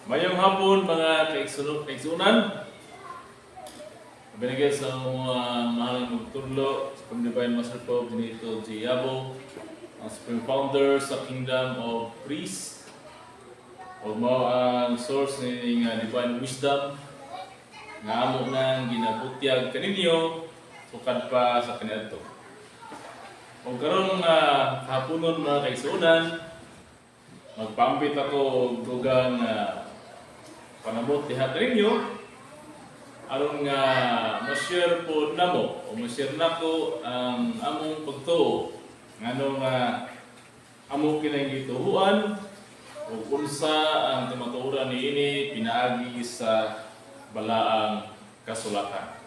Mayong hapon mga kaigsunan. Binigay sa mga mahalang magtudlo sa Divine Master Pope Benito G. Yabo, ang Supreme Founder sa Kingdom of Priests, o mao ang source ng Divine Wisdom nga amo nang ginabutyag kaninyo sukad pa sa kaniadto. O karong hapunon mga kaigsunan, magpaambit ako og dugang panabot diha ninyo aron nga ma-share po namo o ma-share nako ang among pagtuo nganong amo kinay gituhuan o unsa ang timaturan niini pinaagi sa balaang kasulatan.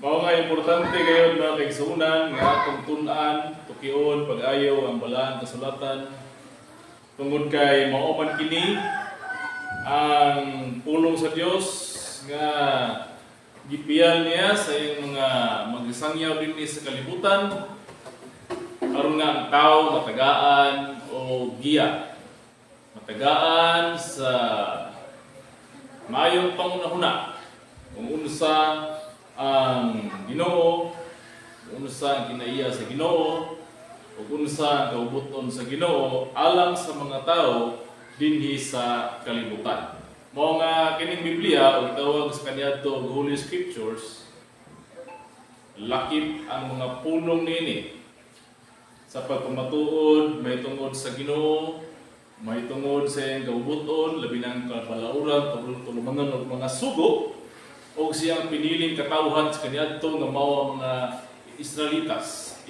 Mao nga importante kayo mga kaigsunan nga atong tun-an, tukion, pag-ayaw ang balaang kasulatan tungod kay mao man kini ang pulong sa Dios nga gipiyan niya sa iyang mga magsangyaw dinhi sa kalibutan aron nga ang tao matagaan o giya, matagaan sa maayong pangunahuna kung unsa ang Ginoo, kung unsa ang kinaiya sa Ginoo, o kung unsa ang kaubuton sa Ginoo alang sa mga tao dinhi sa kalibutan. Mao nga kining Biblia o tawag sa kaniadto Holy Scriptures, lakip ang mga pulong nini sa pagpamatuod may tungod sa Ginoo, may tungod sa iyang kaubuton, labi ng kapalauran, tulumangan og mga sugo o siyang piniling katawhan sa kaniadto nga mao ang mga Israelitas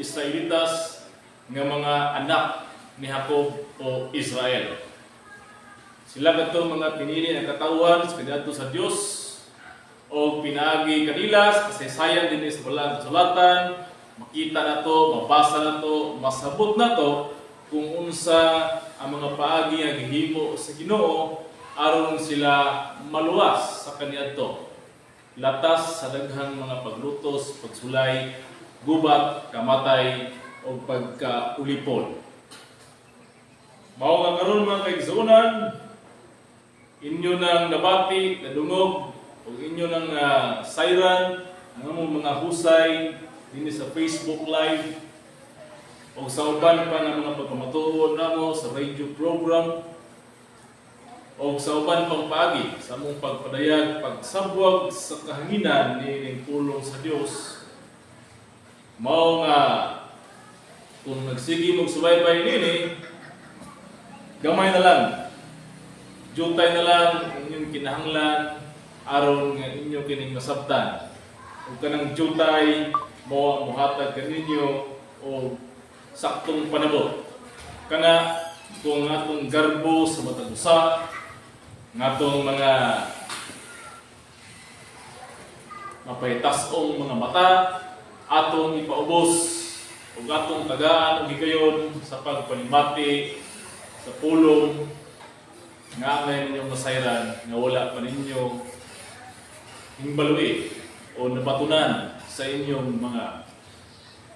nga mga anak ni Jacob o Israel. Sila kadto mga pinili nga katawhan sa kaniadto sa Dios o pinaagi kanila sa kasaysayan dinhi sa balaang kasulatan. Makita nato, mabasa nato, masabot nato kung unsa ang mga paagi nga gihimo sa Ginoo aron sila maluwas sa kaniadto. Latas sa daghang mga paglutos, pagsulay, gubat, kamatay o pagkaulipon. Mao nga karon mga kaigsunan, inyo nang nabati, nadungog, o inyo nang sayran, ang among mga husay, dinhi sa Facebook Live, o sa uban pa ng mga pagpamatuon namo sa radio program, o sa uban pang paagi, sa among pagpadayag, pagsabwag sa kahanginan ni pulong sa Dios. Mao nga, kung nagsigi mong subaybay nini, gamay na lang. Jutay na lang inyong kinahanglan aron nga inyo kining masabtan. Ug kanang jutay mo ang muhatag kaninyo o saktong panabot. Kana kung atong garbo sa matag usa, ngatong mga mapahitas-ong mga mata atong ipaubos ug atong tagaan og higayon sa pagpanimati sa pulong nga angay ninyong masayran nga wala pa ninyo himbalui o nabatunan sa inyong mga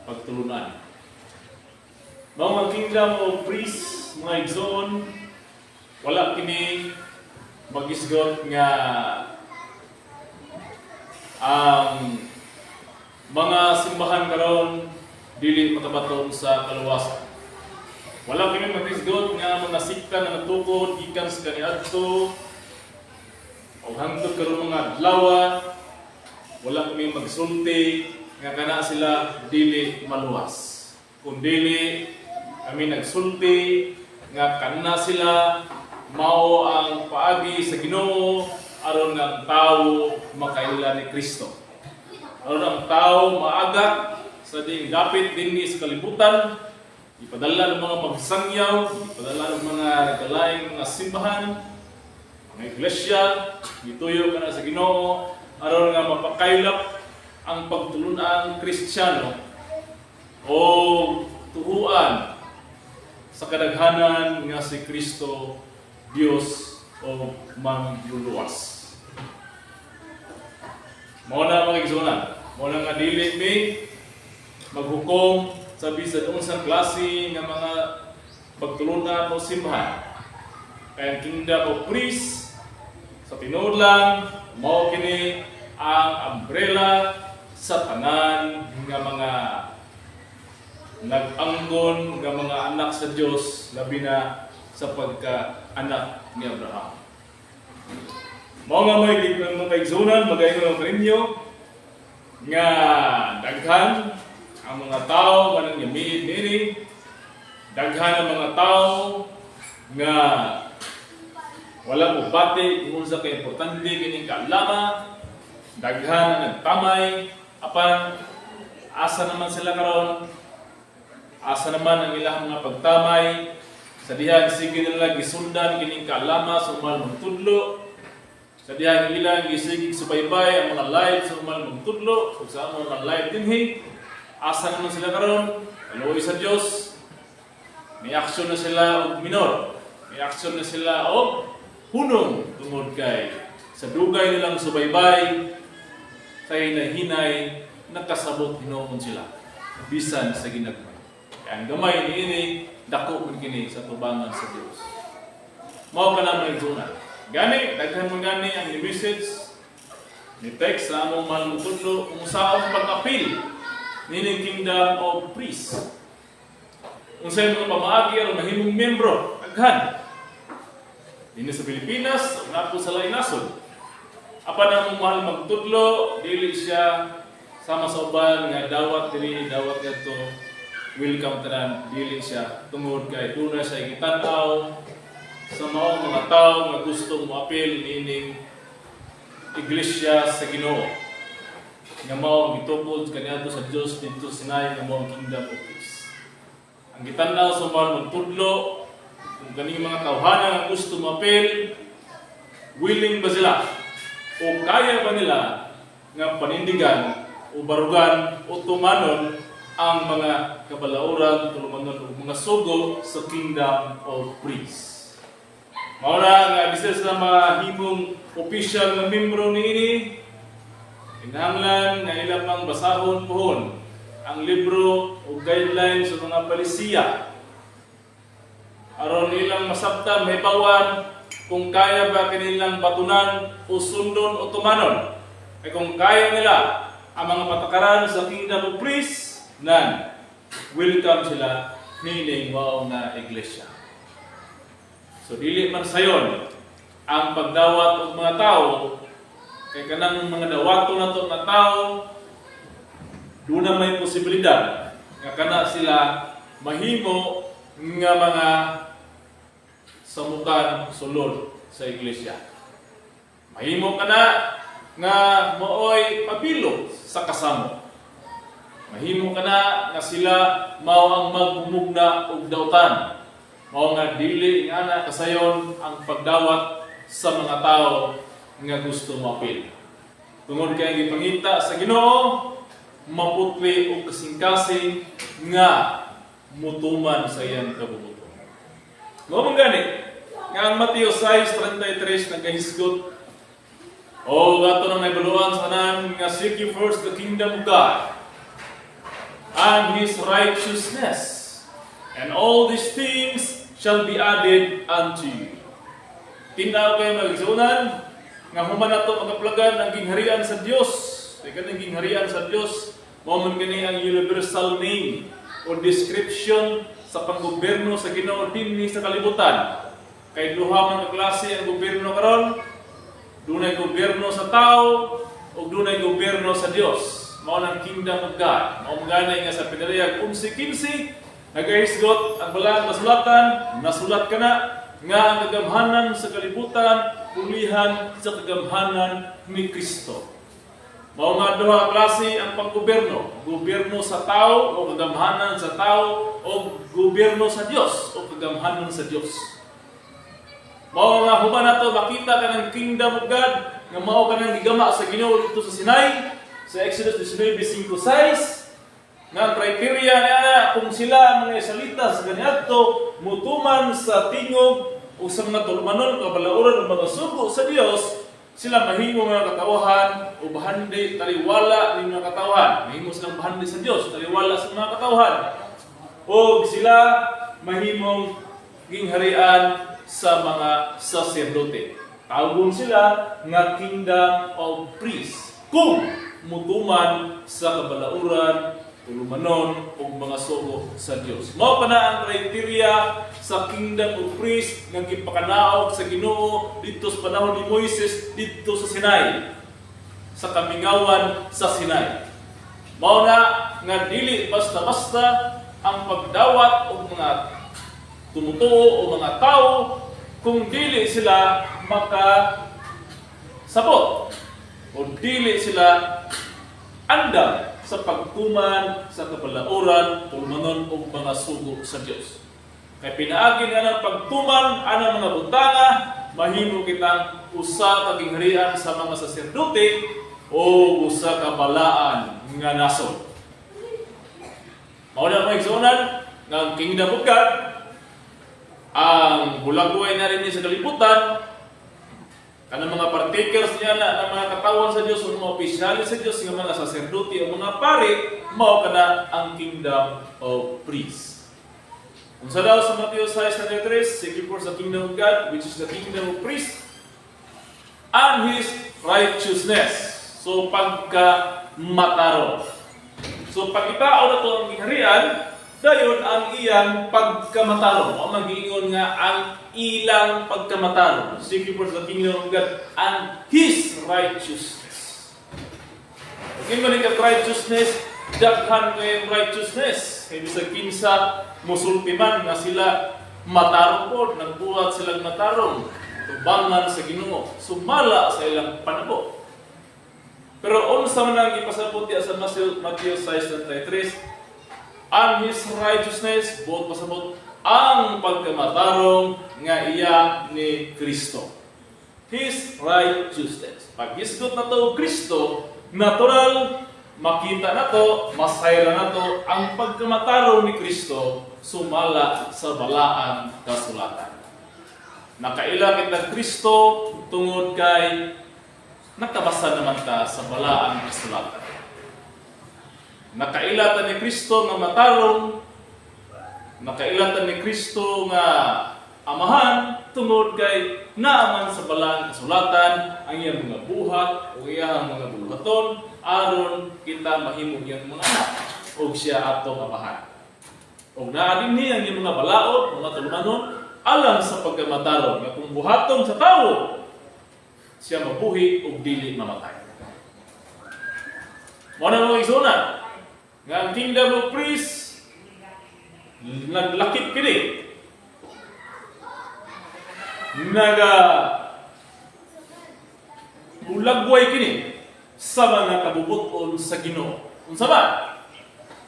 pagtulunan. Mga Kingdom of Priests, mga igsoon, wala kini mag-isgot nga ang mga simbahan karon dili makabaton sa kaluwasan. Wala kami mag-isgot nga mga sikta na natukod gikan sa kaniadto o hangtod karon mga adlaw. Wala kami magsulti nga kana sila dili maluwas. Kung dili kami nagsulti nga kana sila mao ang paagi sa Ginoo aron nga ang tawo makaila ni Kristo. Aron ang tawo maaga sa dapit dinhi sa kalibutan, ipadala ng mga magsangyaw, ipadala ng mga nagkalaing mga simbahan, mga iglesia, ituyo ka na sa Ginoo, aron nga mapakailap ang pagtulunan Kristiyano o tuhuan sa kadaghanan nga si Kristo, Dios o mangluluwas. Mao na mga igsoon, mao na nga dili mi maghukom sa bisan unsang klase nga mga pagtulunan o simbahan. Kaya ang kingdom of priests sa tinuod lang mao kini ang umbrella sa tanan nga mga nag-anggon nga mga anak sa Dios labi na sa pagka-anak ni Abraham. Mao nga may mga kaigsunan magayon sa inyo nga daghan ang mga tao nga nangyamiid nini, daghan ang mga tao nga wala mo bati kung sa kay importante kining kaalama, daghan ang nagtamay, apan asa naman sila karon? Asa naman ang ilang mga pagtamay? Sa dihan sige nila gisundan kining kaalama sa umal magtudlo. Sa dihan ilang gisigig subaybay ang mga live sa umal magtudlo ug sa mga live dinhi. Asa naman sila karon? Kaluoy sa Dios. May aksyon na sila og minor. May aksyon na sila og hunong tungod kay sa dugay nilang subaybay sa hinay-hinay nakasabot hinuon sila bisan sa ginagmay. Kaya ang gamay niini dako man kini sa tubangan sa Dios. Mao ka na may zona. Gani daghan man gani ang message ni text sa among mahal mo tudlo kung saan pag-apil nining kingdom of priests. Kung saan mga pamaagi aron mahimong membro daghan dinhi sa Pilipinas ug napo sa lain nasod. Apan ang mahal magtudlo dili siya sama sa uban nga dawat dili dawat kadto welcome tanan dili siya tungod kay dunay sa gitan-aw sa maong mga tawo nga gustong moapil nining iglesia sa Ginoo nga mao gitukod kaniadto sa Dios didto Sinai nga mao kingdom of peace. Ang gitan-aw sa mahal magtudlo kung kaning mga tawhana nga gusto moapil, willing ba sila o kaya ba nila nga panindigan o barugan o tumanon ang mga kabalauran tulumanon o mga sugo sa kingdom of priests. Maura nga bisan sa mahimong official nga membro niini, kinahanglan nga ila pang basahon pohon ang libro o guidelines sa mga palisiya aron ilang masabtan mahibawan kung kaya ba kanilang batunan o sundon o tumanon. Ay kung kaya nila ang mga patakaran sa kingdom of priests, nan welcome sila nining mao nga iglesia. So dili man sayon ang pagdawat og mga tao kay kanang mga dawato nato na tao duna may posibilidad nga kana sila mahimo nga mga samukan sulod sa iglesia. Mahimo ka na nga mooy pabilo sa kasamo. Mahimo ka na nga sila mao ang magmumugna og dautan. Mao nga dili nga kasayon ang pagdawat sa mga tao nga gusto moapil. Tungod kay gipangita sa Ginoo maputli og kasing-kasing nga mutuman sa iyang kabubuton. Mao man gani nga ang Mateo 6:33 nagahisgot o gato na may baluan sa tanan nga seek ye first the kingdom of God and His righteousness, and all these things shall be added unto you. Tinaw kayo magsunan nga human nato magaplagan ang gingharian sa Dios. Kay kanang gingharian sa Dios mao man kini ang universal name o description sa panggobyerno sa Ginoo dinhi sa kalibutan. Kay duha man ka klase ang gobyerno karon. Dunay gobyerno sa tao ug dunay gobyerno sa Dios. Mao ang kingdom of God. Mao gani nga sa Pinariyag 11:15 nagahisgot ang balang kasulatan, nasulat kana nga ang kagamhanan sa kalibutan pulihan sa kagamhanan ni Kristo. Mao nga duha klase ang panggobyerno, gobyerno sa tao o kagamhanan sa tao o gobyerno sa Dios o kagamhanan sa Dios. Mao nga human nato makita kanang kingdom of God nga mao kanang gigama sa Ginoo dito sa Sinai sa Exodus 19:5-6 nga criteria niya kung sila mga Israelita sa kaniadto mutuman sa tingog o sa mga tulumanon kabalauran o mga sugo sa Dios, sila mahimo mga katawhan o bahandi taliwala ni mga katawhan. Mahimo silang bahandi sa Dios taliwala sa mga katawhan. O sila mahimong gingharian sa mga saserdote. Tawgon sila nga kingdom of priests. Kung mutuman sa kabalauran, tulumanon o mga sugo sa Dios. Mao pa na ang kriteria sa kingdom of priests nga gipakanaog sa Ginoo dito sa panahon ni Moises dito sa Sinai, sa kamingawan sa Sinai. Mao na nga dili basta-basta ang pagdawat og mga tumutuo o mga tao kung dili sila makasabot o dili sila andam sa pagtuman sa kabalauran tulumanon og mga sugo sa Dios. Kay pinaagi nga ng pagtuman anang mga butanga, mahimo kitang usa ka gingharian sa mga saserdote o usa ka balaan nga nasod. Mao na mo igsuonan ng kingdom of God, ang bulagway na rin sa kalibutan, kanang mga partakers niya na mga katawan sa Diyos, o mga opisyalis sa Diyos, ng mga saserdote o mga pari, mao kana ang kingdom of priests. Kung sa daw sa Matthew 6:3, seek ye first the kingdom of God, which is the kingdom of priests, and His righteousness. So pagka-mataro. So pag-itao na ito ang giharian, dayon ang iyang pagkamataro. O mag-iingon nga ang ilang pagkamataro. Seek ye first the kingdom of God and His righteousness. Kung mo ka righteousness, daghan ko yung righteousness. Hindi sa kinsa musultiman nga sila matarong po, nagbuhat silang matarong, tubangan sa Ginoo, sumala sa ilang panabo. Pero unsa man ang ipasabot sa Matthew 6:33, and His righteousness, buot pasabot ang pagkamatarong nga iya ni Kristo. His righteousness. Pag isgot na to Kristo, natural, makita na to, masayra na to, ang pagkamatarong ni Kristo, sumala sa balaang kasulatan. Nakaila kita Kristo, tungod kay nakabasa naman ta sa balaang kasulatan. Nakailatan ni Kristo nga matarong, nakailatan ni Kristo nga amahan, tungod kay naaman sa balaang kasulatan ang iyang mga buhat o iyang mga buhaton, aron kita mahimo iyang mga anak o siya atong amahan. O naadin niya ang iyang mga balaod, mga tulumanon, alang sa pagkamatarong nga kung buhaton sa tao, siya mabuhi o dili mamatay. Muna mga igsunan, nga ang kingdom of priests naglakip kini, ulagway kini sa mga kabubuton sa Ginoo. Unsa ba?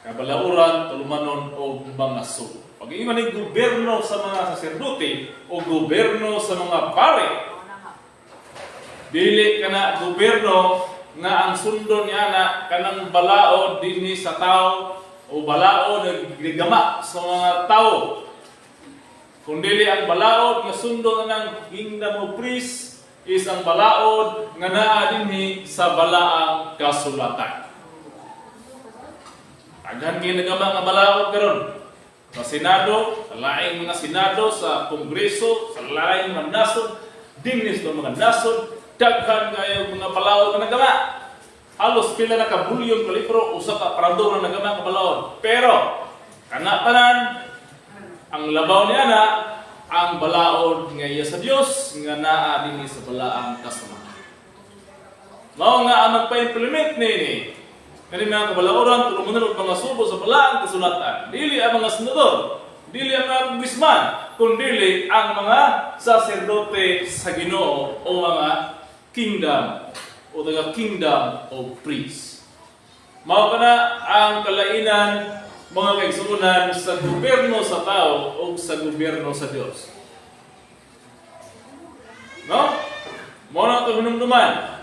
Kabalauran, tulumanon o mga sugo. Pag-iingon ni gobyerno sa mga saserdote o gobyerno sa mga pare, dili kana gobyerno nga ang sundo niya na kanang balaod dinhi sa tao o balaod nagigama sa mga tao. Kundi ang balaod nga sundo ng kingdom of priests is ang balaod nga naa dinhi sa balaang kasulatan. Aghan kay nagama nga balaod karon sa Senado, sa laing mga Senado, sa Kongreso, sa laing mga nasod, dinhi sa mga nasod, daghan kayo mga balaod nga nagama. Halos pila na ka bulyon ka litro, usa ka parado na nagama ka balaod. Pero kana tanan ang labaw niya na ang balaod nga iya sa Dios nga naa dinhi sa balaang kasulatan. Mao nga ang magpa-implement nini. Kani mga kabalauran tulumanon og mga subo sa balaang kasulatan. Dili ang mga senador, dili ang mga congressman, kundi ang mga saserdote sa Ginoo o mga kingdom o the kingdom of priests. Mao kana ang kalainan mga kaigsuonan sa gobyerno sa tao o sa gobyerno sa Dios. No? Mao na ito hinumduman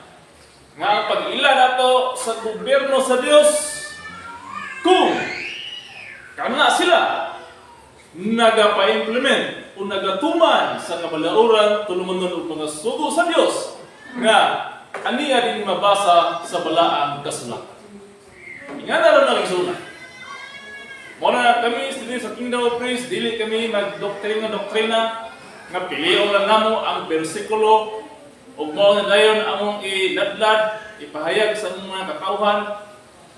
nga ang pag-ila nato sa gobyerno sa Dios kung kana sila nagapa-implement o nagatuman sa kabalauran tulumanon og mga sugo sa Dios nga aniya din mabasa sa balaang kasulatan. Nga na lang igsuonan. Muna kami dili sa kingdom of priests, dili kami magdoktrina nga pilion lang namo ang bersikulo ug mao na dayon among iladlad ipahayag sa mga katawhan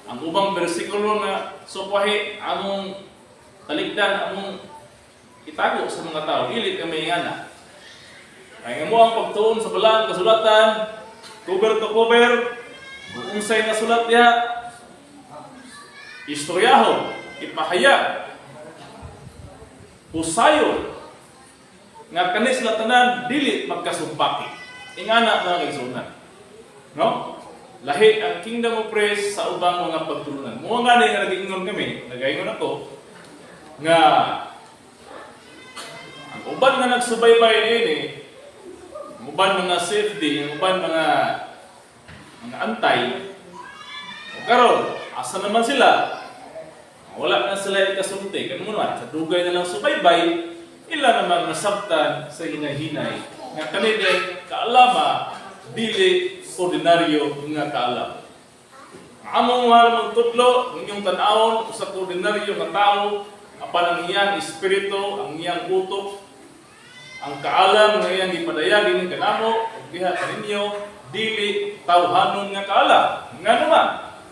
ang ubang bersikulo nga supahi among taligdan among itago sa mga tao dili kami ingana. Kaya mo ang pagtuon sa balang kasulatan cover to cover kung unsay nasulat diha istoryahon ipahayag usayon nga kani sila tanan dili magkasumpaki. Ingana mga kaigsunan. No? Lahi ang kingdom of praise sa ubang mga pagtulunan. Mo nga nga nag-ingon kami, nag-ingon ako nga ang uban nga nagsubaybay ini, ang uban mga safety, ang uban mga antay. O karon, asa naman sila? Wala na sila ikasulti. Kaya muna, sa dugay na lang subaybay, ila namang nasabtan sa hinay-hinay nga kanila kaalama dili ordinaryo nga kaalam. Among mahal magtudlo inyong tan-awon sa ordinaryo nga tao apan ang iyang espiritu, ang iyang utok, ang kaalam nga iyang gipadayag ining kanamo ug diha kaninyo dili tawhanon nga kaalam. Nga naman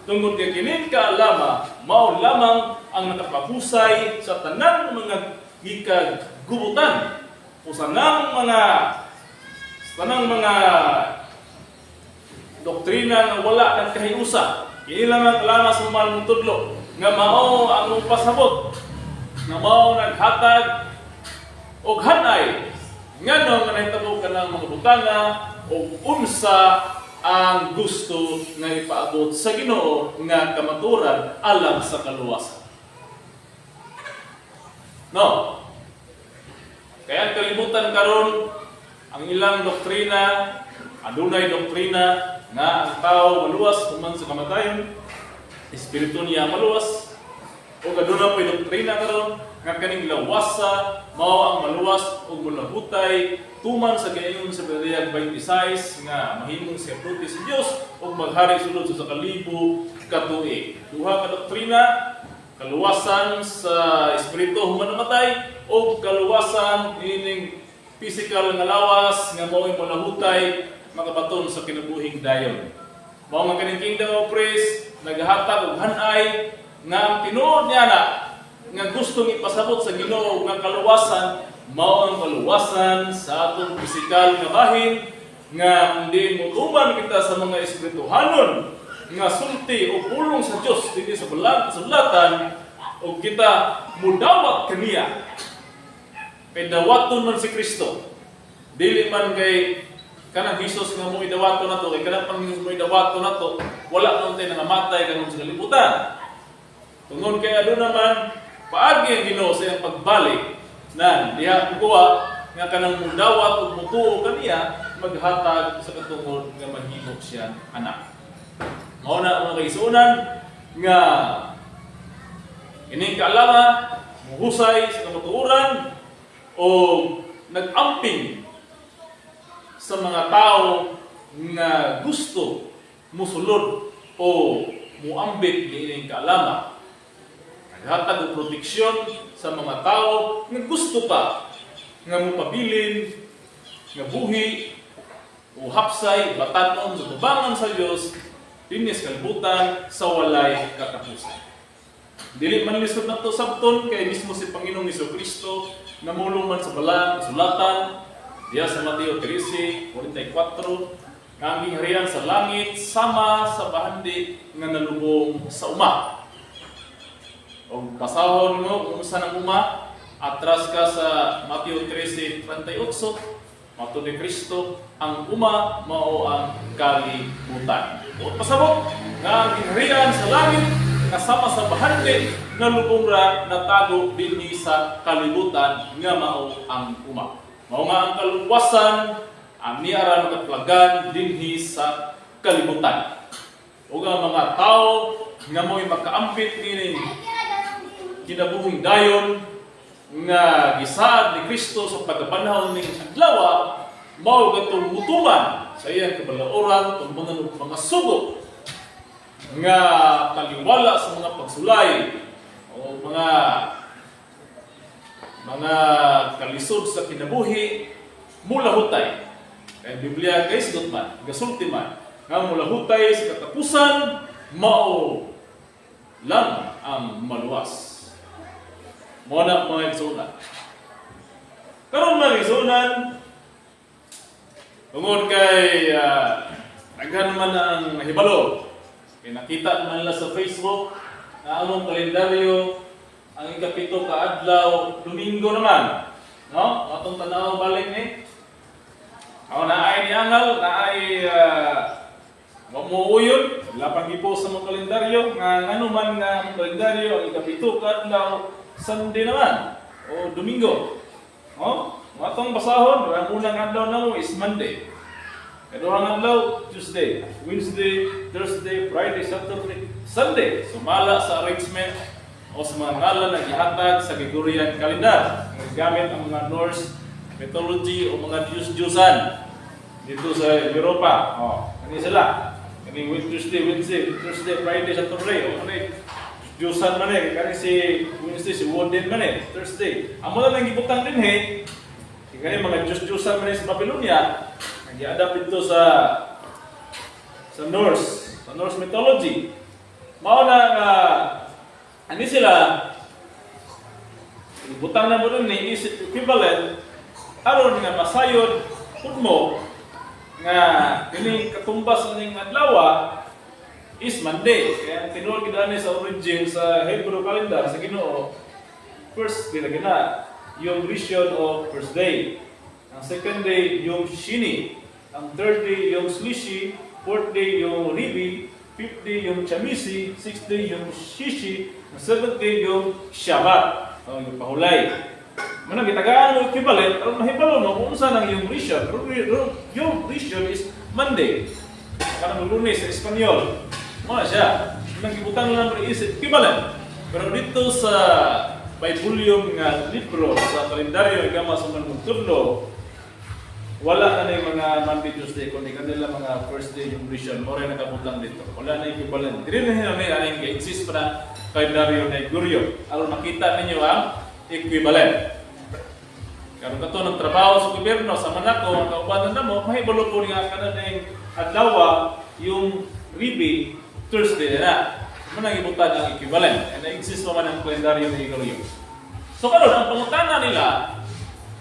tungod kay kini kaalama mao lamang ang nakapahusay sa tanan mga gikagubutan o sa tanang mga doktrina nga wala ng kahiusa. Kini lang ang kalama sa mahal mong tudlo nga mao ang pasabot nga mao naghatag og hanay ngano nga nahitabo ka ng mga butanga o unsa ang gusto nga ipaabot sa Ginoo nga kamaturan alang sa kaluwasan. No. Kaya ang kalibutan karon ang ilang doktrina, adunay doktrina nga ang tao maluwas human sa kamatayon, espiritu niya maluwas. O aduna pa doktrina karon nga kaning lawasa mao ang maluwas ug mulahutay tuman sa gayon sa Bedayag 26 nga mahimong siya pruti sa Dios ug maghari sulod sa kalibo katuig. Duha ka doktrina, kaluwasan sa espiritu human namatay o kaluwasan ining physical nga lawas nga mao'y malahutay makabaton sa kinabuhing dayon. Mao nga kaning kingdom of praise naghatag og hanay nga ang tinuod niya na nga gustong ipasabot sa Ginoo nga kaluwasan mao ang kaluwasan sa atong physical nga bahin nga hindi motuman kita sa mga espirituhanon nga sulti o pulong sa Dios dinhi sa balang kasulatan o kita mudawat kaniya. Kay dawaton man si Kristo. Dili man kay kanang Hesus nga mo idawaton nato, kay kanang Panginoon mo idawaton nato, wala na untay nangamatay karon sa kalibutan. Tungod kay aduna man paagi ang Ginoo sa iyang pagbalik na diha kuha nga kanang mudawat ug mutuo kaniya maghatag sa katungod nga mahimo siya anak. Mao na mga kaigsuonan nga ining kaalama muhusay sa kamatuoran o nag-amping sa mga tao nga gusto musulod o muambit niining kaalama. Naghatag og proteksyon sa mga tao nga gusto pa nga mupabilin nga buhi o hapsay batanon sa tubangan sa Dios dinhi sa kalibutan sa walay katapusan. Dili man lisod nato sabton kay mismo si Panginoong Jesucristo namulong man sa balang kasulatan diya sa Mateo 13:44 nga ang gingharian sa langit sama sa bahandi nga nalubong sa uma. O basahon mo kung saan ang uma, atras ka sa Mateo 13:38, Mato ni Kristo, ang uma mao ang kalibutan. O pasabot nga ang gingharian sa langit kasama sa bahandi na lubong ra natago dinhi sa kalibutan nga mao ang uma. Mao nga ang kaluwasan ang niara nagplagan dinhi sa kalibutan. O nga mga tao nga mo'y makaambit nining kinabuhing dayon nga gisaad ni Kristo sa pagkapanahon ning adlaw mao gatong mutuman sa iyang kabalauran tungod mga sugo nga taliwala sa mga pagsulay o mga mga kalisod sa kinabuhi mula hutay. Kaya Biblia guys man, gasulti man, nga mula hutay sa katapusan mao lang ang maluwas. Muna mga igsunan. Karon mga igsunan, tungod kay daghan man ang hibalo. Kaya nakita man nila sa Facebook na among kalendaryo ang ikapito ka adlaw Domingo naman. No? Atong tanaw balik ni. Ako naay ni Angal, naay mamuuyon, wala pang ipost sa mga kalendaryo, nga ano man nga ang kalendaryo, ang ikapito ka adlaw Sunday naman, o Domingo. No? Atong basahon, ang unang adlaw na mo is Monday. Pero ang adlaw, Tuesday, Wednesday, Thursday, Friday, Saturday, Sunday. Sumala sa arrangement o sa mga ngalan na gihatag sa Gregorian calendar. Gamit ang mga Norse mythology o mga Diyos-Diyosan dito sa Europa. Ano sila? Kani Tuesday, Wednesday, Thursday, Friday, Saturday. O ano Diyosan man kani si Wednesday, si Woden man Thursday. Amo lang gibutang din kani mga Diyos-Diyosan man sa Babylonia. Nag-adapt dito sa Norse mythology. Mao na ani sila butang na mo ni is equivalent aron nga masayod pud mo nga kini katumbas ning adlaw is Monday. Kaya tinuod gid ani sa origin sa Hebrew calendar sa Ginoo, first day na yung Rishon o first day. Ang second day yung Shini, ang third day yung Slishi, fourth day yung Ribi, fifth day yung Chamisi, sixth day yung Shishi, ang seventh day yung Shabbat. Yung pahulay. Manang gitagaan mo equivalent, aron mahibalo mo kung unsa nang yung Rishon. Yung Rishon is Monday. Kanang Lunes sa Espanyol. Muna siya. Manang gibutang lang is equivalent. Pero dito sa Biblium nga libro sa kalendaryo gama sa mga tudlo, wala na yung mga Monday, Tuesday, kundi kanila mga first day yung Rishon. Oray nakabutang dito. Wala na equivalent. Dili na nila exist pa na kalendaryo na Gregoryo. Aron makita ninyo ang equivalent. Karon kato ng trabaho sa gobyerno sa Manako, ang kaubanan namo mahibalo po nga kanang adlaw yung Ribi Thursday na. Muna gibutan ang equivalent. And exist pa man ang kalendaryo na Gregoryo. So karon ang pangutana nila,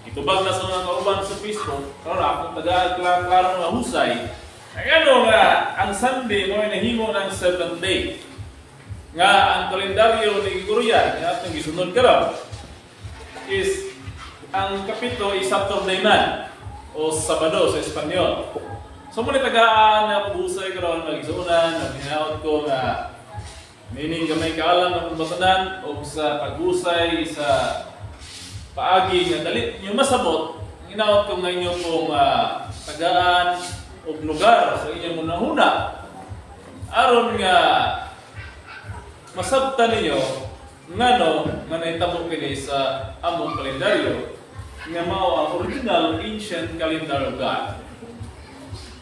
itubag na sa mga kauban sa Facebook, karon akong taga-klaro nga husay. Ay ano nga ang Sunday mo ay nahimo ng 7th day. Nga ang kalendaryo ni Gregorian nga atong gisunod karon is ang kapito is Saturday man o Sabado sa Espanyol. So muna tagaan na pag-usay karon magisunan, naghinaot ko nga meaning gamay kaalam ng basanan o sa pag-usay sa paagi nga dali yung masabot. Hinaot ko nga inyo pong tagaan o lugar sa inyong munahuna aron nga masabtan ninyo ngano nga nahitabo kini sa among kalendaryo nga mao ang original ancient calendar of God.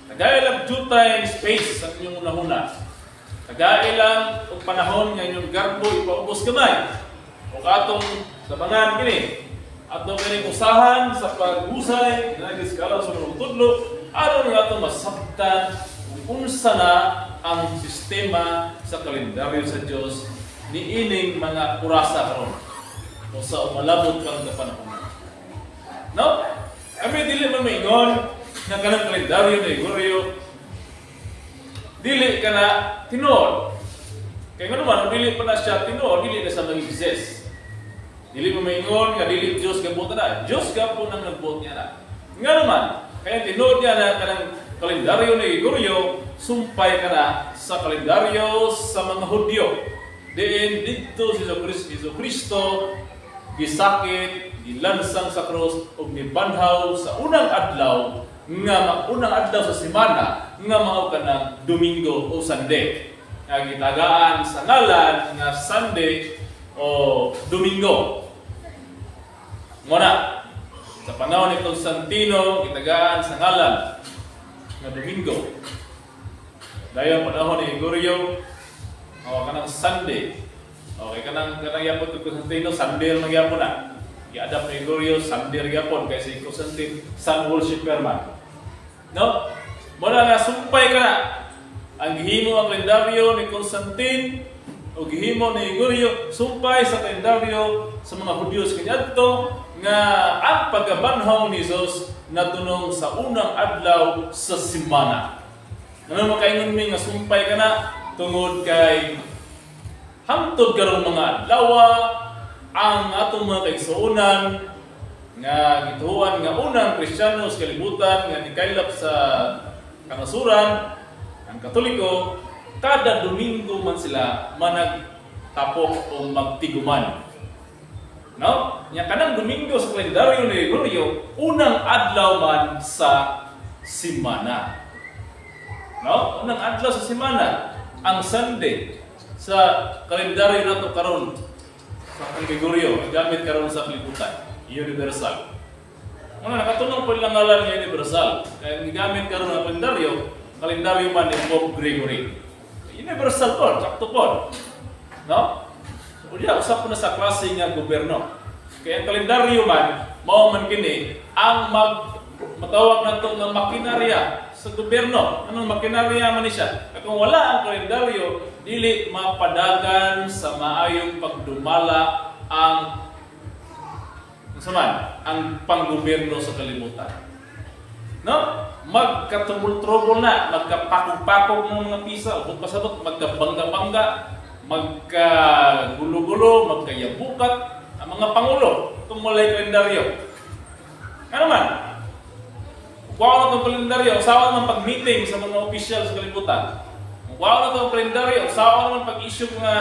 Tagailang due time space sa inyong unahuna. Tagailang og panahon nga inyong garbo ipaubos gamay. O atong sabangan kini. Atong kini usahan sa pag-usay nga giskala sa mga tudlo aron nga atong masabtan kung unsa na ang sistema sa kalendaryo sa Dios niining mga orasa karon o sa umalabot pang kapanahon. No? Kami dili man maingon na kanang kalendaryo ni Gregoryo dili ka na tinuod. Kaya nga naman, dili pa na siya tinuod, dili na sa mag-exist. Dili mo maingon nga dili Diyos gabot na. Diyos gabot nang nagbuot niya na. Nga naman, kaya tinuod niya na kanang kalendaryo ni Gregoryo, sumpay ka na sa kalendaryo sa mga Hudyo. Diin dito si Jesu Kristo gisakit, gilansang sa krus ug nibanhaw sa unang adlaw sa semana nga mao kanang Domingo o Sunday. Nga gitagaan sa ngalan nga Sunday o Domingo. Muna sa panahon ni Constantino gitagaan sa ngalan nga Domingo. Dayon panahon ni Gregoryo kanang Sunday. Okay, kanang yapon ko Constantino, Sunday ang nagyapon na. i-adapt ni Gregorio Sunday gyapon kay si Constantine sun worshipper man. No? Muna nga sumpay ka na ang gihimo ang kalendaryo ni Constantine o gihimo ni Gregorio sumpay sa kalendaryo sa mga Hudyo kaniadto nga ang pagkabanhaw ni Jesus natunong sa unang adlaw sa semana. Ano makaingon mi nga sumpay ka na tungod kay hangtod karong mga adlaw ang atong mga kaigsuonan nga gituan nga unang Kristiyano sa kalibutan nga nikaylap sa kanasuran ang Katoliko kada Domingo man sila managtapok o magtiguman. No? Nya kanang Domingo sa kalendaryo ni Gregorio unang adlaw man sa semana. No? Unang adlaw sa semana ang Sunday sa kalendaryo nato karon sa Gregorio gamit karon sa kalibutan universal. Una nakatulong po ilang ngalan nga universal kaya gigamit karon ang kalendaryo man ni Pope Gregory. Universal po, sakto po. No? Unya usap po na sa klase nga gobyerno. Kaya ang kalendaryo man mao man kini ang matawag nato nga makinarya sa gobyerno. Anong makinarya man siya? Kung wala ang kalendaryo, dili mapadagan sa maayong pagdumala ang panggobyerno sa kalibutan. No? Magkatumul-trouble na, magkapakog-pakog ng mga pisa, o pasabot, magkabangga-bangga, magkagulo-gulo, magkayabukat, ang mga pangulo, itong walay kalendaryo. Ano man? Wow na itong kalendaryo, usawa naman pag-meeting sa mga opisyal sa kalibutan. Wow na itong kalendaryo, usawa naman pag-issue nga,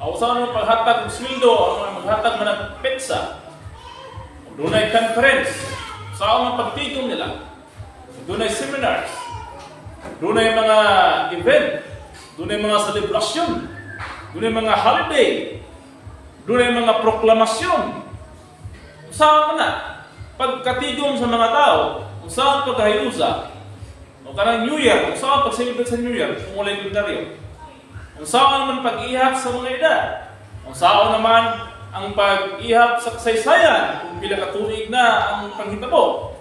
usawa naman paghatag ng sweldo, maghatag man ng petsa. Doon ay conference, usawa naman pagtigong nila. Doon ay seminars, doon ay mga event, doon ay mga celebration, doon ay mga holiday, doon ay mga proklamasyon. Usawa man na, pagkatigong sa mga tao, usawa pagkahiusa, o kanang New Year, usawa pag-celebrate sa New Year, kung walay kalendaryo. Usawa naman pag-ihap sa mga edad. Usawa naman ang pag-ihap sa kasaysayan, kung pila katuig na ang panghitabo.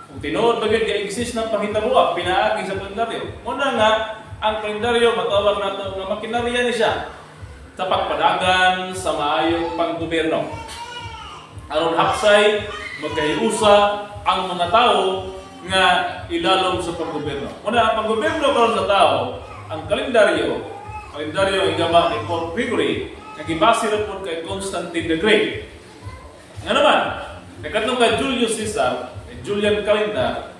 Kung tinuod bagay ga-exist ng panghitabo, pinaagi sa kalendaryo. Muna nga, ang kalendaryo, matawag natin na makinarya ni siya sa pagpadagan sa maayong panggobyerno. Aron haksay, magkahiusa ang mga tao nga ilalom sa panggobyerno. Muna, ang panggobyerno karon sa tao, ang kalendaryo ang igama ni Pope Gregory, nagibase rin po kay Constantine the Great. Nga naman, nagkatong kay Julius Caesar, Julian calendar,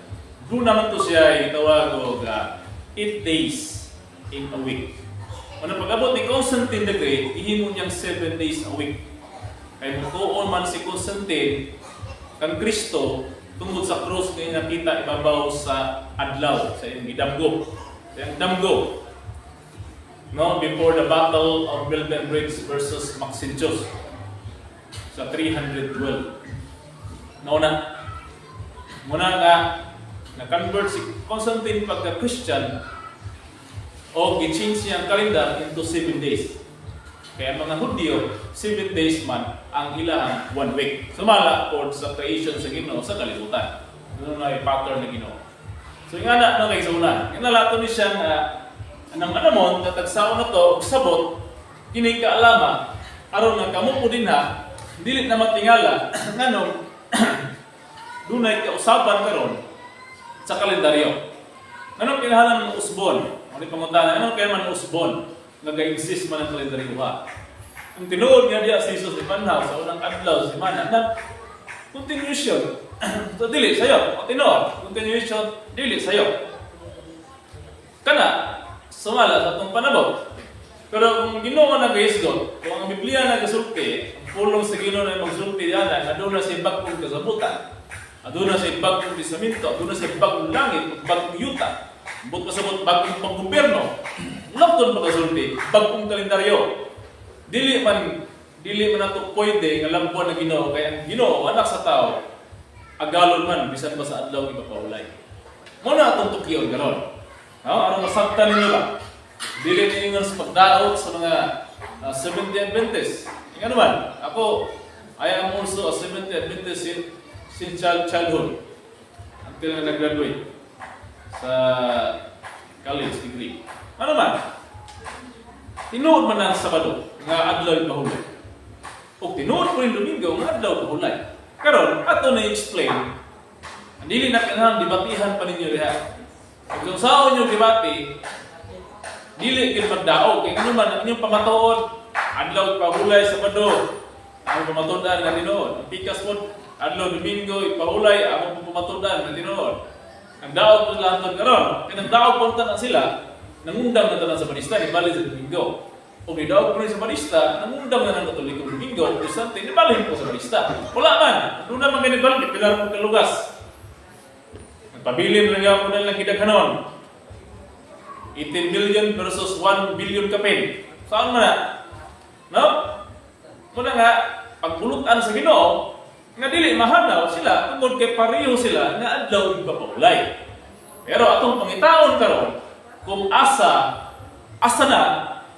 doon naman to siya itawag o 8 days in a week. Ano pag-abot ni Constantine the Great, ihimo niyang 7 days a week. Kaya mutuon man si Constantine, kang Kristo, tungkol sa krus na nakita ibabaw sa adlaw, sa iyong idamgo. Sa iyong damgo. No, before the battle of Milton Bridge versus Maxentius sa 312. Muna nga, na-convert si Constantine pagka-Christian o i-change niya ang calendar into 7 days. Kaya mga Hudyo, 7 days man ang ilang 1 week. Sumala for sa creation sa Ginoo sa kalibutan. Doon na yung pattern na Ginoo. So yung anak na kay Saunan, inalato ni siya nga anang anamon, tatagsaon na to, sabot, kini kaalama, aron nga kamo po din ha, dilit na matingala, nanong, dunay kausaban karon sa kalendaryo. Anong kinahalan ng usbon? Ano panguntahan? Anong kaya man usbon? Nag-exist man ang kalendaryo ha? Ang tinuod nga diya si Jesus ni Panhaw sa unang adlaw sa semana, na continuation, so dili sayo, o tinuod, continuation, dili sayo. Kana, sumala sa itong panabot. Pero kung Ginoo nag-iisgot, kung ang Biblia nag-isulti, ang pulong sa Ginoo na mag-sulti yan, aduna sa ibagong kasabutan, aduna sa ibagong tisamento, aduna sa ibagong langit, bagong yuta, but kasabot bagong panggobyerno, lapton pagkasulti, bagong kalendaryo. Dili man nato pwede nga lampuan na Ginoo, kaya ang Ginoo, anak sa tao, agalon man, bisan ba sa adlaw ipapaulay. Muna atong tukyon garon. Ano masabtan ninyo ba? Dili ninyo sa pagdaot sa mga 70 Adventist. Nga naman, ako, I am also a Seventh Day Adventist since childhood until na nag-graduate sa college degree. Ano man, tinuod man ang Sabado nga adlaw pahulay. O tinuod ko rin Domingo nga adlaw pahulay. Karon ato na explain. Dili na kanang debatihan pa ninyo diha. Kung saan inyo debate, dili kay magdaog kay ano man ang inyong pamatuod adlaw pahulay Sabado. Ang pamatudan nga tinuod. Ang pikas pod adlaw Domingo ipahulay ang pamatudan nga tinuod. Ang daog po lang karon. Kaya nagdaog po na sila, nangundang na tanan sa Batista, ibalik sa Domingo. O nidaog po rin sa Batista, nangundang na ng Katolikong Domingo, o Sante, ibalik po sa Batista. Wala man, doon naman kayo nibalik, pilar po kalugas. Nagpabilin lang yung po nalang kidaghanon. 18 million versus 1 billion kapin. Saan man na? No? Muna nga, pagbulutan sa Ginoo, nga dili mahanaw sila tungod kay pareho sila nga adlaw ipapahulay. Pero atong pangitaon karon kung asa na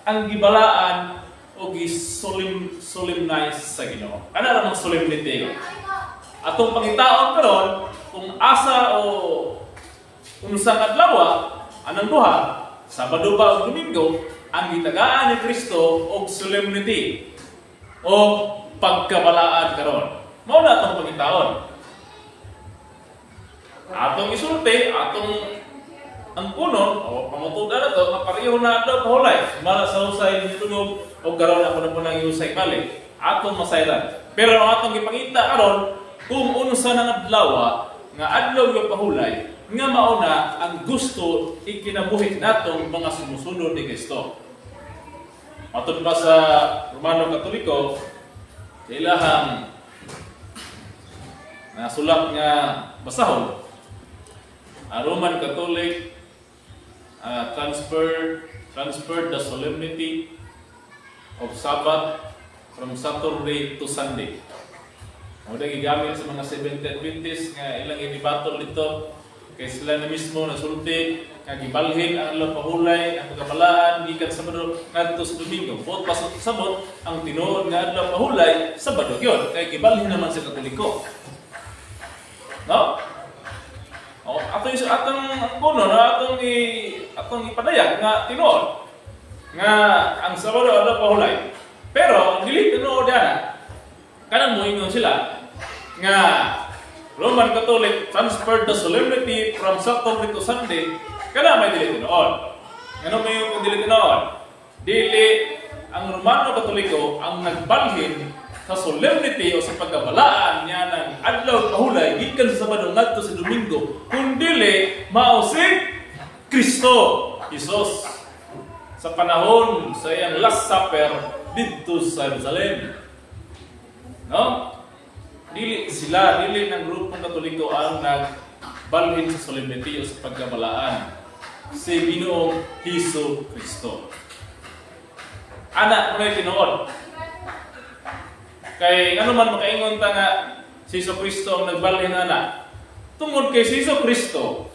ang gibalaan o gi-solemnize sa Ginoo. Ana ra mang solemnity. Atong pangitaon karon kung asa o unsang adlaw anang duha, Sabado ba o Domingo ang gitagaan ni Kristo og solemnity o pagkabalaan karon. Mao na atong pangitaon. Atong isulti, atong ang punon o pamutudan na to, nga pareho na daw kahulay. Mala sa usay ni tunog o karon ako na po nang iusay balik. Atong masayran. Pero ang atong ipangita karon kung unsa nang adlaw nga adlaw yung pahulay nga mauna ang gusto ikinabuhi natong mga sumusunod ni Kristo. Matod pa sa Romano Katoliko, ilahang sulat nga basahon, Roman Catholic transferred the solemnity of Sabbath from Saturday to Sunday. O na gigamit sa mga Seventh Day Adventist nga ilang inibatol dito kay sila na mismo nasulti nga gibalhin ang adlaw pahulay ang pagkabalaan gikan Sabado ngadto sa Domingo. Bot pa sa sabot ang tinuod nga adlaw pahulay Sabado gyud kay gibalhin naman sa Katoliko. No? O atong kuno na atong ipadayag nga tinuod nga ang Sabado adlaw pahulay. Pero dili tinuod ana. Kanang moingon sila nga Roman Catholic transferred the solemnity from Saturday to Sunday. Kana may dili tinuod. Ano may yung dili tinuod? Dili ang Romano Katoliko ang nagbalhin sa solemnity o sa pagkabalaan niya ng adlaw pahulay gikan sa Sabado ngadto sa Domingo, kundi mao si Kristo Jesus sa panahon sa iyang Last Supper didto sa Jerusalem. No? Dili ng grupong Katoliko ang nagbalhin sa solemnity o sa pagkabalaan si Ginoong Hesus Kristo. Ana mo na tinuod. Kay ano man makaingon ta nga si Hesus Kristo ang nagbalhin ana. Tungod kay si Hesus Kristo,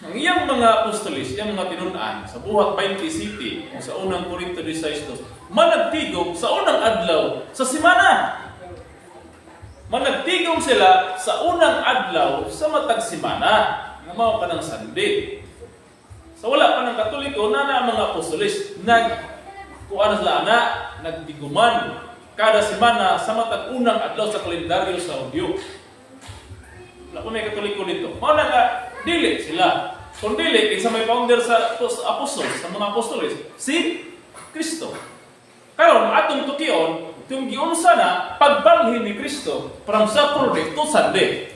ang iyang mga apostolis, iyang mga tinun-an sa buhat 20 city sa unang Korinto 16, managtigom sa unang adlaw sa semana. Managtigom sila sa unang adlaw sa matag semana nga mao pa ng Sunday. Sa wala pa ng Katoliko na mga apostolis kuan sila nagtiguman kada semana sa matag unang adlaw sa kalendaryo sa Hudyo. Wala pa may Katoliko dito. Mao na nga dili sila. Kung dili kinsa may founder sa apostol, sa mga apostolis, si Kristo. Karon atong tukion kung giunsa na pagbalhin ni Kristo from Saturday to Sunday.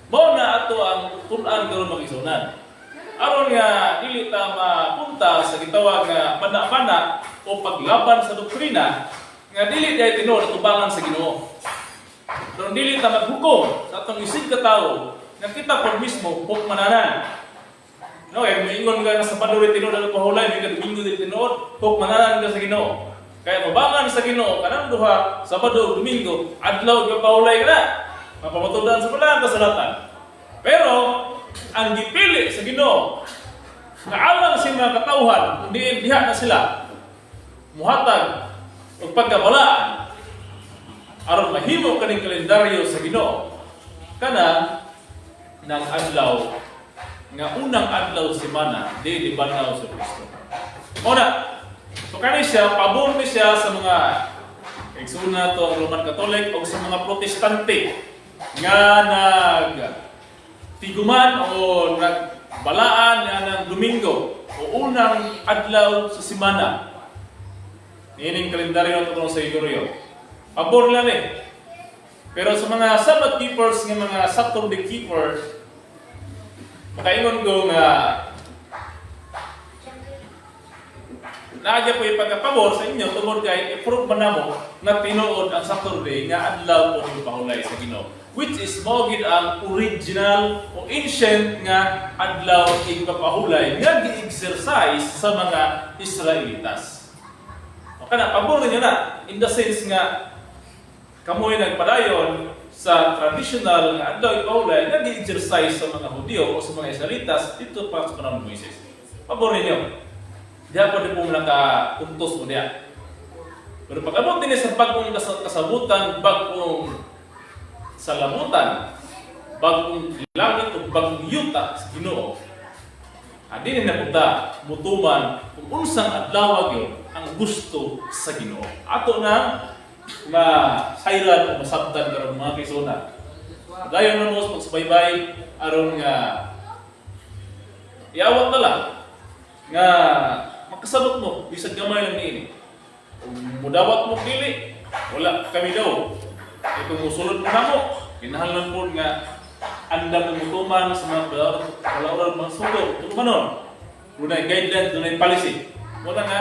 Mao na ato ang tun-an karon makisunan. Aron nga dili ta mapunta sa gitawag nga pana-pana o paglaban sa doktrina nga dili day tinuod tubangan sa Ginoo. Don dili ta maghukom sa atong isig ka tawo nga kita pod mismo hukmananan. No, ingon nga sa Sabado tinuod ang pahulay, may Domingo dili tinuod, hukmananan ka sa Ginoo. Kaya tubangan sa Ginoo kanang duha Sabado Domingo adlaw nga pahulay ka na. Mapamatudan sa palang kasalatan. Pero ang gipili sa Ginoo nga alang sa mga katawhan, kundi diha na sila muhatag o pagkawalaan aron mahimo kaning kalendaryo sa Ginoo kana ng adlaw nga unang adlaw sa semana di banaw sa Kristo. Una, so kani siya pabor ni siya sa mga Igsuna to ang Roman Catholic o sa mga Protestante nga tiguman o nagbalaan nga ng Domingo o unang adlaw sa semana. Ining kalendaryo tungkol sa Igoryo. Pabor lang eh. Pero sa mga Sabbath keepers, nga mga Saturday keepers, makaingon ko nga naagya po yung pagkapabor sa inyo tungkol kay i-prove man namo na tinuod ang Saturday nga adlaw po yung pahulay sa Ginoo, which is mogid ang original o ancient nga adlaw ing papahulay nga gi-exercise sa mga Israelitas. O kana pabor ninyo na in the sense nga kamoy nagpadayon sa traditional nga adlaw ing pahulay nga gi-exercise sa mga Hudyo o sa mga Israelitas dito pa sa panahon ni Moises. Pabor ninyo. Diya po din po nakapuntos mo diya. Pero pag abot din sa bagong kasabutan, bagong salamutan, bagong langit o bagong yuta sa Ginoo, din na punta mutuman kung unsang adlaw yun ang gusto sa Ginoo. Ato na masayran o masabtan karon mga kaisona. Dayon na mo sa pagsubaybay aron nga iawat na lang nga makasabot mo bisag gamay lang niini. Kung mudawat mo dili, wala kami daw. Itong musulod mo namo, kinahanglan po nga andam ng mutuman sa mga kalauran mga sugo. Ito manon. Dunay guidelines, dunay policy. Muna nga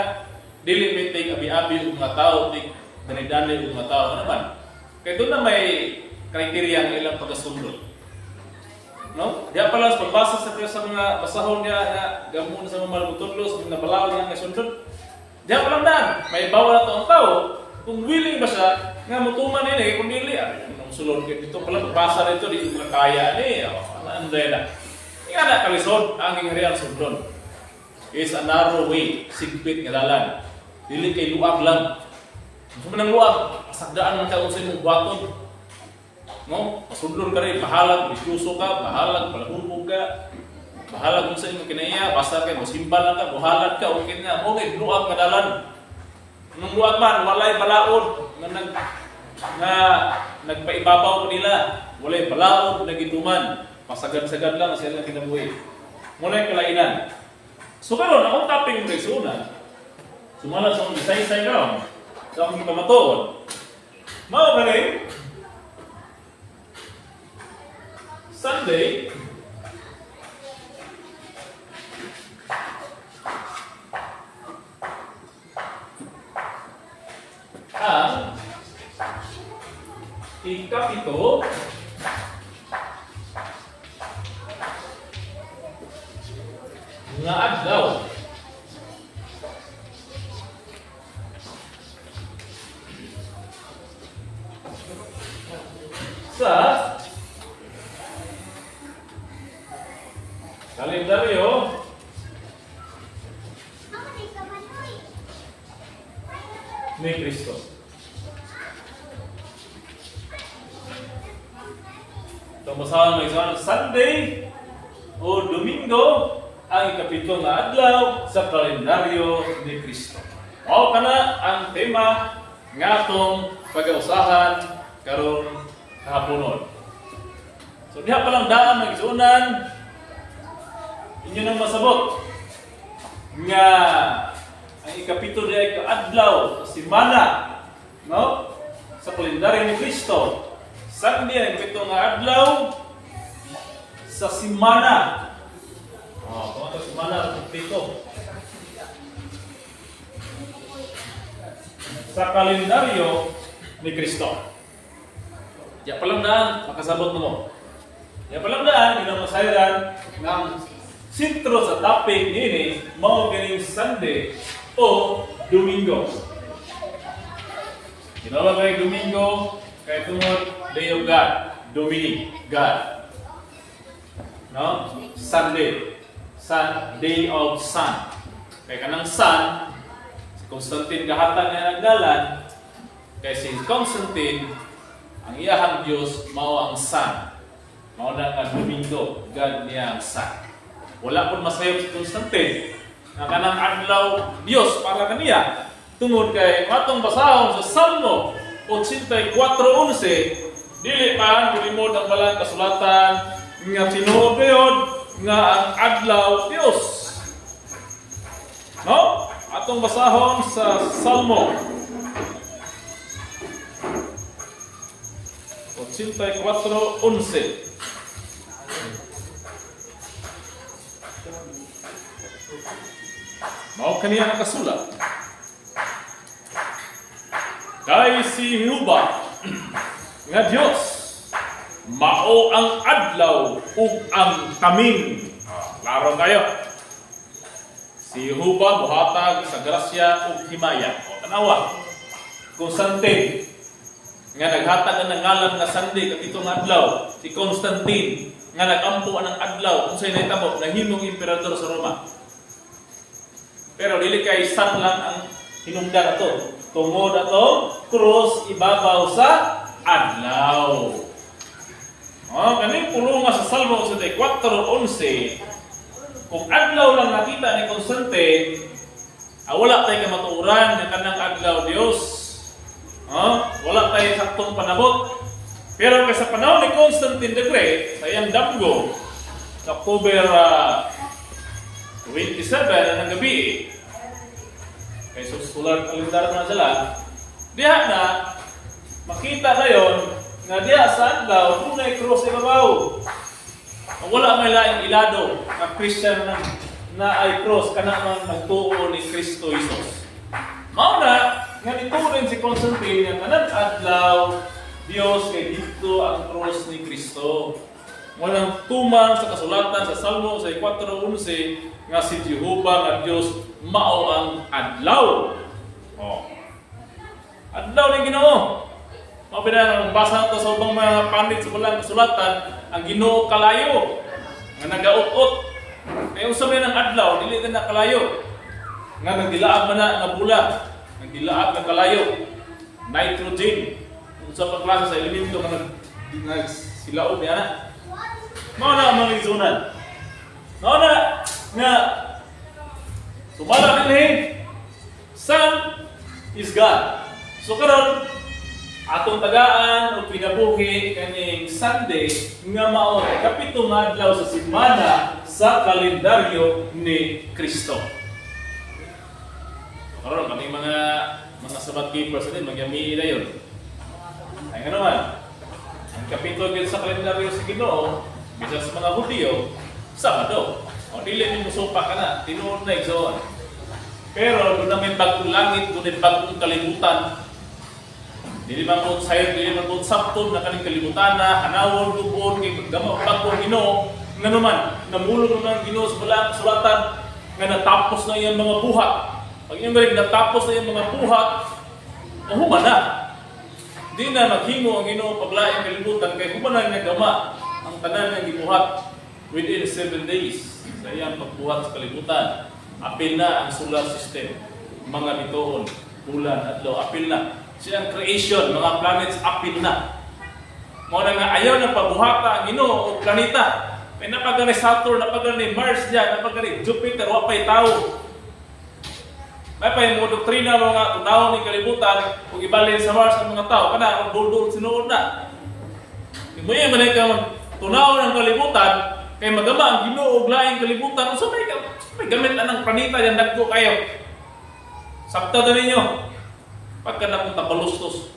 dili may take abi-abi ang mga tao, take danay-danay ang mga tao naman. Kaya doon na may kriteria ng ilang pagkasundot. No? Diya pala sa pagbasa sa mga basahon niya nga gamon sa mga malabutudlo sa mga balaw niya nga sundot. Diya pala dan, may bawal na ang tao kung willing ba siya nga mutuman ini kung dili ang sulod kay dito pala pagbasa nito di ko kaya ni ano na. Nga na kalisod ang ingarian sundon. Is a narrow way, sigpit nga dalan. Dili kay luag lang. Kung nang luag, pasagdaan man ka unsay mong buhaton. No? Pasundon ka rin, bahalag, disyoso ka, bahalag, palahulbog ka, bahalag kung sa inyo kinaya, basta kayo, masimba lang ka, buhalag ka, okay nga, okay, luag madalan. Nung luag man, walay balaod, na nagpaibabaw ko nila, walay balaod, nagituman, pasagad-sagad lang sila kinabuhi. Muna yung kalainan. So karon, akong topping mo rin sumala sa akong isay-isay ka, sa akong ipamatoon. Mao ka rin, Sunday, ang ikapito nga adlaw sa kalendaryo ni Kristo. Itong basahan ng isang Sunday o Domingo ang ikapito nga adlaw sa kalendaryo ni Kristo. O kana ang tema nga itong pag-ausahan karon kahaponon. So diha pa lang daan ng isunan inyo nang masabot nga ang ikapito diay kaadlaw sa semana, no? Sa kalendaryo ni Kristo. Sunday ang ikapito nga adlaw sa semana. Kung ito semana ikapito. Sa kalendaryo ni Kristo. Diya palang daan, makasabot mo. Diya palang daan, ginamasayaran ng sintro sa topic nini, mao ganing Sunday o Domingo. Ginawa kay Domingo, kay tungod Day of God, Dominic, God. No? Sunday, Day of Sun. Kay kanang Sun, si Constantine gahatan nga nagdalan, Kay si Constantine, ang iyahang Diyos mao ang sun. Mao na nga Domingo, God niya ang sun. Wala pun masayop si Constantine na kanang adlaw Diyos para kaniya. Tungod kay matong basahon sa Salmo 84:11, dili pa bulimod ang balang kasulatan nga tinuod gayud nga ang adlaw Dios. No? Atong basahon sa Salmo 84:11. Mao kaniya nakasulat. Kay si Jehovah nga Dios mao ang adlaw ug ang tamin. Klaro kayo. Si Jehovah buhatag sa grasya ug himaya. O tanawa. Constantine nga naghatag ang ngalan nga Sunday katitong adlaw. Si Constantine nga nagampo ang adlaw unsay nahitabo nahimong emperador sa Roma. Pero dili kay sun lang ang hinungdan ato. Tungod ato cross ibabaw sa adlaw. Kani pulo nga sa Salmo 84:11. Kung adlaw lang nakita ni Constantine, wala tayo kamatuuran nga kanang adlaw Dios. Wala tayo saktong panabot. Pero kay sa panahon ni Constantine the Great, sa iyang damgo, sa October 27 ng gabi, kay solar calendar na sila, diha na, makita na yon nga diha sa adlaw, kung na cross ibabaw. Wala may laing ilado na Christian na ay cross, kana man nagtuo ni Kristo Jesus. Mao na, nga niturin si Constantine nga kanang adlaw, Dios kay dito ang cross ni Kristo. Walang tumang sa kasulatan sa Salmo 4:11 nga si Jehovah nga Dios mao ang adlaw. Adlaw ni Ginoo. Mao pinang basa to sa ubang mga pandit sa bulang kasulatan, ang Ginoo kalayo nga nagaut-ut. Ay unsa man ang adlaw dili na kalayo. Nga nagdilaab man na nga bula, nagdilaab nga kalayo. Nitrogen. Unsa pa klase sa elemento nga nagsilaod niya na. Mao na ang mga izunan. Mao na nga sumala dinhi Son is God. So karon atong tagaan o pinabuhi kaning Sunday nga mao ay kapitong adlaw sa semana sa kalendaryo ni Kristo. Karon kami mga Sabbath keepers din magyami na yon. Ay nga naman, ang kapitol sa kalendaryo sa Ginoo, bisa sa mga Hudyo, Sabado. O dili ni musupa ka na, tinuod na igsoon. Pero doon na may bagong langit, doon may bagong kalibutan. Dili man po sayo, dili man po sabton na kaning kalibutan na, hanawon, tubon, bagong Ginoo. Nga naman, namulog naman ang Ginoo sa balang sulatan nga natapos na iyang mga buhat. Pag iyang natapos na iyang mga buhat, human na. Di na maghimo ang Ginoo paglaing kalibutan kay human na nagama ang tanan ng gibuhat within 7 days. Sa iyang pagbuhat sa kalibutan, apil na ang solar system, mga bituon, bulan, adlaw, apil na. Siyang creation, mga planets, apil na. Mao na nga ayaw na pabuhata ang Ginoo o planeta. May napagani Saturn, napagani Mars diyan, napagani Jupiter, wa pay tawo. May pay mo doktrina mga tunaw ni kalibutan ug ibalin sa Mars ang mga tawo kana ang buldol sinuod na. Imoy man ka tunaw ng kalibutan kay magama ang Ginoo og laing kalibutan so may gamit anang planeta yan dagko kayo. Sakta na ninyo. Pagka na punta balustos.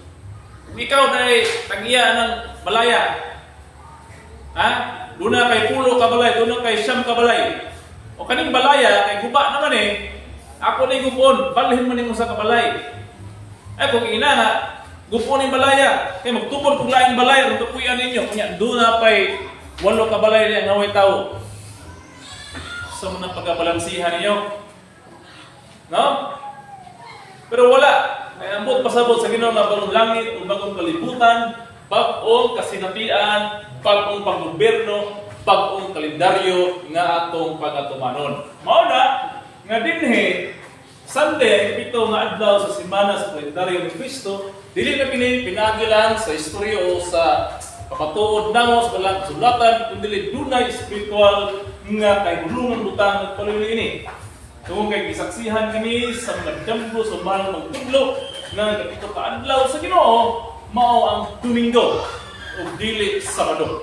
Ikaw dai tagiya ng balaya. Ha? Duna kay pulo ka balay, duna kay siyam ka balay. O kaning balaya kay guba naman eh. Ako ni gupon, balhin man nimo sa kabalay. Ay kung ina na gupon ning balaya, kay magtupod kung laing balay ug tupuyan ninyo kunya duna pay 8 ka balay niya ngaway tawo. Sa mga pagkabalansihan ninyo. No? Pero wala. May ambot pasabot sa Ginoo na bagong langit ug bagong kalibutan, bag-ong kasinatian, bag-ong panggobyerno, bag-ong kalendaryo nga atong pagatumanon. Mao na nga dinhi Sunday pito nga adlaw sa semana sa kalendaryo ni Kristo, Dili na pinagi lang sa istorya o sa kapatuod namo sa balang kasulatan, kundi dunay spiritual nga kahigulungan butang nagpaluloy ini. Kung kay gisaksihan kami sa mga damgo sa mahal magtudlo nga ganito kaadlaw sa Ginoo, mao ang Domingo o dili Sabado.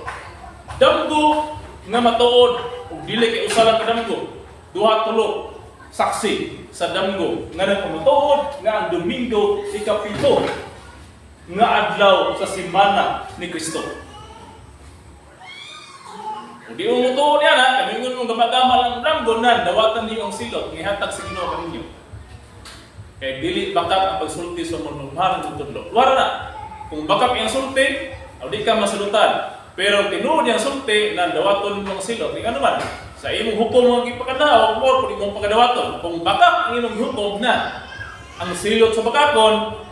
Damgo nga matuod o dili kay usalang ka damgo, duha tulo saksi sa damgo nga nagpamatuod nga ang Domingo ikapito nga adlaw sa semana ni Kristo. Di mo mutuon yan ha, kami mong gamagamal ang damgo na dawatan niyo ang silot, ngihatag sa Ginoo kaninyo. Kaya dili bakap ang pagsulti sa manumahal ng tudlo. Wala na, kung bakap yung sulti, o di ka masulutan. Pero tinuod yung sulti na dawaton ng silot, di ano man, sa imong hukom ang ipakadaw, o kung imong pagadawaton. Kung bakap ang imong hukom na ang silot sa bakapon,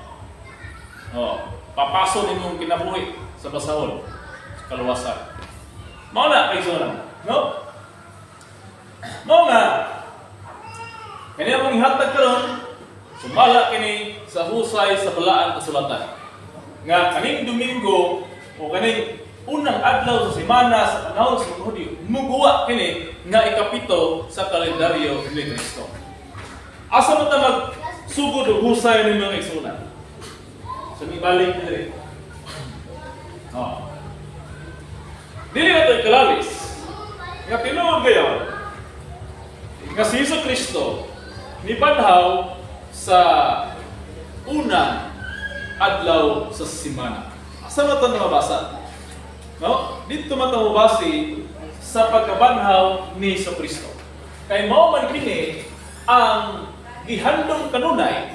papaso imong kinabuhi sa basahon, sa kaluwasan. Mao na kay Zoran, no? Mao nga kaniya mong ihatag karon sumala kini sa husay sa balaan kasulatan. Nga kaning Domingo o kaning unang adlaw sa semana sa panahon sa mga Hudyo, muguwa kini nga ikapito sa kalendaryo ni Kristo. Asa mo ta magsugod og husay ni mga igsoon? Sa mibalik diri. Dili na ito'y kalalis. Nga tinuod gayon, nga si Hesus Kristo nibanhaw sa unang adlaw sa semana. Asa mo ito mabasa? No? Dito man ito mabasi sa pagkabanhaw ni Hesus Kristo. Kay mao man kini ang gihandong kanunay,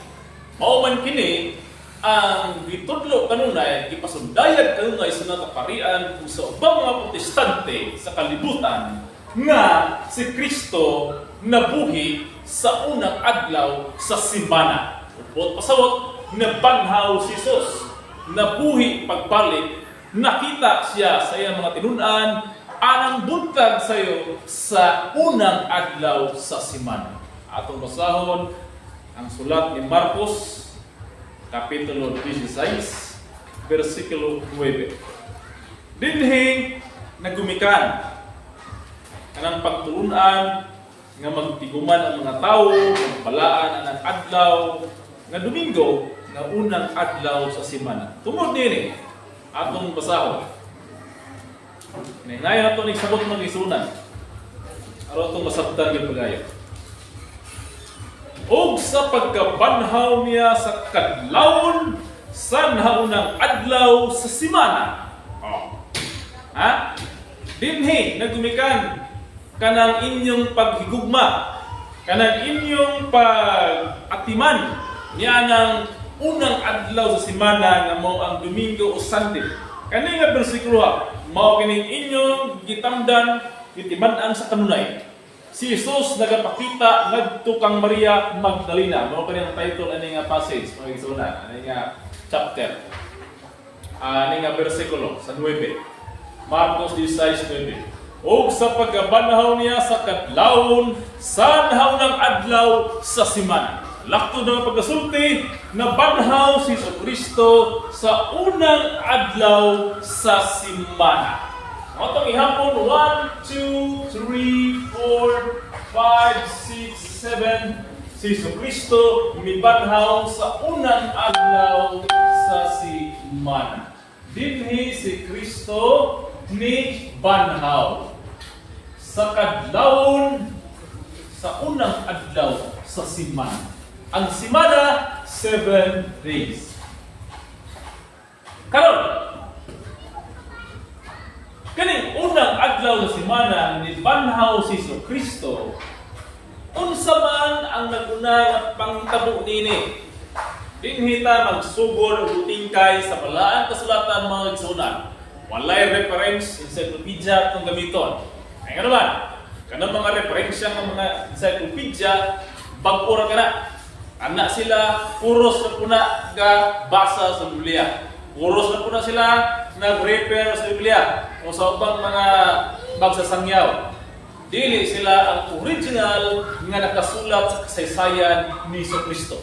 mao man kini ang gitudlo kanunay, gipasundayag kanunay sa nakaparian kung sa ubang mga protestante sa kalibutan nga si Kristo nabuhi sa unang adlaw sa semana. Upot pasawot, nabanhaw si Jesus, nabuhi pagbalik, nakita siya sa iyang mga tinunan, anang buntag sayo sa unang adlaw sa semana. Atong basahon ang sulat ni Marcos Kapitulo 16, versikulo 9. Dinhi nagumikan kanang pagtulunan nga magtiguman ang mga tao, magbalaan ang adlaw nga Domingo nga unang adlaw sa semana. Tungod dinhi atong basahon. Ngayon ato ni sabot mag-isunan. Aro atong masabtan gyud pagayo. Og sa pagkabanhaw niya sa kadlawon sa naunang adlaw sa semana. Dinhi nagumikan kanang inyong paghigugma, kanang inyong pag-atiman niya ng unang adlaw sa semana nga mao ang Domingo o Sunday. Kani nga bersikulo mao kining inyong gitamdan gitiman-an sa kanunay. Si Jesus nagapakita ngadto kang Maria Magdalena. Mao kani ang title ani nga passage, mga igsunan, ani nga chapter. Ani nga bersikulo sa 9. Marcos 16:9. Og sa pagkabanhaw niya sa kadlawon sa naunang adlaw sa semana. Lakto na pagkasulti na banhaw si Kristo sa unang adlaw sa semana. Atong ihapon 1, 2, 3, 4, 5, 6, 7 si Kristo mibanhaw sa unang adlaw sa semana. Dinhi si Kristo ni banhaw sa kadlawon sa unang adlaw sa semana. Ang semana 7 days. Karon kaning unang adlaw sa semana ni banhaw si Kristo, unsa man ang naguna at pangtabo nini? Dinhi ta magsugod og tingkay sa balaan kasulatan mga igsunan. Walay reference encyclopedia itong gamiton. Ay nga naman, kanang mga referensya ng mga encyclopedia, bag-o ra kana. Anak sila, puros na puna ga basa sa Biblia. Puros na puna sila nag-refer sa Biblia o sa ubang mga magsasangyaw. Dili sila ang original nga nakasulat sa kasaysayan ni Kristo.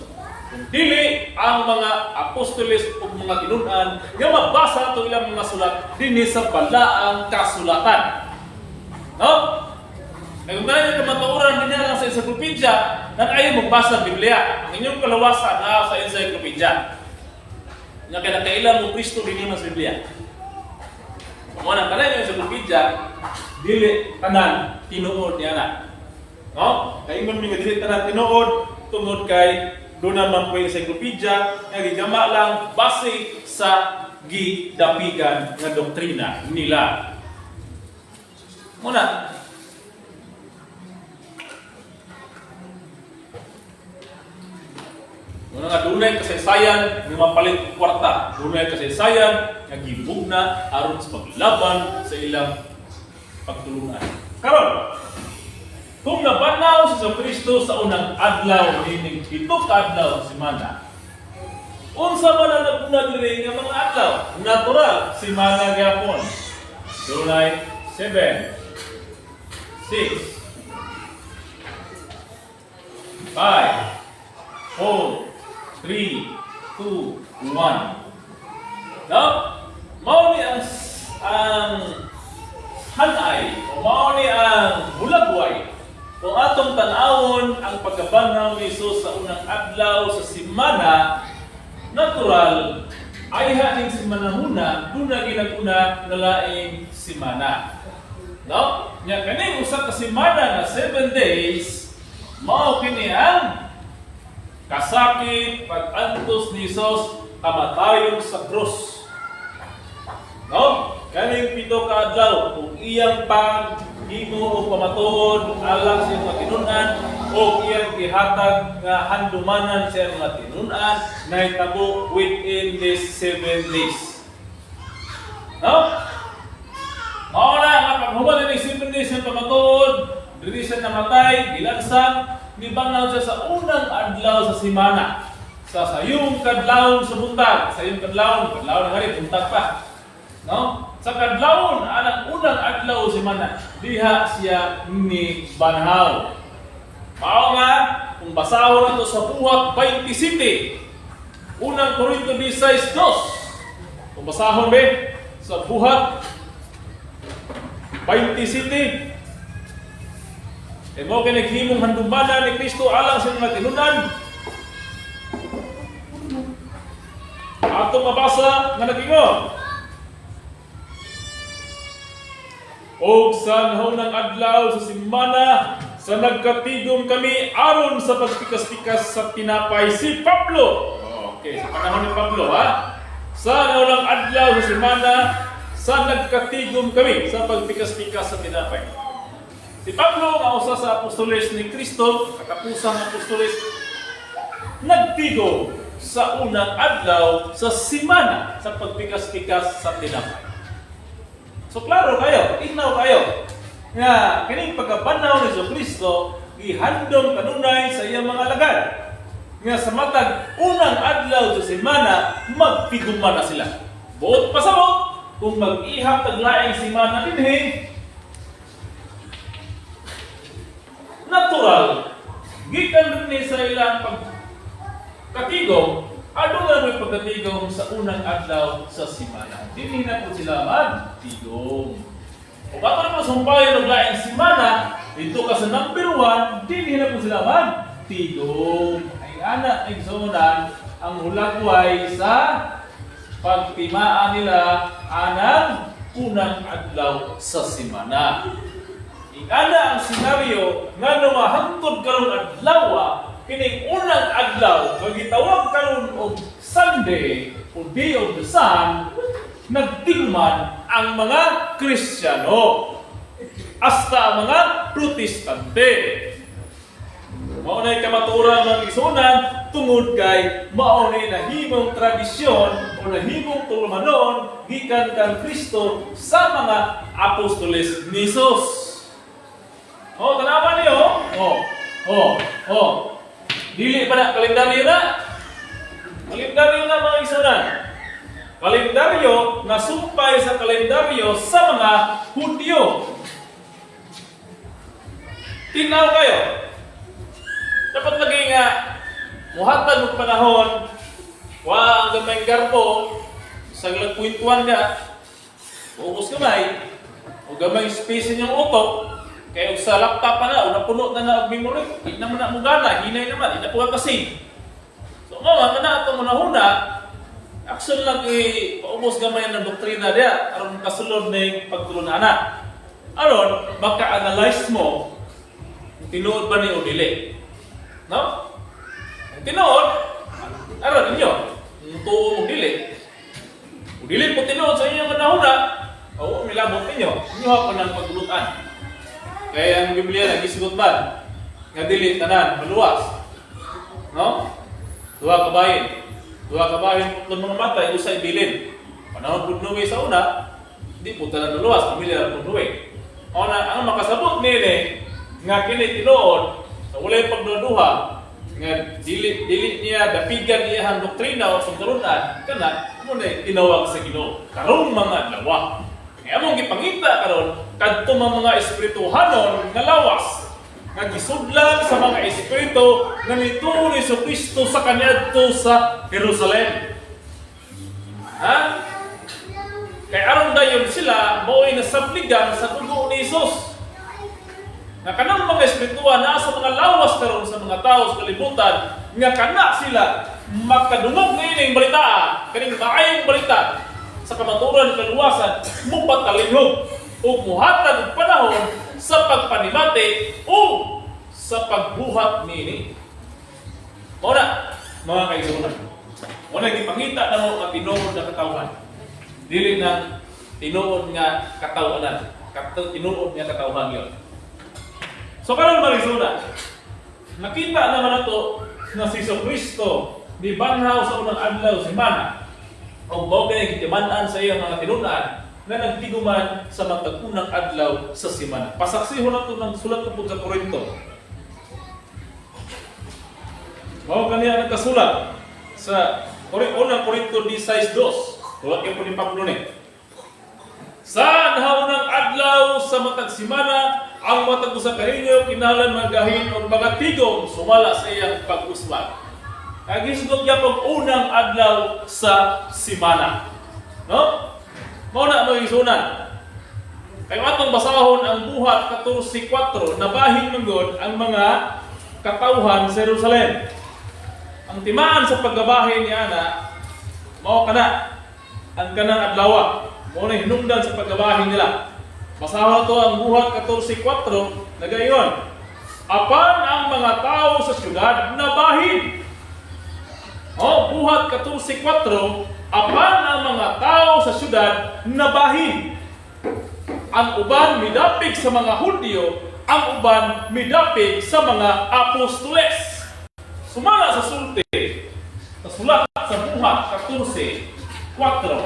Kung dili ang mga apostoles o mga tinunan nga mabasa ito ilang mga sulat dinhi sa balaang kasulatan. No? Nagumana yung kamatuoran din lang sa encyclopedia nang ayaw magbasa ng Biblia. Ang inyong kalawasan na sa encyclopedia. Nga kinakailan mo Kristo din naman sa Biblia. Kung anong kanan yung encyclopedia, dili tanan tinuod niya na. No? Kaya ingon nga dili tanan tinuod tungod kay doon naman po yung encyclopedia nga gigama lang base sa gidapigan nga doktrina nila. Muna, nga dunay kasaysayan nga mapalit kwarta, dunay kasaysayan nga gibugna aron sa paglaban sa ilang pagtulungan. Karon, kung nabanaw si Kristo sa unang adlaw nining pito ka adlaw sa semana, unsa man ang naguna diri nga mga adlaw? Natural, semana gyapon. Dunay 7, 6, 5, 4, 3, 2, 1. Now, mao ni ang hanay o mao ni ang bulagway kung atong tan-awon ang pagkabanaw ni Jesus sa unang adlaw sa semana, natural ay haning semanahuna duna ginaguna nga laing semana. No? Nya kani usa ka semana na 7 days mao kini ang kasakit pag-antos ni Jesus kamatayon sa krus. No? Kaning pito ka adlaw kung iyang paghimo o pamatuod alang sa mga tinunan o iyang gihatag nga handumanan sa mga tinunan na hitabo within these 7 days. No? Mao na nga paghuman ni 7 days ng pamatuod, diri siya namatay, gilansan, nibanaw siya sa unang adlaw sa semana. Sa sayong kadlawon sa buntag, sayong kadlawon ng hari, buntag pa. No? Sa kadlawon, anang unang adlaw sa semana, diha siya ni banhaw. Mao nga, kung basahon nato sa buhat 27, unang Korinto 16:2. Kung basahon be, sa buhat 27, mo kay naghimong handumanan ni Kristo alang sa mga tinunan. Ato mabasa nga nagingon. Og sa nahunang adlaw sa semana sa nagkatigom kami aron sa pagpikas-pikas sa tinapay si Pablo. Okay, sa panahon ni Pablo ha. Sa nahunang adlaw sa semana sa nagkatigom kami sa pagpikas-pikas sa tinapay. Si Pablo, nga usa sa apostoles ni Kristo, katapusang apostoles, nagtigo sa unang adlaw sa semana sa pagpikas-pikas sa tinapay. So klaro kayo, ignaw kayo, nga kining pagkabanaw ni Kristo, gihandom kanunay sa iyang mga alagad. Nga sa matag unang adlaw sa semana, magtiguman na sila. Buot pasabot, kung mag-ihap taglaing semana dinhi, natural, gikan rin sa ilang pagkatigong, adungan may pagkatigong sa unang adlaw sa semana. Dili na po sila magtigong. Kung ato na po sumpayan ng laing semana, dito ka sa number 1, dili na po sila magtigong. Ay anak, igsunan, ang hulagway sa pagtimaan nila anang unang adlaw sa semana. Ana ang senaryo nga mahangtod karon adlaw kining unang adlaw nga gitawag karon og Sunday o Day of the Sun, nagtigman ang mga Kristiyano hasta mga Protestante. Mao nay kamaturan ng isunan tungod kay mao nay nahimong tradisyon o nahimong tulumanon gikan kang Kristo sa mga apostoles ni Jesus. Tanawan niyo. Dili pa na kalendaryo na. Kalendaryo na mga isunan. Kalendaryo na sumpay sa kalendaryo sa mga Hudyo. Tinaw kayo. Dapat lagi nga muhatag og panahon, wa ang gamay garbo, sa lagkwintuan niya, ubos gamay, o gamay space niyang utok, kaya sa laptop pa na, napuno na og memory, hindi naman na mugana, hinay naman, hindi na po kasi. So, mama, na itong manahuna, action lang paubos gamay ng doktrina niya, aron kasulod na pagtulunana. Aron, maka-analyze mo, tinuod ba niyo o dili? No? Ang tinuod, aron ninyo, tuo mo dili. Kung dili po tinuod sa inyong manahuna, o milabot ninyo, inyo pa ng pagulutan. Kaya ang Biblia nagisigot ba? Nga dili tanan, maluwas. No? Duha ka bahin ng mga matay, usay bilin. Panahon pudnuwi sa una, hindi po tanan maluwas, pamilya ng pudnuwi. Ang makasabot nini, nga kini tinuod, sa walay pagduduha, nga dili niya dapigan iyang doktrina o pagkarunan, kana muna tinawag sa Ginoo. Karong mga lawa. Kaya mong gipangita karon kadto mga espirituhanon nga lawas nga gisudlan sa mga espiritu nga nituo ni Kristo sa kaniadto sa Jerusalem. Ha? Kay aron dayon sila mao'y nasabligan sa dugo ni Jesus. Nga kanang mga espirituhan na sa mga lawas karon sa mga tao sa kalibutan nga kana sila makadungog niining balita, kaning maayong balita sa kamaturan kaluwasan mo patalihog o muhatag og panahon sa pagpanimati o sa pagbuhat niini. Ora, mga kaigsunan, wala gipangita na mo ang tinuod na katawhan. Dili na tinuod nga katawhanan, tinuod nga katawhan yon. So karon mga kaigsunan, nakita naman nato na si Kristo di banhaw sa unang adlaw semana o bawgay gitiman-an sa iyang mga tinunan na nagtiguman sa matag-unang adlaw sa semana. Pasaksihon nato ng sulat tungkol sa Korinto. Mao kaniya nagkasulat sa unang Korinto 16:2. Tuwa kay ni Pablo ni. Sa unang adlaw sa matag semana ang matag usa ka inyo kinahanglan magahin og mga tigom sumala sa iyang pag-uswag. Kagisgot niya pag unang adlaw sa semana. No? Mao na mga isunan. Kay atong basahon ang buhat 14:4 nabahin manggod ang mga katawhan sa Jerusalem. Ang timaan sa paggabahin ni ana mao kana ang kanang adlaw. Mao na hinungdan sa paggabahin nila. Basahon to ang buhat 14:4 nagayon. Apan ang mga tao sa syudad nabahin. Buhat 14:4, apan ang mga tao sa syudad nabahin. Ang uban midapig sa mga Hudyo, ang uban midapig sa mga apostoles. Sumala sa sulti, sa sulat sa buhat 14:4.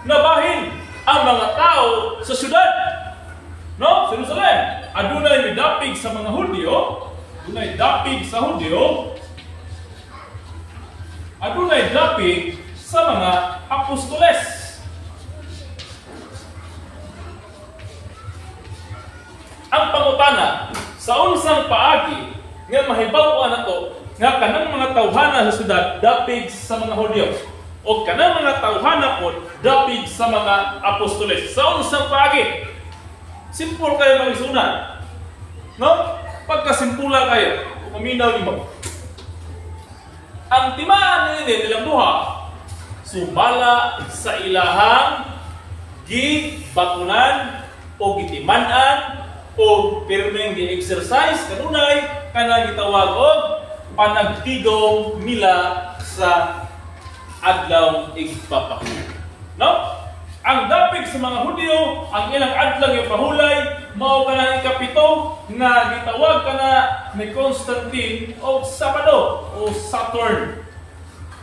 Nabahin ang mga tao sa syudad. No? Sa Jerusalem. Adunay midapig sa mga Hudyo, adunay dapig sa Hudyo, adunay dapig sa mga apostoles. Ang pangutana sa unsang paagi nga mahibaw-an nato nga kanang mga tawhana sa syudad dapig sa mga Hudyo o kanang mga tawhana pod dapig sa mga apostoles. Sa unsang paagi, simple kayo mga isunan. No? Pagkasimpula kayo, kuminaw nimo. Ang timaan nilang duha, sumala sa ilahang gibatunan o gitiman-an o pirmeng gi-exercise kanunay kanang gitawag og panagtigom nila sa adlaw igpapahulay. No? Ang dapig sa mga Hudyo, ang ilang adlaw yung pahulay, mao kanang ikapito nga gitawag kana ni Constantine o Sabado o Saturn.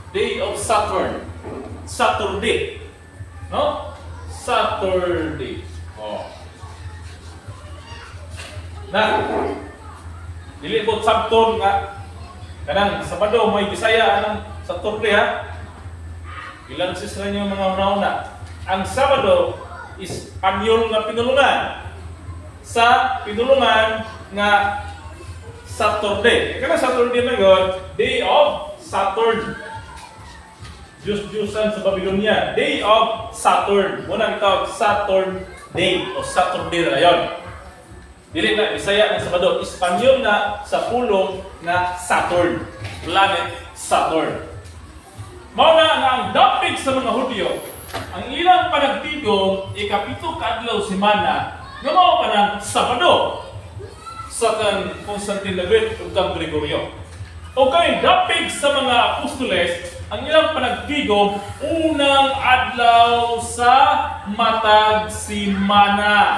Day of Saturn. Saturday. No? Saturday. Na dili po Sabton nga kanang Sabado may Bisaya anang Saturday ha. Ilang sisra niyo mga una-una. Ang Sabado is anyol nga pinulungan. Sa pinulungan nga Saturday. Kaya Saturday na yun, day of Saturn. Diyos-Diyosan sa Babylonia. Day of Saturn. Muna itawag Saturn Day o Saturday na yun. Dili na Bisaya ng Sabado. Espanyol na sa pulong na Saturn. Planet Saturn. Mauna nga ang dapig sa mga Hudyo. Ang ilang panagtigong ikapito kadlaw semana nga mao pa ng Sabado sa kan Constantine the Great ug kang Gregorio. O kay dapig sa mga apostoles ang ilang panagtigong unang adlaw sa matag semana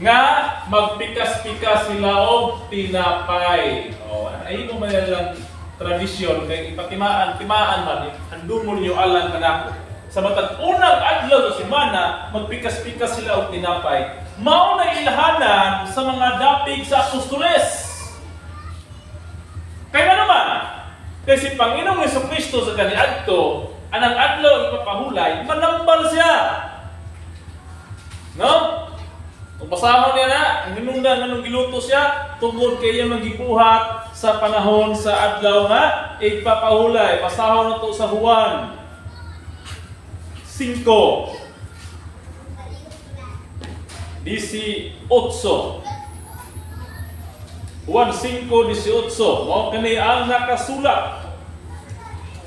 nga magpikas-pikas sila og tinapay. Ay mo man lang tradisyon kay ipatimaan man handun mo niyo alang kanako. Sa matag unang adlaw sa semana magpikas-pikas sila og tinapay. Mao na ilahanan sa mga dapig sa apostoles. Kaya naman, kasi Panginoong Jesucristo sa kaniadto, anang adlaw ipapahulay, manambal siya. No? Kung basahon niya na, ang hinungdan anong giluto siya, tungod kay iya magibuhat sa panahon sa adlaw nga ipapahulay. Basahon na to sa Juan 5. 18. Juan 5:18. Mao kini ang nakasulat.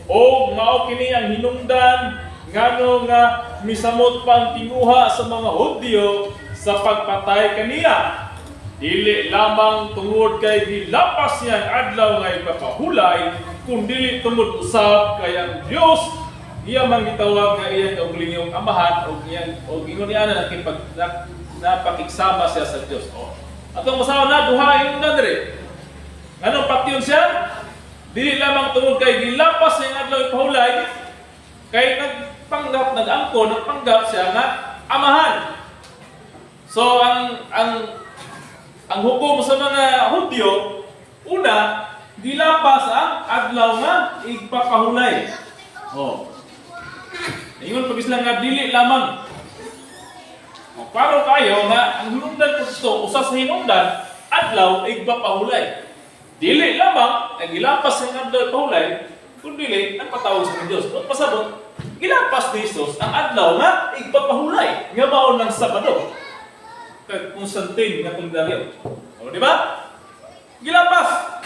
O mao kini ang hinungdan ngano nga misamot pang tinguha sa mga Hudyo sa pagpatay kaniya. Dili lamang tungod kay gilapas niya ang adlaw nga ipapahulay, kundi tungod usab kay ang Dios iya man gitawag nga iyang kaugalingong amahan o iyang o ingon niya na napakigsama siya sa Dios. Atong masawa na duha yung nadre. Anong patyon siya? Dili lamang tungod kay gilapas ang adlaw ipahulay, kay nagpanggap siya nga amahan. So ang hukom sa mga Hudyo, una, gilapas ang adlaw nga ipapahulay. Ingon pag islang nga dili lamang. Klaro kayo nga ang hinungdan ko ito, usa sa hinungdan, adlaw ipapahulay. Dili lamang ang gilapas ang adlaw ipahulay, kundi ang patawag sa Dios. Kung pasabot, gilapas ni Jesus ang adlaw nga ipapahulay, nga mao ng Sabado. Kay Constantine nga Pangdalyo. O di ba? Gilapas.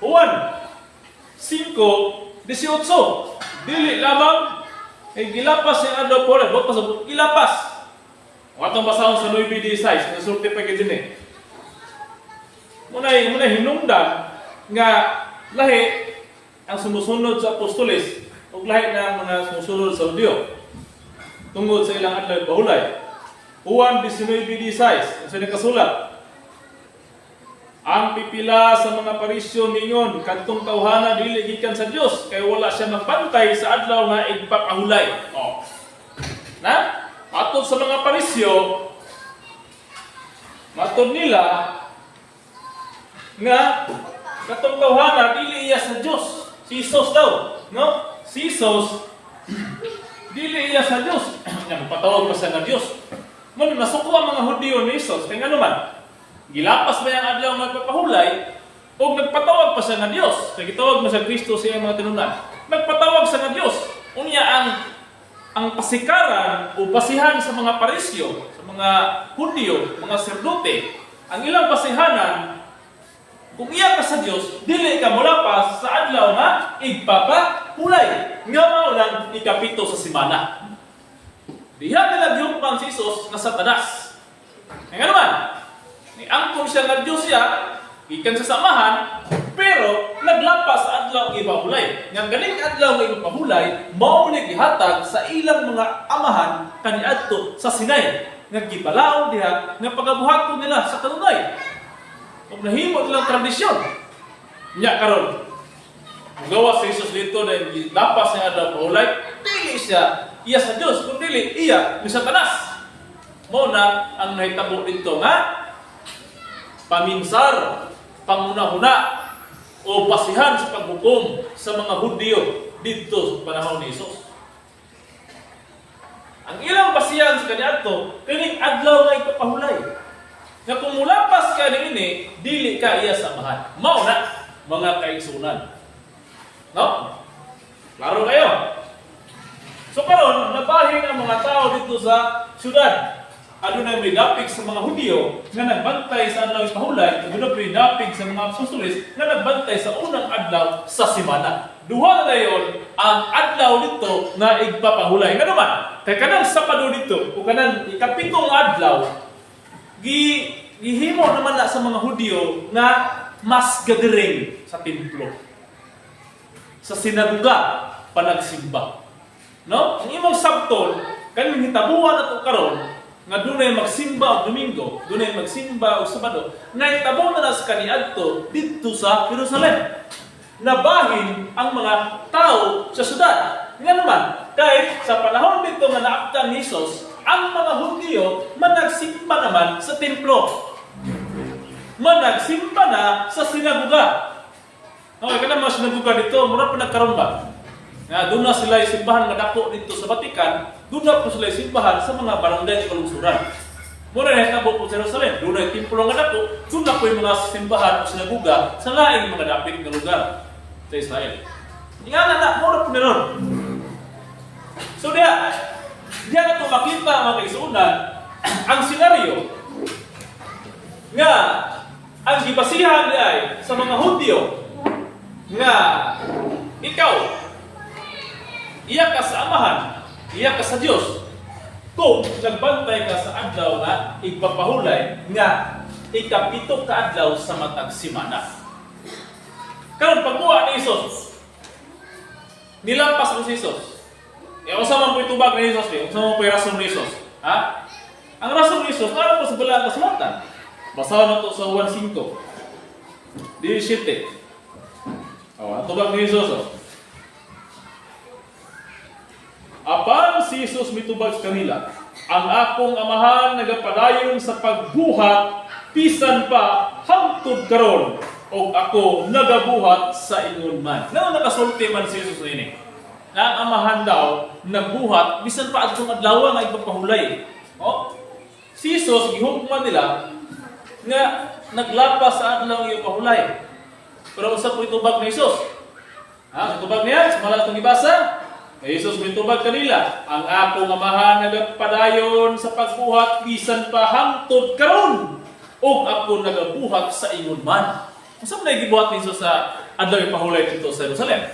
Juan 5:18. Dili lamang gilapas ang adlaw ipahulay, wa pasabot gilapas. O atong basahon sa 9:16, nasulti pa kay dinhi. Muna hinungdan nga lahi ang sumusunod sa apostoles ug lahi na ang mga sumusunod sa Hudyo tungod sa ilang adlaw ipahulay. Juan 19:16, sa nakasulat, ang pipila sa mga parisyo ningon kadtong tawhana dili gikan sa Dios kay wala siya magbantay sa adlaw nga ipapahulay. Na? Atong sa mga parisyo, matod nila nga katong tawhana dili iya sa Dios. Si Jesus daw, no? Si Jesus dili iya sa Dios. Yang patawag pa sa Dios. Muna nasuko ang mga Hudyo ni Jesus, kaya nga naman, gilapas ba yung adlaw nga nagpapahulay, o nagpatawag pa siya ng Diyos. Kaya gitawag mo sa Kristo siya mga tinunan. Nagpatawag siya ng Diyos. Unya ang pasikaran o basihan sa mga parisyo, sa mga Hudyo, mga serdote, ang ilang basihanan, kung iya ka sa Diyos, dili ka mulapas sa adlaw nga igpapahulay. Nga maulang ikapito sa semana. Diha nila gihukman si Jesus na Satanas. Nga naman, ni angkong siya nga Diyos siya, ikan sa samahan, pero naglapas sa adlaw ipahulay. Nga galing adlaw nga ipahulay, mao ni gihatag sa ilang mga amahan kaniadto sa Sinai. Nga gibalaw diha nga pagabuhaton nila sa kanunay. Ug nahimo nilang tradisyon. Nya karon, gawa si Jesus dito na lapas sa adlaw ipahulay, dili siya iya sa Diyos, kung dili, iya ni Satanas. Mo na ang nahitabo dito nga paminsar, pangunahuna, o basihan sa paghukom sa mga Hudyo dito sa panahon ni Jesus. Ang ilang basihan sa kaniadto, kining adlaw nga ipapahulay. Nga kung mulapas ka ini, dili ka iya samahan. Mao na mga kaigsunan. No? Klaro kayo. So karon nabahin ang mga tao dito sa syudad. Adunay may dapig sa mga Hudyo nga nagbantay sa adlaw pahulay, adunay may dapig sa mga apostles nga nagbantay sa unang adlaw sa semana. Duha na yon ang adlaw dito nga igpapahulay. Nga naman, kay kanang Sabado dito o kanang ikapitong adlaw, gihimo naman na sa mga Hudyo nga mas gathering sa templo. Sa sinagoga panagsimba. No? Ang imong sabton kaning hitabuan ato karon nga dunay magsimba og Domingo, dunay magsimba og Sabado, nga hitabo na sa kaniadto didto sa Jerusalem. Nabahin ang mga tao sa syudad. Nga naman, kahit sa panahon dito nga naaptan ni Jesus, ang mga Hudyo managsimba naman sa templo. Managsimba na sa sinagoga. Okay, kana mas sinagoga dito, mura pa nagkaroon ba? Nga doon na sila simbahan nga dako dito sa Vatican, doon na po sila simbahan sa mga barangay sa kalungsuran. Muna na hitabo po sa Jerusalem, doon na yung templo nga dako, doon na po yung mga simbahan o sinagoga sa laing mga dapit na lugar sa Israel. Nga na, muna po na ron. So diya na ito makita mga kaisunan, ang senaryo nga ang gibasihan di ay sa mga Hudyo nga ikaw iya ka sa amahan, iya ka sa Diyos. Kung nagbantay ka sa adlaw nga igpapahulay nga ikapito ka adlaw sa matag semana. Karon pagbuha ni Jesus, nilampas mo si Jesus. Unsa man po itubag ni Jesus, unsa man po rason ni Jesus? Ha? Ang rason ni Jesus, ano po sa balang kasulatan? Basahan na ito sa 1:5. 17. Ang tubag ni Jesus. Apan si Jesus mitubag sa kanila, ang akong amahan nagapadayon sa pagbuhat, pisan pa hangtod karon, o ako nagabuhat sa ingon man. Nga nakasulti man si Jesus ini. Ang amahan daw nagbuhat, bisan pa adtong adlaw nga ipapahulay. Oh? Si Jesus gihukman nila nga naglapas sa adlaw nga ipahulay. Pero usa po itubag ni Jesus. Ha, itubag niya, sumala itong ibasa. Jesus mitubag kanila, ang akong amahan nagapadayon sa pagbuhat bisan pa hangtod karon, ug ako nagabuhat sa ingon man. Unsa man gibuhat ni Jesus sa adlaw ipahulay dito sa Jerusalem?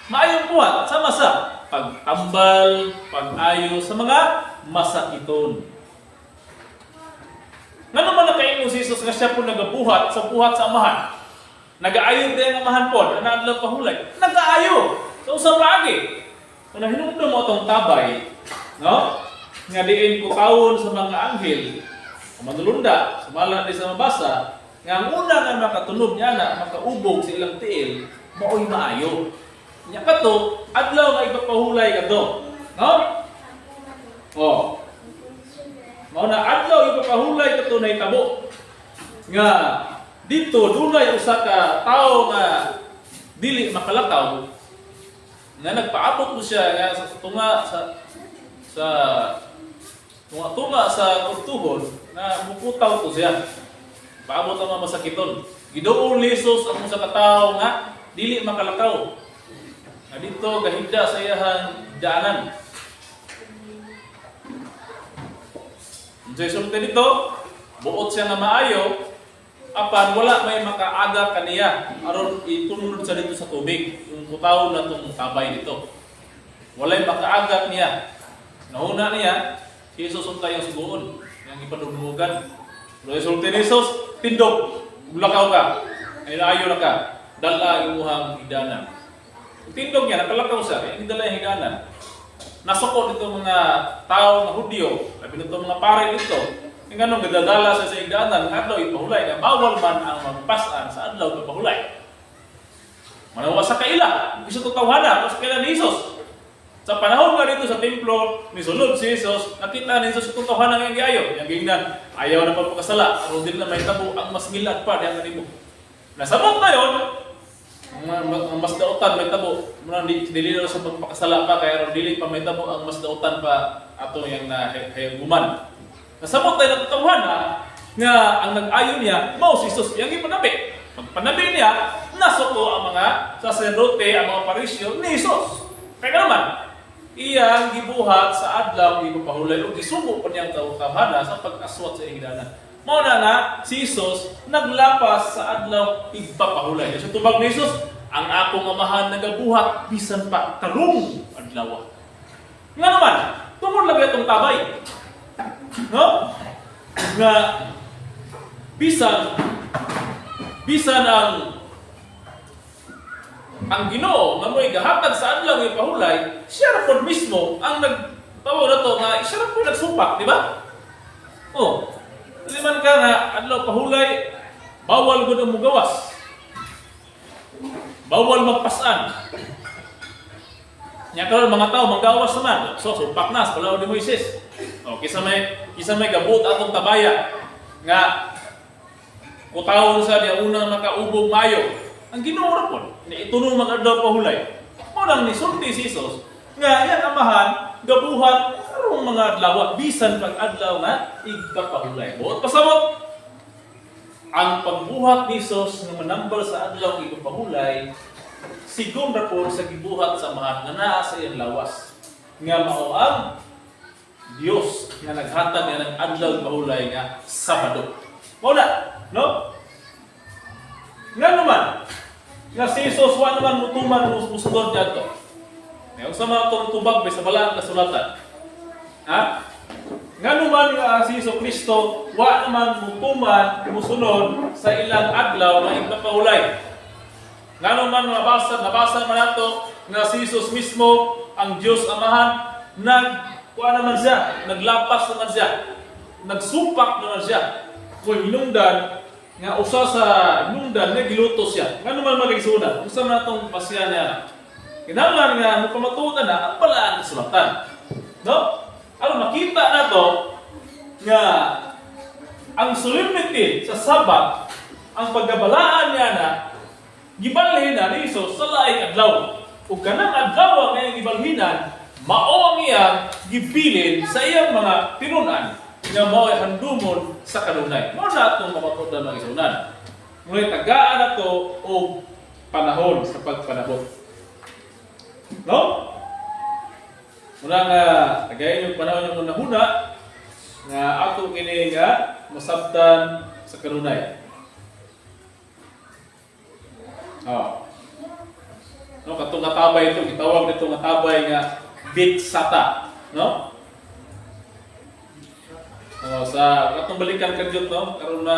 Maayong buhat sama sa pagtambal, pag-ayo sa mga masakiton. Ngano man nakaingon si Jesus nga siya po nagabuhat sa buhat sa amahan? Nagaayo din ang amahan po, na adlaw pahulay. Nagaayo. So sa pagi, kung nahinumdum mo itong tabay, no? Nga diin ko kawon sa mga anghel, manulunda, sumala di sa mabasa, nga ang una nga makatunog niya na, makaubog sa ilang tiil, mao'y maayo. Nya ka to, adlaw nga ipapahulay ka to. No? Oh. Mao na adlaw ipapahulay ka to na itabo. Nga, dito, dunay usa ka tao nga dili makalakaw, nga nagpaabot mo siya nga sa tunga sa kurtuhon na muputaw to siya. Paabot ang mga masakiton. Gidoon ni Jesus ang sa katao nga dili makalakaw. Nga dito gahigda sa iyang daanan. Jesus dito, buot siya nga maayo, apan wala may makaaga kaniya aron itunod sa dito sa tubig yung putaw na itong tabay dito. Walay makaagat niya. Nahuna niya, si Jesus untay ang sugoon, yung ipadugmugan. Pero isulti ni Jesus, tindog, ulakaw ka, ay naayo na ka, dala ang imuhang hidanan. Tindog niya, nakalakaw siya, hindi dala yung hidanan. Nasukot ito mga tao na Hudyo, labi nito mga pare dito, yung ganun, gadadala sa higdanan, ng adlaw ipahulay, nga bawal man ang magpasan sa adlaw ipahulay. Manawa sa kaila, gusto ko tawhana, sa kaila ni Jesus. Sa panahon nga dito sa templo, misulod si Jesus, nakita ni Jesus itong tawhana nga giayo. Yang gingnan, ayaw na pagpakasala, aron din na may tabo, ang mas ngilad pa diyan kanimo. Nasabot na yun, ang mas dautan may tabo, muna dili na sa pagpakasala pa, kaya aron dili pa may tabo, ang mas dautan pa ato yung nahayaguman. Nasabot tayo ng tawhana, nga ang nag-ayon niya mao si Jesus iyang ipanabi. Pagpanabi niya, nasuko ang mga saserdote, ang mga parisyo ni Jesus. Kaya naman, iyang gibuhat sa adlaw ipapahulay o gisugo pa niyang tawhana sa pag-aswat sa higdanan. Mao na si Jesus naglapas sa adlaw ipapahulay. So tubag ni Jesus, ang akong amahan nagabuhat bisan pa karong adlaw. Nga naman, tungod lang itong tabay. No? Nga bisan ang Ginoo nga mo'y gahatag sa adlaw ng pahulay, siya ra pod mismo ang nagtawag na to nga siya ra pod nagsumpak, di ba? Oh, di man ka nga adlaw pahulay, bawal gud ang mugawas. Bawal magpasan. Nya karon mga tao manggawas naman. So sumpak na sa palaw ni Moises. Oh, kisa may gabot atong tabaya nga kutawon sa diya unang makaubog mayo. Ang Ginoo ra pod ni itunog mag-adlaw pahulay. Mo nang nisulti si Jesus nga yan amahan gabuhat karong mga adlaw bisan pag-adlaw nga igpapahulay. Buot pasabot ang pagbuhat ni Jesus nga manambal sa adlaw igpapahulay sigon ra po sa gibuhat sa mga nga naa sa iyang lawas nga mao ang Dios nga naghatag nga ng adlaw pahulay nga Sabado. Mao na, no? Nga naman, nga si Jesus wa naman mutuman musudod dito. Nga sa mga tubag sa balang kasulatan. Ha? Nga naman nga si Jesus Kristo wa naman mutuman musunod sa ilang adlaw nga igpapahulay. Nga naman nabasa man nato nga si Jesus mismo ang Dios Amahan kuha naman siya, naglapas naman siya, nagsumpak naman siya. Kung hinungdan, nga usa sa hinungdan, nga giluto siya. Nga naman magigsunan, usa na itong pasya niya. Kinahanglan nga, nung pamatutan na, ang palaan ng sulatan. No? Ano, makita na to, nga ang solemnity sa Sabat, ang paggabalaan niya na, gibalhin na ni Jesus sa laing adlaw. Kung kanang adlaw nga yung gibalhinan, mao ang iyang gibilin sa iyang mga tinunan nga mao ay handumon sa kanunay. Mao na itong mapatudan ng isunan. Ngunit tagaan na ito o panahon sa pagpanahon. No? Muna nga, tagayin yung panahon yung unahuna nga ato kini nga masabtan sa kanunay. No, katong natabay ito, gitawag nito nga tabay nga bitsata, no? Sa katong balikan kadyot, no? Karon na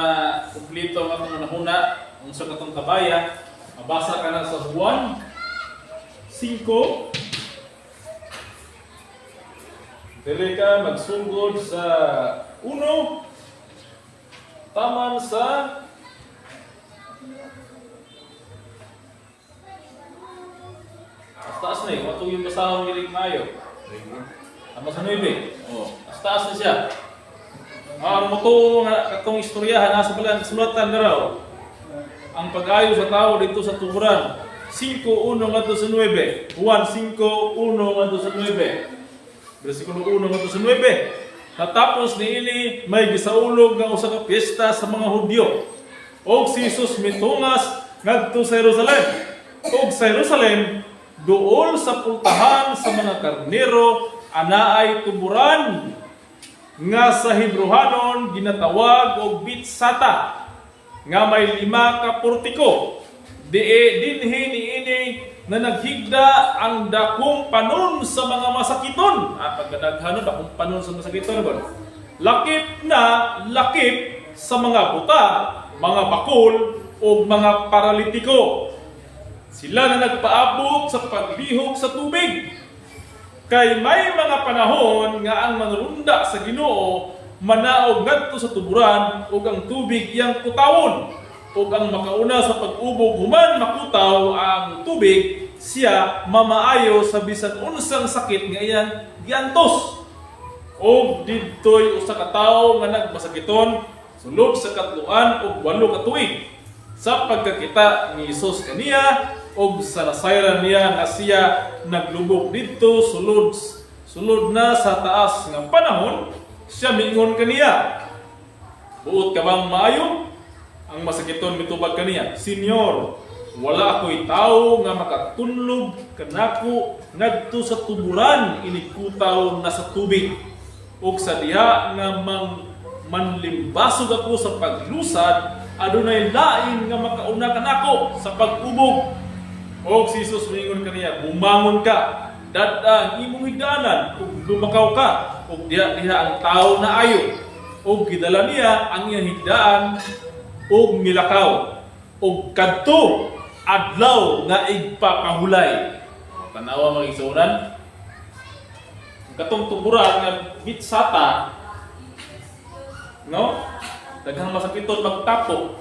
kumplito ang atong nahuna ang sa katong tabaya, mabasa ka na sa Juan 5. Dili ka magsugod sa 1 taman sa taas na eh, matong yung basahang milig mayo. Tama sa 9. Oh, taas na siya. Muto nga katong istoryahan nasa pala sulatan na raw. Ang pag-ayo sa tao dito sa tuburan 5:1 ngadto sa 9. Juan 5:1 ngadto sa 9. Bersikulo 1 ngadto sa 9. Natapos niini may gisaulog nga usa ka piyesta sa mga Hudyo. Og si Jesus mitungas ngadto sa Jerusalem. Og sa Jerusalem duol sa pultahan sa mga karnero anaay tuburan nga sa Hebrehanon ginatawag og bitsata nga may 5 ka portiko. Dinhi niini na naghigda ang dakong panon sa mga masakiton. Pagkadaghanon dakong panon sa masakiton ba? Lakip sa mga buta, mga bakol o mga paralitiko. Sila na nagpaabot sa paglihok sa tubig. Kay may mga panahon nga ang manrunda sa Ginoo manaog ngadto sa tuburan ug ang tubig iyang kutawon. Ug ang makauna sa pag-ubog human makutaw ang tubig, siya mamaayo sa bisan unsang sakit nga iyang giantos. Og didtoy usa ka tawo nga nagmasakiton sulod sa katluan og 8 ka tuig. Sa pagkakita ni Jesus kaniya og sa nasayran niya nga siya naglubog didto sulod na sa taas nga panahon, siya mingon kaniya, Buot ka bang maayo? Ang masakiton mitubag kaniya, Senyor, wala ako'y tao nga makatunlog kanako ngadto sa tuburan inikutaw na sa tubig. Ug sa diha nga manlimbasog ako sa paglusad, adunay lain nga makauna kanako sa pag-ubog. Og si Jesus mingon kaniya, bumangon ka, dad ang imong higdanan, ug lumakaw ka, ug diha ang tao na ayo. Ug gidala niya ang iyang higdaan ug milakaw. Ug kadto adlaw nga igpakahulay. Tanawa mga igsunan, katong tuburan nga bitsata, no? Daghang masakiton magtapo.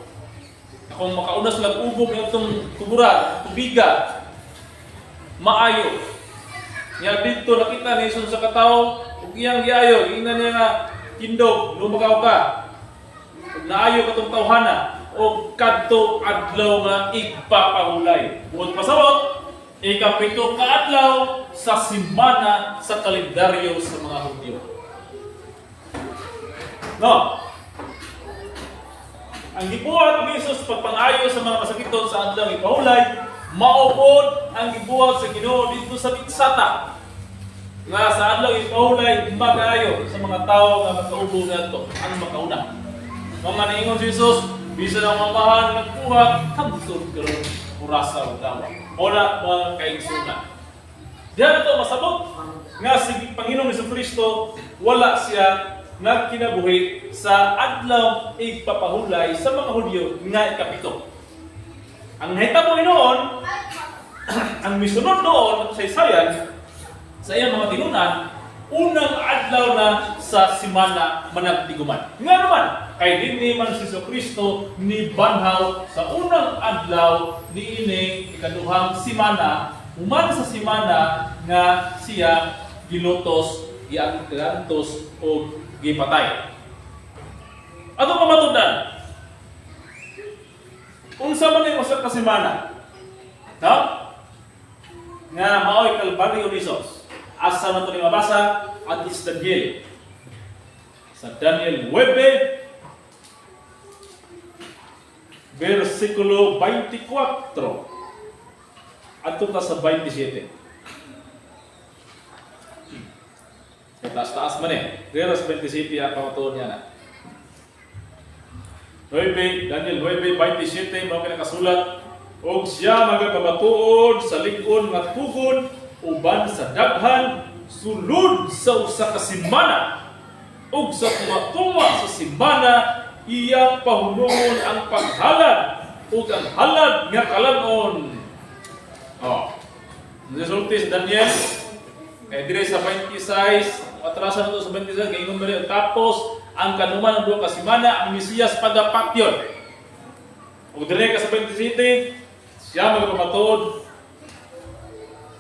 Kung makauna sila ubog ng itong tuburan, tubiga, maayo. Nga dito nakita ni Jesus sa katao, ug iyang giayo, ina niya nga kindog, lumagaw ka. Ug naayo katong tawhana, ug kadto adlaw nga igpapahulay. Buot pasabot, ikapito ka adlaw sa simana sa kalendaryo sa mga Hudyo. No? Ang gibuhat ni Jesus pagpangayo sa mga masakiton sa adlaw ipahulay, maupod ang gibuhat sa Ginoo dito sa bitsata. Nga sa adlaw ipahulay magayo sa mga tao nga makaubo ngadto ang makauna. Mga niingon si Jesus, bisan ang mamahan nagbuhat hangtod karon orasa ug dawa. Wala mga kaigsunan. Diyan ito masabot nga si Panginoong Jesucristo wala siya nagkinabuhi sa adlaw igpapahulay sa mga Hudyo nga ikapito. Ang nahitabo noon, ang misunod doon sa Isayan, sa iyang mga tinunan, unang adlaw na sa simana managtiguman. Nga naman, kay dinhi man si Jesucristo ni banhaw sa unang adlaw ni ining ikaduhang simana, human sa simana nga siya gilutos, giantos o gipatay. Ato pamatudan. Unsa man ning usa ka semana? No? Nga maoy Kalbaryo ni Jesus. Asa man to ni mabasa at is Daniel. Sa Daniel 9 versikulo 24 adto ta sa 27. Taas-taas man eh. Veras 27 ang pamatuon niya na. 9, Daniel 9:27 mao kay nakasulat, og siya magapamatuod sa lig-on nga tugon uban sa daghan sulod sa usa ka semana. Ug sa tuwa sa semana iyang pahunungon ang paghalad ug ang halad nga kalan-on. Resulti sa Daniel dire sa 26 atrasan ito sa 26 kay ingon bali tapos ang kanuman ng duha ka semana ang Mesiyas pagapakyon. Ug dire ka sa 27 siya magpamatuod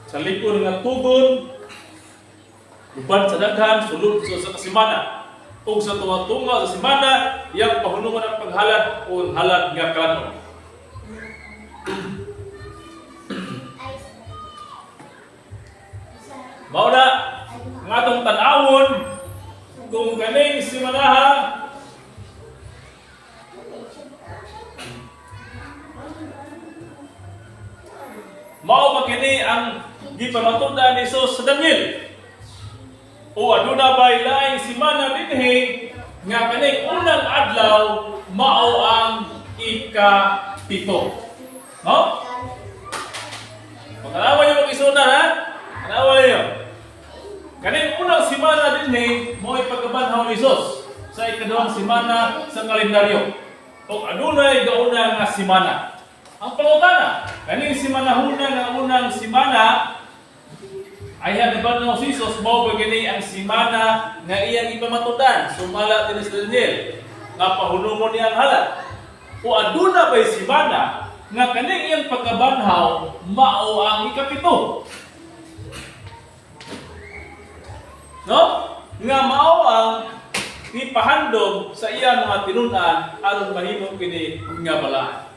sa lig-on nga tugon uban sa daghan sulod sa kasemana. Ug sa tunga sa semana iyang pahunungon ang paghalad o halad nga kanon. Mao na ang atong tan-awon kung kaning simanaha mao ba kini ang gipamatudan ni Jesus sa Daniel? O aduna bay laing semana dinhi nga kaning unang adlaw mao ang ika-7. No? Pagkalawa yung isuna ha? Kalawa niyo. Kaning unang semana dinhi mao ay pagkabanhaw ni Jesus sa ikaduhang semana sa kalendaryo. O adunay gauna nga semana. Ang pangutana, kaning semanahuna nga unang semana ay hanaban si Jesus mao ba gini ang semana nga iyang ipamatudan sumala dinhi sa Daniel nga pahunungon niya ang halad. O aduna bay semana nga kaning iyang pagkabanhaw mao ang ika-7. No? Nga mao ang ipahandom sa iyang mga tinun-an aron mahimo kini nga balaan.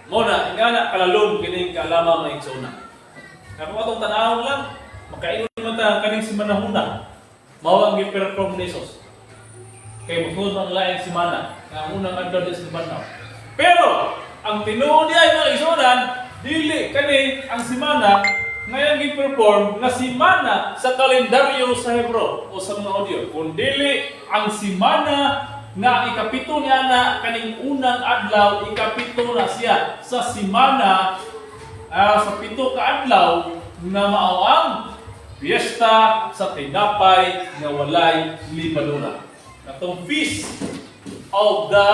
Muna, ingana kalalom kini kalamang na igsuna. Kung atong tanawon lang, makainom man ta kaning semanahuna. Mao ang gi-perform ni Jesus. kay musunod ang laing semana nga ang unang adlaw sa banhaw. Pero ang tinuod niya mga igsunan, dili kani ang semana ngayon gi-perform na semana sa kalendaryo sa Hebro o sa mga audio. Kung dili ang semana na ikapito niya na kaning unang adlaw, ikapito na siya sa semana sa pito ka adlaw na mao ang piyesta sa tinapay nga walay libadura. Katong feast of the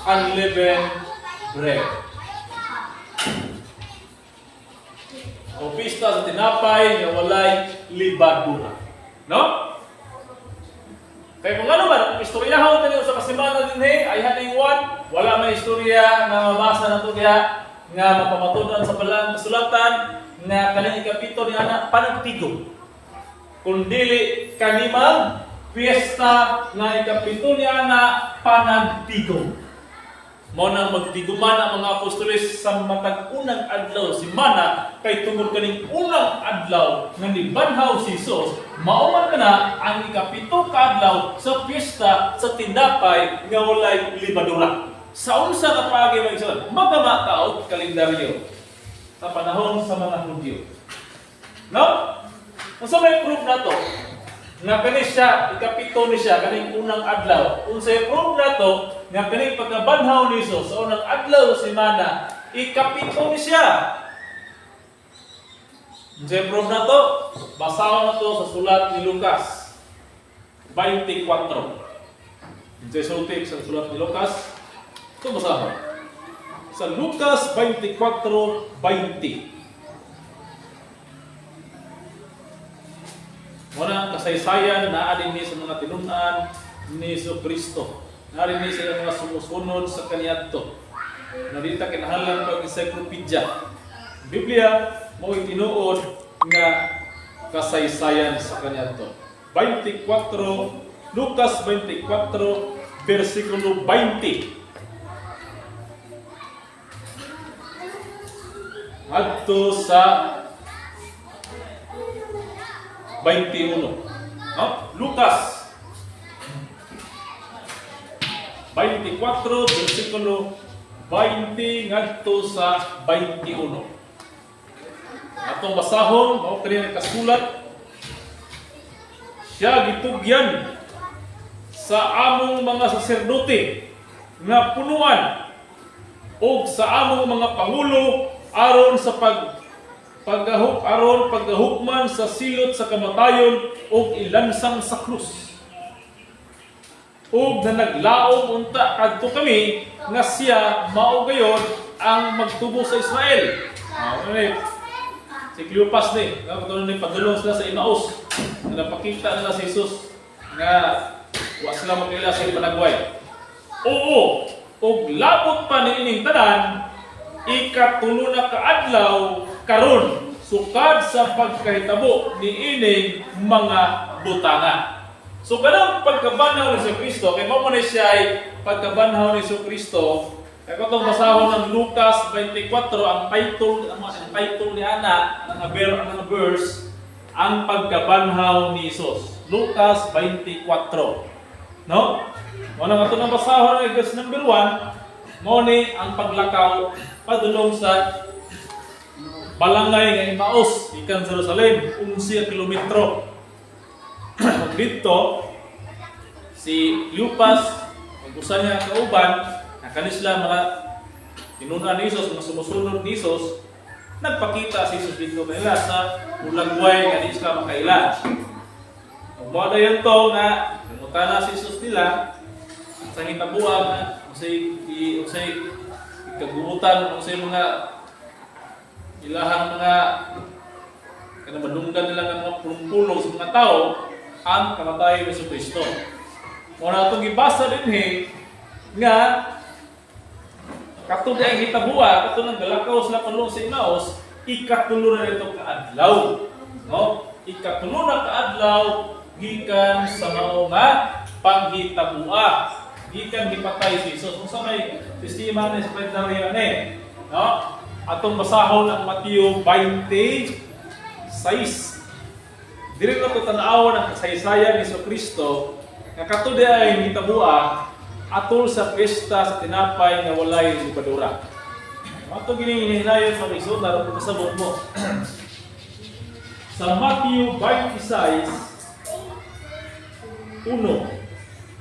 unleavened bread. O pista sa tinapay nga walay libadura. No? Kaya kung ano man, istoryahan tayo sa kasimana din ay haning wala may istorya na mabasa na ito diya nga mapamatunan sa palang kasulatan nga kaning ikapito ni anak panagtigo. Kung dili kanimang piyesta nga ikapito ni anak panagtigo. Mao nang magtiguman ang mga apostoles sa matag unang adlaw semana kay tungod kaning unang adlaw nga nibanhaw si Jesus, mao man kana ang ikapito ka adlaw sa piyesta sa tinapay nga walay libadura. Sa unsa ka paagi mga igsoon, magamataod kalendaryo sa panahon sa mga Hudyo. No? Unsa may proof na to? Nga kani siya, ikapito ni siya, kaning unang adlaw. Unsay proof na to, nga kaning pagkabanhaw ni Jesus sa unang adlaw sa semana, ikapito ni siya. Unsay proof na to? Basahon na to sa sulat ni Lucas 24. Unsay sulti sa sulat ni Lucas? Ito basahon. Sa Lucas 24:20. Muna kasaysayan na adin ni sa mga tinunan ni Jesucristo. Narin ni sa mga sumusunod sa kaniadto. Narita kinahanglan pag encyclopedia. Biblia mo itinuod nga kasaysayan sa kaniadto. 24 Lucas 24 versikulo 20. Adto sa 21. No? Lucas 24 versikulo 20 ngadto sa 21. Atong basahon mao kini kasulat. Siya gitugyan sa among mga saserdote nga punuan o sa among mga pangulo aron sa paggahukman sa silot sa kamatayon o ilansang sa krus. O na naglaom unta kadto kami nga siya mao gayon ang magtubo sa Israel. Si Cleopas ni, katulad ni padulong sila sa Emmaus. Napakita nila si Jesus nga wa sila magkaila sa panagway. Oo, og labot pa niining tanan ikatulo na kaadlaw karon sukad sa pagkahitabo niining mga butanga. So kanang pagkabanhaw ni Kristo kay mao man siya ay pagkabanhaw ni Kristo. Kaya katong basahon ng Lucas 24 ang title ni ana ang verse ang pagkabanhaw ni Jesus. Lucas 24. No? Mo nang ato nang basahon ang verse number 1, mo ni ang paglakaw padulong sa balangay nga Emmaus ikan Jerusalem 11 kilometro. Dito si Cleopas usa niya kauban nakani sila mga tinunan ni Jesus, mga sumusunod ni Jesus, nagpakita si Jesus dito kanila sa ulagway nga di sila makaila. Umada yun to nga nangutan si Jesus nila sa hitabuan usay kagurutan usay mga ilahang mga kanabadunggan nila ng mga pulong-pulong sa mga tao ang kamatayon ni Jesucristo. Muna itong ibasa din nga katong ang hitabuan, katong ng galakaw sila panulong sa Emmaus, ikatulo na ito kaadlaw. No? Ikatulo na kaadlaw gikan sa mao nga panghitabuan. Gikan gipatay si Jesus. Kung sa may sistema ni Secretary no? Atong basahon ang Mateo 26. Diri na ito tanawon ang kasaysayan ni Kristo nga kato di ay gitabuha atol sa piyesta sa tinapay nga walay libadura. Ato gini hinayon sa isod na pagkasabot mo. Sa Matthew 26, 1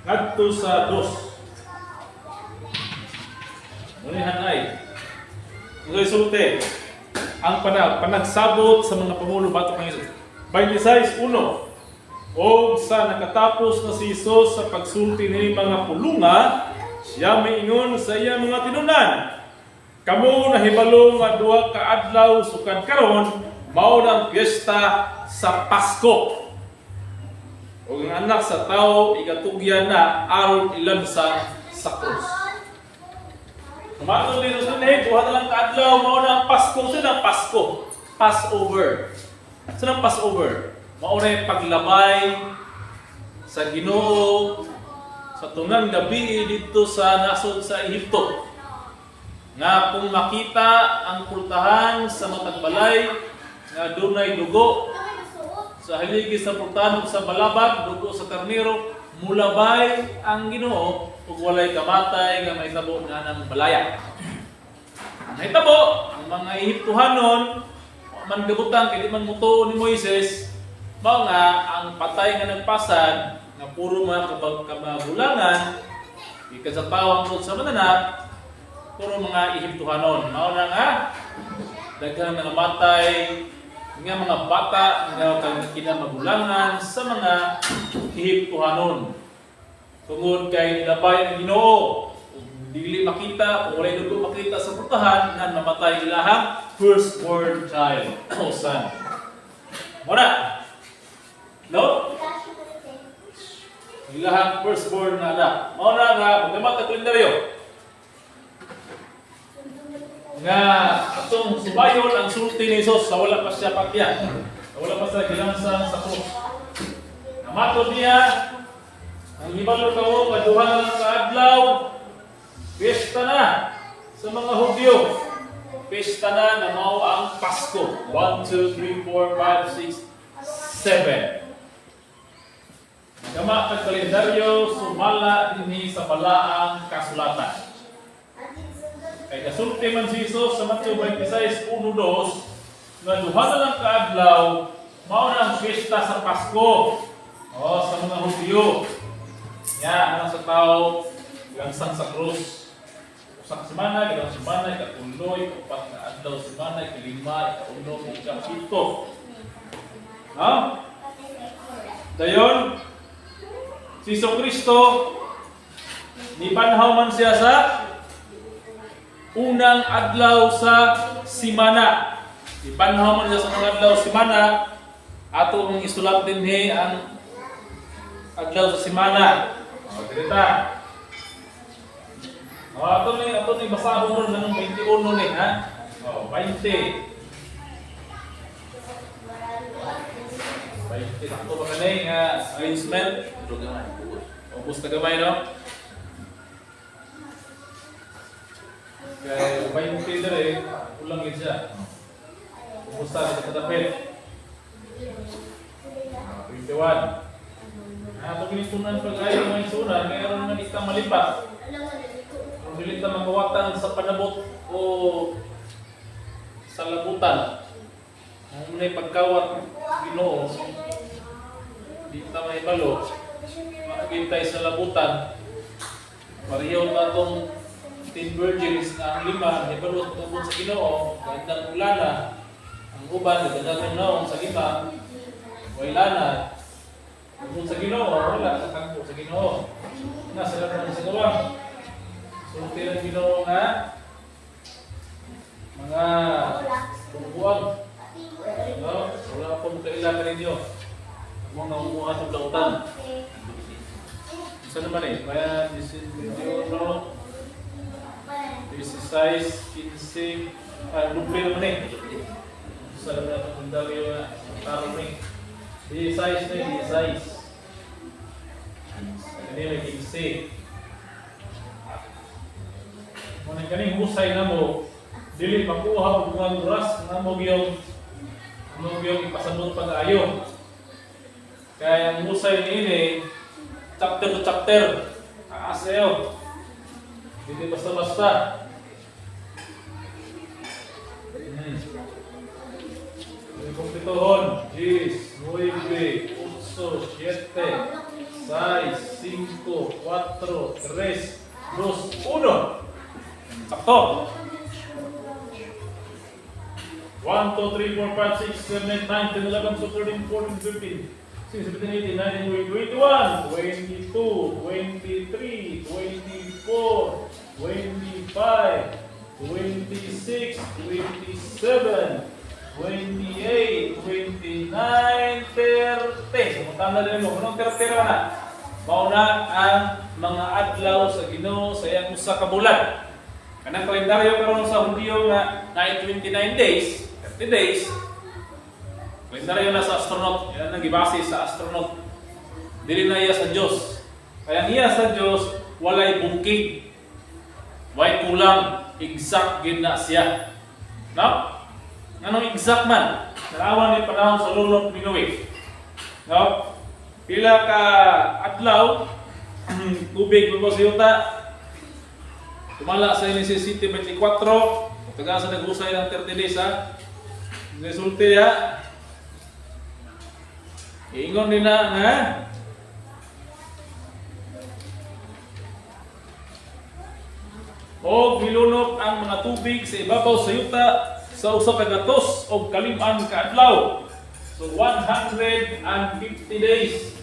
ngadto sa 2. Munihan ay resulte ang panagsabot sa mga pamuno batok ng Hesus. 26:1 o sa nakatapos na si Hesus sa pagsulti ni mga pulunga, siya miingon sa iya mga tinunan, kamo nahibalo nga duha ka adlaw sukad karon mao na ang piyesta sa Pasko. O ang anak sa tao igatugyan na aron ilansan sa krus. Kumato dito sa nehe, duha na lang ka adlaw mao na ang Pasko. Sino ang Pasko? Passover. Sino ang Passover? Mao na yung paglabay sa Ginoo sa tungang gabi dito sa nasod sa Ehipto. Nga kung makita ang pultahan sa matag balay nga dunay dugo sa haligi sa pultahan sa balabag, dugo sa karnero, mulabay ang Ginoo ug walay kamatay nga mahitabo nga ng balaya. Mahitabo ang mga Ehiptohanon man gabutan kay di man mutuo ni Moises mao nga ang patay nga nagpasad nga puro mga kamagulangan ikasapawang sa mananap puro mga Ehiptohanon. Mao na nga daghang namatay nga mga bata nga kinamagulangan sa mga Ehiptohanon. Tungod kay nilabay ang Ginoo, dili makita, kung walay dugo makita sa pultahan, na namatay ilahang firstborn child o son. Muna, no? Ilahang firstborn na anak. Muna nga, magdamat ang kalendaryo. Nga atong subayon ang sulti ni Jesus sa wala pa siya patya. Sa wala pa siya gilansang sa krus. Namatod niya ang hibalo kawo kaduha na lang sa adlaw. Piyesta na sa mga Hudyo. Piyesta na mao ang Pasko. 1, 2, 3, 4, 5, 6, 7. Gama kag kalendaryo sumala dinhi sa balaang kasulatan. Kay kasulti man si Jesus sa Matthew 26:1-2 nga duha na lang ka adlaw mao na ang piyesta sa Pasko. Sa mga Hudyo. Ang sa tao langsang sa krus. Usak semana, ilang semana, ikatuloy, upat na adlaw semana, ikalima, ikaulo, ikapito. Dayon, si Kristo nibanhaw man siya sa unang adlaw sa simana. Nibanhaw man siya sa unang adlaw sa simana. Ato mong isulat din ang adlaw sa simana. Dirita. Ato ni basahon mo ng 21 ni ha. 20. 20 sakto ba kanay nga arrangement? Ubos na gamay no? Kaya 20 dire ulang gid siya. Ubos ta sa tapet. 21. Ato kinitunan pag-ayo ng sunan, mayroon man itang malipat. Kung dili ta magawatan sa panabot o sa labutan. Ang unay pagkawat Ginoo, di ta mahibalo. Makagintay sa labutan. Pareho na itong 10 virgins na ang 5, mahibalo tungkol sa Ginoo, gandang ulana. Ang uban, gandang naong sa 5, wailana. Kung sa Ginoo, wala sa kampo sa Ginoo. Nasa lahat ng sigawang. Sulti ng Ginoo nga mga bubuwag. Wala po kailangan ninyo. Huwag na umuha sa lautan. Isa naman kaya this is video, this is size 15, duple naman Isa naman na itong kundaryo na tarong di size na di size. Ini may 15. Kung kaning husay na mo, dili makuha og mga oras na mo yung ipasabot pag-ayo. Kaya ang husay niini chapter to chapter. Kaasayo. Hindi basta-basta. Kumpitohon. 10, 9, 8, 7, 6, 5, 4, 3, 2, 1. Sakto. 1, 2, 3, 4, 5, 6, 7, 8, 9, 10, 11, 12, 13, 14, 15, 16, 17, 18, 19, 20, 21, 22, 23, 24, 25, 26, 27, 28, 29, 30. Sumunta na rin mo. Anong 30 na? Mauna ang mga adlaw sa Ginoo sa iyang usa ka bulan. Kanang kalendaryo karon sa Hudyo nga 29 days, 30 days. Kalendaryo na sa astronaut, yan ang gibase sa astronaut. Dili na iya sa Dios. Kaya iya sa Dios walay bungkig. Way kulang, exact gid na siya. No? Anong exact man? Narawan ni panahon sa lulot minuwi. No? Pila ka adlaw tubig mo sa yuta. Tumala sa necessity 24. Taga sa nag-usay ng 30 days ha. Resulta ya. Ingon din na nga. O milunok ang mga tubig sa ibabaw sa yuta sa usa ka gatos o kalim-an ka adlaw. So 150 days.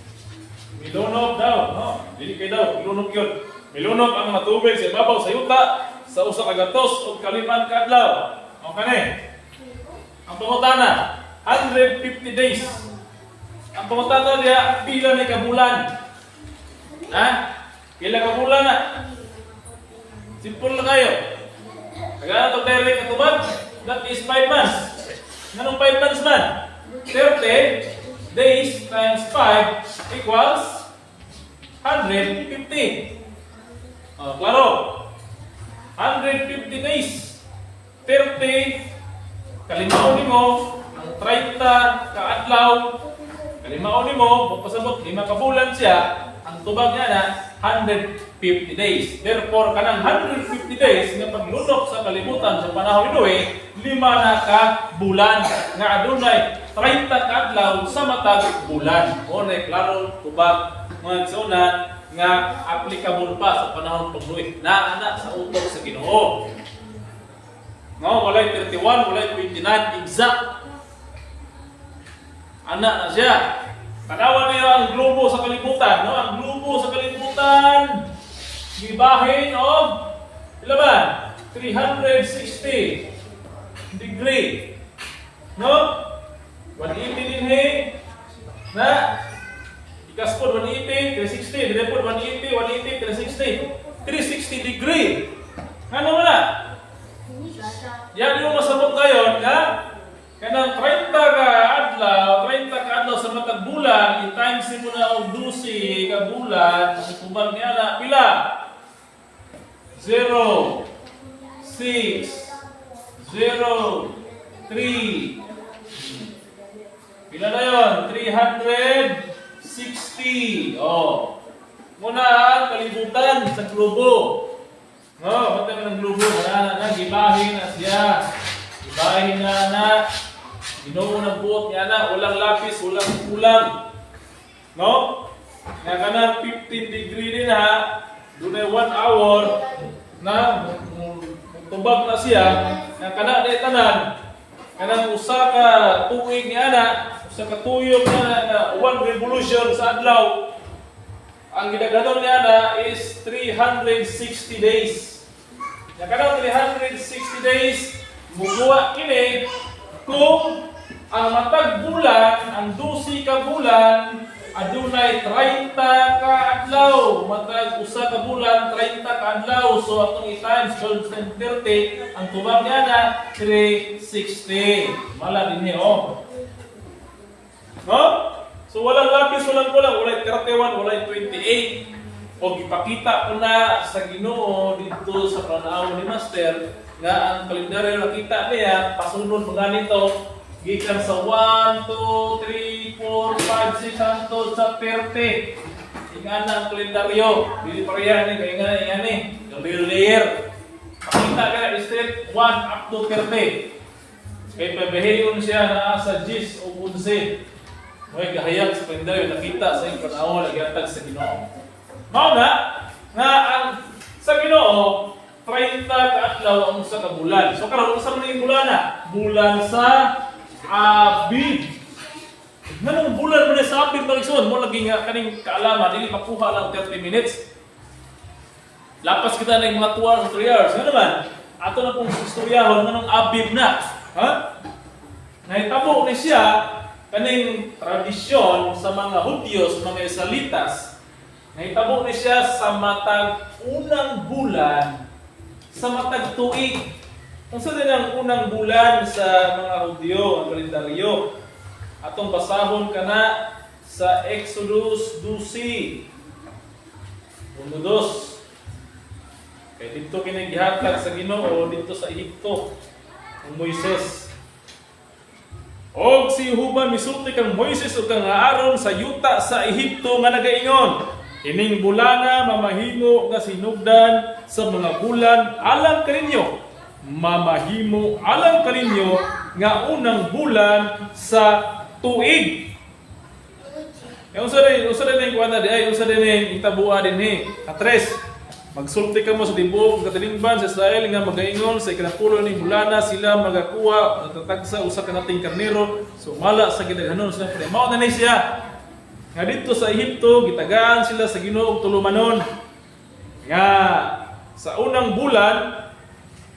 Milunok daw, no? Dili kay daw, milunok yun. Milunok ang mga tubig sa ibabaw sa yuta sa usa ka gatos o kalim-an ka adlaw. O kani. Ang pangutana, 150 days. Ang pangutana diya pila ni ka bulan. Ha? Pila ka bulan na? Simple na kayo. Kaya ito direct katubag, that is 5 months. Anong 5 months man? 30 days times 5 equals 150. Klaro. 150 days. 30 kalimaon nimo ang 30 ka adlaw. Kalimaon nimo magpasabot 5 ka bulan siya. Ang tubag niya na 150 days. Therefore, kanang 150 days nga paglunok sa kalibutan sa panahon inoy, 5 na ka bulan nga adunay 30 ka adlaw sa matag bulan. O na klaro tubag mga igsoon nga applicable pa sa panahon pagluwi. Naana sa utok sa Ginoo. No, walay 31, walay 29 exact. Ana na siya. Tanawan niyo ang globo sa kalibutan, no? Ang globo sa kalibutan gibahin og pila ba? 360 degree. No? 180 din na ikaspod 180, 360, direpod 180, 180, 360. 360 degree. Ano na? Yan yung masabot ngayon na kanang 30 ka adlaw sa matag bulan, i-times mo na og 12 ka bulan, ang tubag niya na pila? 0, 6, 0, 3. Pila na yun? 360. Oh. Muna ang kalibutan sa globo. No, pati ka ng globo, wala na, gibahin na siya. Gibahin na. Ginoo ng buot niya na, walang lapis, walang kulang. No? Nga ka na 15 degree din ha, doon ay 1 hour na tubag na siya, nga ka na tanan, kanang usa ka tuig niya na, usa ka tuyok na 1 revolution sa adlaw. Ang gidaghanon niya na is 360 days. Nga ka na 360 days, muguwa kini kung ang matag bulan, ang 12 ka bulan, adunay 30 ka adlaw. Matag usa ka bulan, 30 ka adlaw. So atong i-times 12 and 30, ang tubag niya na 360. Mala din niya, oh. No? So walang lapis, walang kulang, walay 31, walay 28. O ipakita ko na sa Ginoo dito sa panahon ni Master nga ang kalendaryo nakita niya pasunod mga nito gikan sa 1, 2, 3, 4, 5, 6 hangtod sa 30. Tingnan na ang kalendaryo. Dili pareha ni kay nga yan eh. Layer. Makita ka na straight 1 up to 30. Kay pabeheyon siya na sa 10 o 11. May gahayag sa kalendaryo nakita sa iyong panahon nagihatag sa Ginoo. Mao na nga ang sa Ginoo 30 ka adlaw ang usa ka bulan. So karon usa man yung bulan na? Bulan sa Abib. Nanong bulan mo na sa Abib Marisol, mo lagi nga kaning kaalaman, dili makuha lang 30 minutes. Lapas kita na yung mga 2 hours, 3 hours. Nga naman, ato na pong istoryahon, nanong Abib na. Ha? Nahitabo ni siya, kaning tradisyon sa mga Hudyo, sa mga Israelitas. Nahitabo ni siya sa matag unang bulan, sa matag tuig. Kung saan din ang unang bulan sa mga Hudyo, ang kalendaryo. Atong basahon ka na sa Exodus 12. 1-2. Kaya dito kinagihatag sa Ginoo dito sa Ehipto ang Moises. Og si Jehovah misulti kang Moises ug kang Aaron sa yuta sa Ehipto nga nagaingon, ining bulana mamahimo nga sinugdan sa mga bulan alang kaninyo. Mamahimo alang kaninyo nga unang bulan sa tuig. Usa din yung kuwana di ay usa din yung itabua din ni. Katres, magsulti ka mo sa tibuok katilingban sa Israel nga magaingon sa ikanapulo ning bulana sila magakuha natatagsa usa ka nating karnero sumala sa gidaghanon sila pre. Mao na ni siya. Nga dito sa Ehipto gitagaan sila sa Ginoo og tulumanon. Nga sa unang bulan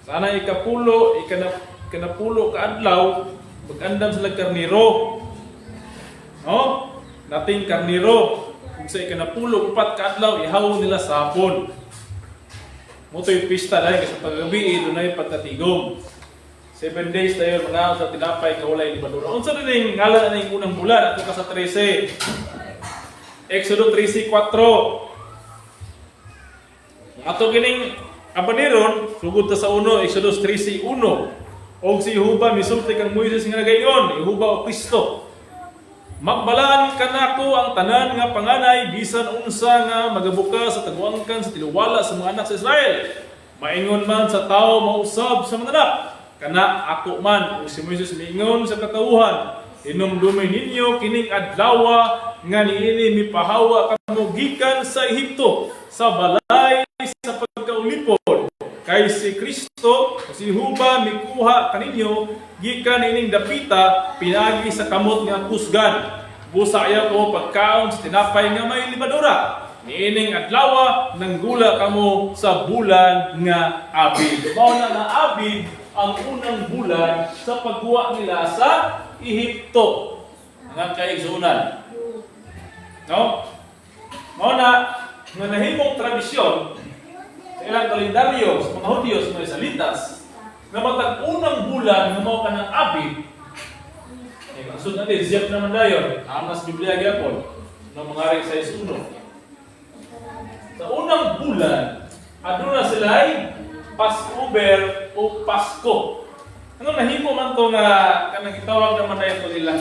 sana ikapulo ikanapulo ka adlaw mag-andam sila karnero. No? Nating karniro. Kung sa ikanapulo, 4 ka adlaw, ihaw nila sa hapon. Mo to'y pista dahil kasi paggabi, doon ay pagkatigom. 7 days tayo mga sa tinapay, kawalay ni Badura. Unsa rin yung ngalan na yung unang bulan, ato ka sa 13. Exodus 13:4. Ato gining abaniron, sugod ta sa 1, Exodus 13:1. Og si Jehovah misulti kang Moises nga nagaingon, Jehovah o Kristo. Magbalaan ka nako ang tanan nga panganay bisan unsa nga magabuka sa tagwangkan sa tiluwala sa mga anak sa Israel. Maingon man sa tao mausab sa mananak. Kana ako man o si Moises miingon sa katawuhan. Inumdumay ninyo kining adlaw nga niini mipahawa kamo gikan sa Ehipto sa balay sa pagkaulipon. Kay si Kristo, si Jehovah mikuha kaninyo gikan ining dapita pinagi sa kamot nga kusgan. Busa aya ko pagkaon sa tinapay nga may libadura. Niining adlaw nanggula kamo sa bulan nga Abib. Mao na nga Abib ang unang bulan sa pagkuha nila sa Ehipto. Nga kaigsunan. No? Mao na nga nahimong tradisyon sa ilang kalendaryo, sa mga Hudyo, sa mga Israelitas, na matag unang bulan nga mao kanang Abib. Ang sunod natin, Ziyap naman dayon, amas Biblia gyapon, ng mga rin sa isuno. Sa unang bulan, aduna sila'y Passover o Pasko. Ano nahimo man to nga kanang gitawag naman dayon to nila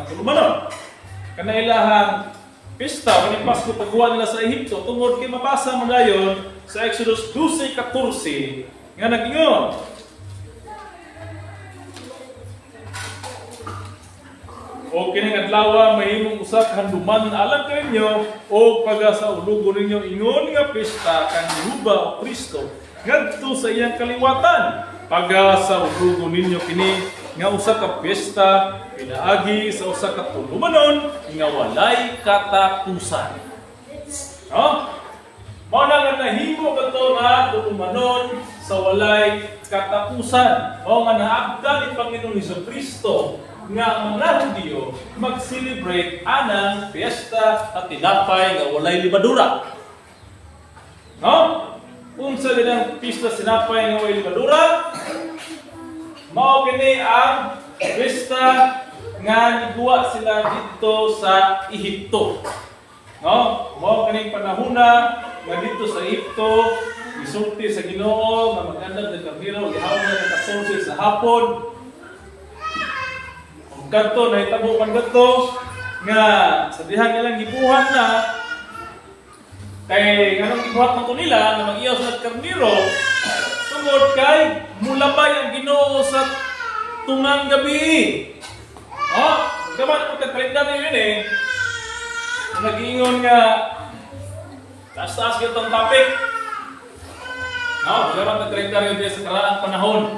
tulumanon. Kana ilahang pista kaning Pasko pagkuha nila sa Ehipto tungod kay mabasa man dayon sa Exodus 12:14 nga nagingon, o kining adlaw mahimong usa ka handuman alang kaninyo o paga sa ulugo ninyo ingon nga pista kang Jehovah o Kristo ngadto sa iyang kaliwatan. Paga sa ulugo ninyo kini nga usa ka pista pinaagi sa usa ka tulumanon nga walay katapusan. No? Mao na nga nahimo kadto nga tulumanon sa walay katapusan. Mao nga naabdan ni Panginoon Jesucristo nga ang mga Hudyo mag-celebrate anang piyesta at tinapay nga walay libadura. No? Kung sa dinang piyesta tinapay nga walay libadura, mao kini ang piyesta nga niguwa sila dito sa Ehipto. No? Mao kining panahona nga dito sa Ehipto isulti sa Ginoo nga mag-andam ng karnero ihawon na ng 14 sa hapon. Kadto nahitabo kan kadto nga sa dihang ilang gibuhat na Kay anong gibuhat man ko nila nga mag-iyaw sa karniro tungod kay mulabay ang Ginoo sa tungang gabi. Oh, kaman ko kalendar yun eh. Nag-iingon nga taas-taas itong topic. No, kaman ko kalendar yun sa karaang panahon.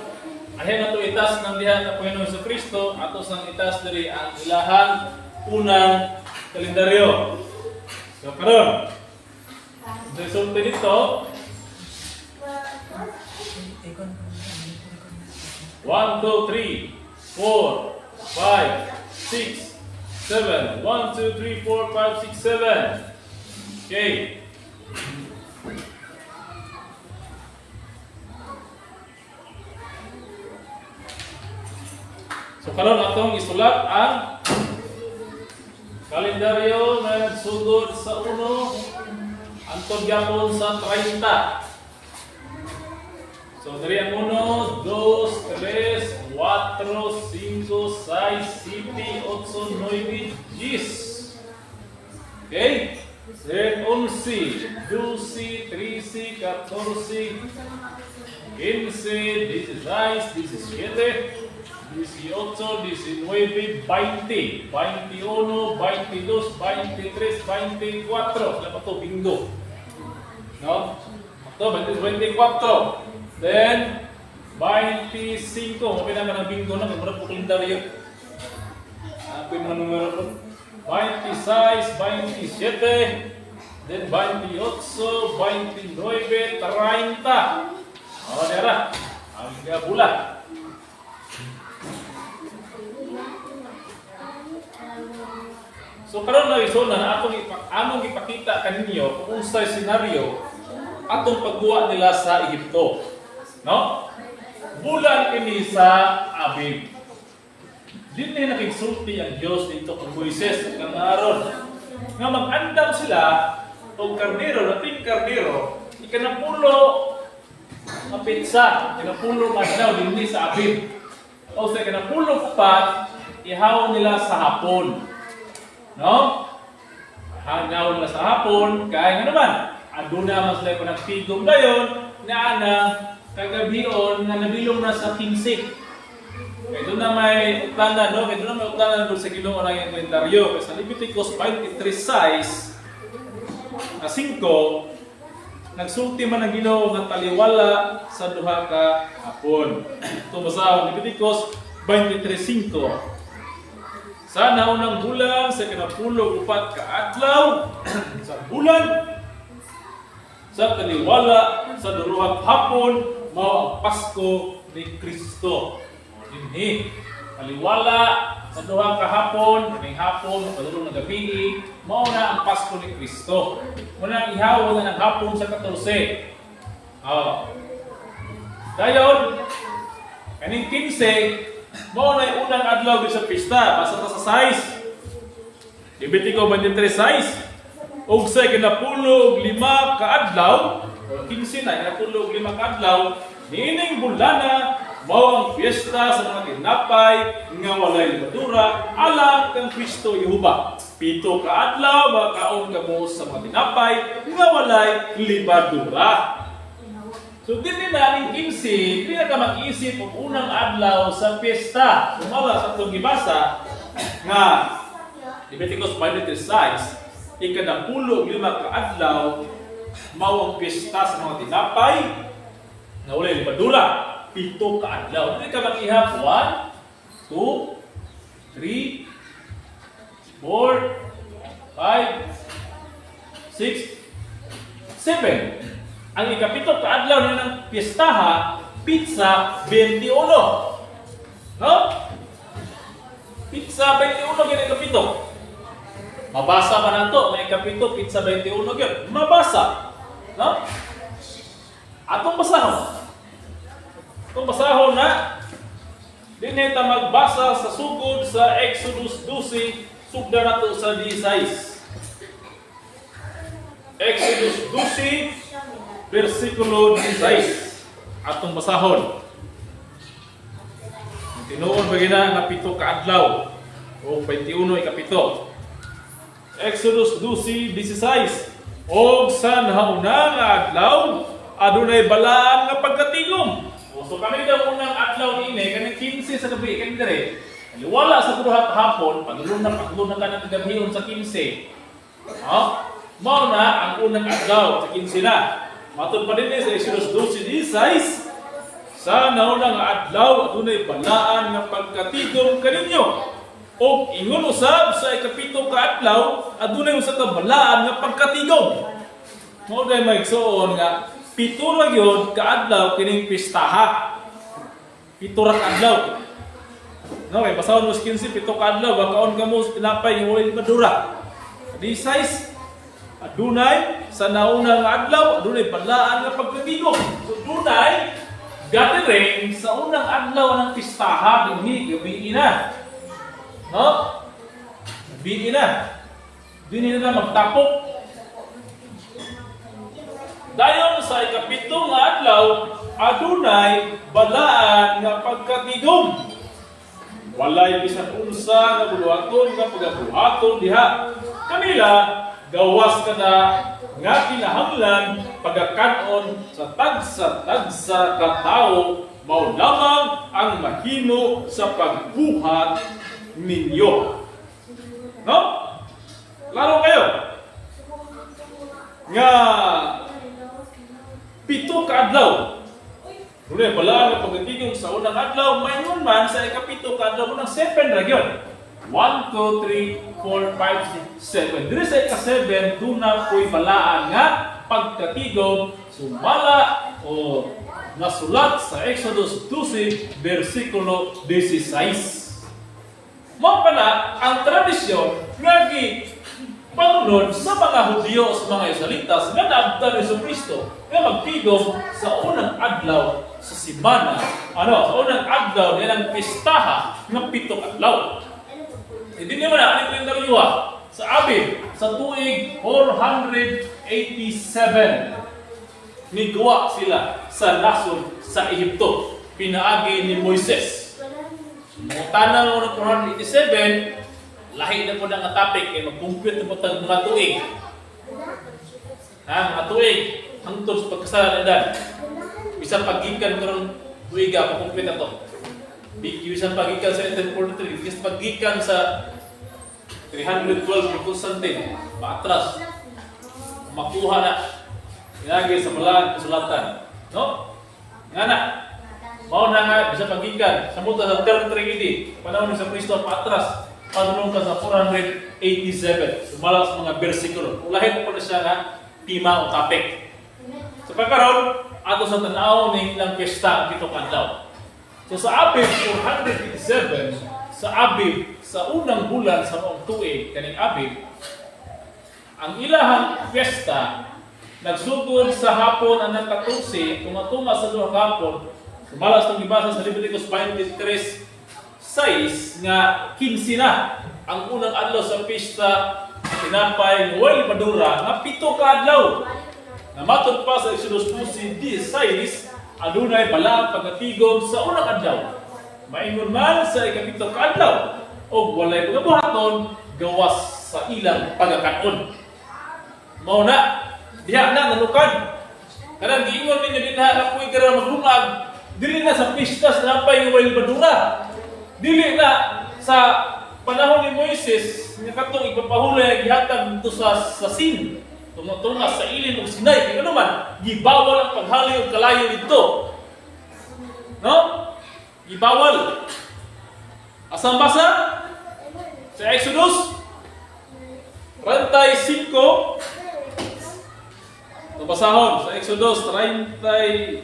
Ahin na ito itas ng diha ng Panginoon sa Kristo ato sang itas diri ang ilahang unang kalendaryo. So karon resulta nito 1, 2, 3, 4, 5, 6, 7. 1, 2, 3, 4, 5, 6, 7. Okay. So karon atong isulat ang kalendaryo na nagsugod sa uno antod gyapon sa 30. So dari ang 1, 2, 3, 4, 5, 6, 7, 8, 9, 10. Okay? Then 11, 12, 13, 14, 15, 16, 17, 18, 19, 20, 21, 22, 23, 24. Dapat to bingo. No? Ito, 24. Then 25. Mapila ka ng bingo na kung po kalendaryo. Ako yung mga numero po. 26, 27. Then 28, 29, 30. O, dera. Ang bulan. So karon na isuna na among ipakita kaninyo kung unsay senaryo atong pagbuhat nila sa Ehipto. No? Bulan ini sa Abib. Dinhi nakigsulti ang Dios dito kang Moises kang Aaron. Nga mag-andam sila og karnero, lating karnero, ikanapulo na pitsa, ikanapulo nga daw dinhi sa Abib. O sa ikanapulo pa ihaw nila sa hapon. No? Hanggaw nila sa hapon, kaya nga naman, aduna mas sila ko nagpigong dayon, nga ana, kagabion, nga nabilong na sa 15. Kaya doon na may utlanan, no? Kaya doon na may utlanan doon sa Ginoo ng inventaryo. Kaya sa Leviticus 23:6, na 5, nagsulti man ang Ginoo nga taliwala sa duha ka hapon. Ito basa Leviticus 23:5. Sa naunang bulan sa kanapulo-upat ka adlaw sa bulan sa taliwala sa duruhang hapon mao ang Pasko ni Kristo. Dinhi taliwala sa duha ka hapon, ning hapon padulong nga gabi, mao na ang Pasko ni Kristo. Muna ihaw na ng hapon sa 14. Dayon kaning 15 mao na unang adlaw sa pista, basta ta sa 6. Leviticus 23:6. Og sa kinapulo og 5 ka adlaw, 15 na kinapulo og 5 ka adlaw, niining bulana mao ang fiesta sa mga tinapay nga walay libadura alang kang Kristo Yehova. 7 ka adlaw makaon kamo sa mga tinapay nga walay libadura. So din na ning 15, di na ka mag-isip og unang adlaw sa piyesta. Sumala sa atong gibasa nga Leviticus 23:6, ikadapulo 5 ka adlaw mao ang piyesta sa mga tinapay nga walay libadura. 7 ka adlaw. Di ka mag-ihap 1, 2, 3, 4, 5, 6, 7. Ang ikapito ka adlaw na ng piyestaha, pizza 21. No? Pizza 21 gyud ikapito. Mabasa man nato, may ikapito pizza 21 gyud. Mabasa. No? Atong basahon. Atong basahon na dinhi ta magbasa sa sugod sa Exodus 12, sugda nato sa 16. Exodus 12 versikulo 16 atong basahon. Tinuod ba gina nga 7 ka adlaw o 21 ikapito. Exodus 12:16. O sa nauna nga adlaw, adunay balaan nga pagkatigom. So kami daw unang adlaw ni kani 15 sa gabi, kani dire. Wala sa buhat hapon, pagluna ka ng gabihon sa 15. Mao na ang unang adlaw sa 15 na. Matod pa din sa Exodus 12:16, sa naunang adlaw adunay balaan nga pagkatigom kaninyo. O ingon usab sa ikapito ka adlaw adunay usa ka balaan nga pagkatigom. Mao day maigsoon nga pito ra gyud ka adlaw kining pistaha. Pito ra ka adlaw. No, kay basahon mo 15 pito ka adlaw bakaon ka mo tinapay nga walay madura. Di size adunay sa naunang adlaw adunay balaan nga pagkatigom. So dunay gathering sa unang adlaw ng pistaha dinhi gabi na. No? Gabi na. Dinhi na magtapok. Dayon sa ikapito nga adlaw adunay balaan nga pagkatigom. Walay bisan unsa nga buluhaton nga pagabuhaton diha. Kanila gawas kada nga kinahanglan pagakanon sa tagsa ka tawo mao lamang ang mahimo sa pagbuhat ninyo. No? Laro kayo. Nga pito ka adlaw. Dunay balaan nga pagkatigom sa unang adlaw, mayroon man sa ikapito ka adlaw unang 7 ra gyud. 1, 2, 3, 4, 5, 6, 7. Diri sa ika-7, doon na po'y balaan nga pagkatigom sumala o nasulat sa Exodus 12, versikulo 16. Mao pala ang tradisyon nga panunod sa mga Hudyo sa mga Israelitas nga naabtan ni Kristo nga magtigom sa unang adlaw sa simana. Sa unang adlaw nilang pistaha nga pito adlaw. Hindi naman na kalendaryo sa Abib sa tuig 487 nigwa sila sa nasod sa Ehipto pinaagi ni Moises. Mga tanang ng 487 lahi na po ng topic kay mag-compute na po tag mga tuig. Mga tuig hangtod sa pagkasalan edad. Bisa pagikan karong tuiga mag-compute na to. Bisan pagikan sa 1843, bisan pagikan sa 312 Constantine, paatras, makuha na, inagay sa balaan kasulatan. No? Nga na, mao na nga, bisan pagikan, sa muta sa 33 AD, panahon ni sa Kristo, paatras, panunong ka sa 487, sumala sa mga bersikulo. Ulahin po na siya nga, pima o topic. Sa pagkaroon, ato sa tanaw ng ilang pesta dito kandaw. So sa Abib 487, sa Abib, sa unang bulan sa noong tuig, kaning Abib, ang ilahang piyesta, nagsugod sa hapon ang nagkatusi, tumatuma sa duha hapon, sumalas ng ibasa sa Leviticus 23:6 nga 15 na ang unang adlaw sa pista, tinapay ng madura nga pito ka adlaw. Namatod pa sa Exodus 12:16, adunay balaan pagkatigom sa unang adlaw. Maingon man sa ikapito ka adlaw o walay pagabuhaton gawas sa ilang pagakaon. Mao na diha na nanukan. Kanang giingon ninyo dinha na puy gara maglungag, dili na sa pista sa napay nga walay badura. Dili na sa panahon ni Moises nga katong ipapahulay gihatag dito sa sin. Tunga sa ilin o Sinai, kaya naman, gibawal ang paghali o kalayo dito. No? Gibawal. Asang basa? Sa Exodus 35. Nabasahon sa Exodus 35.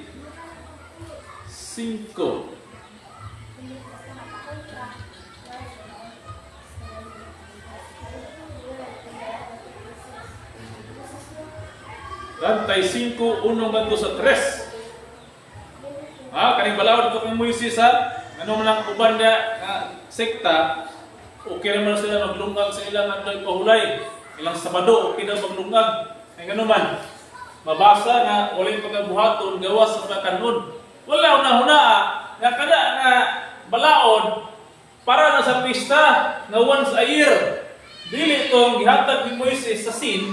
Rantay 5, unong ganto sa 3. Kaning balaod ito kang Moises ano man ang uban na sekta, okay naman sila maglungag sa ilang adlaw pahulay. Ilang Sabado, okay na maglungag. Ay ano man, mabasa nga walay pagkabuhaton gawas sa pagkanon. Wala una-hunaa nga kada nga balaod para na sa pista na once a year. Dili itong gihatag ni Moises sa sin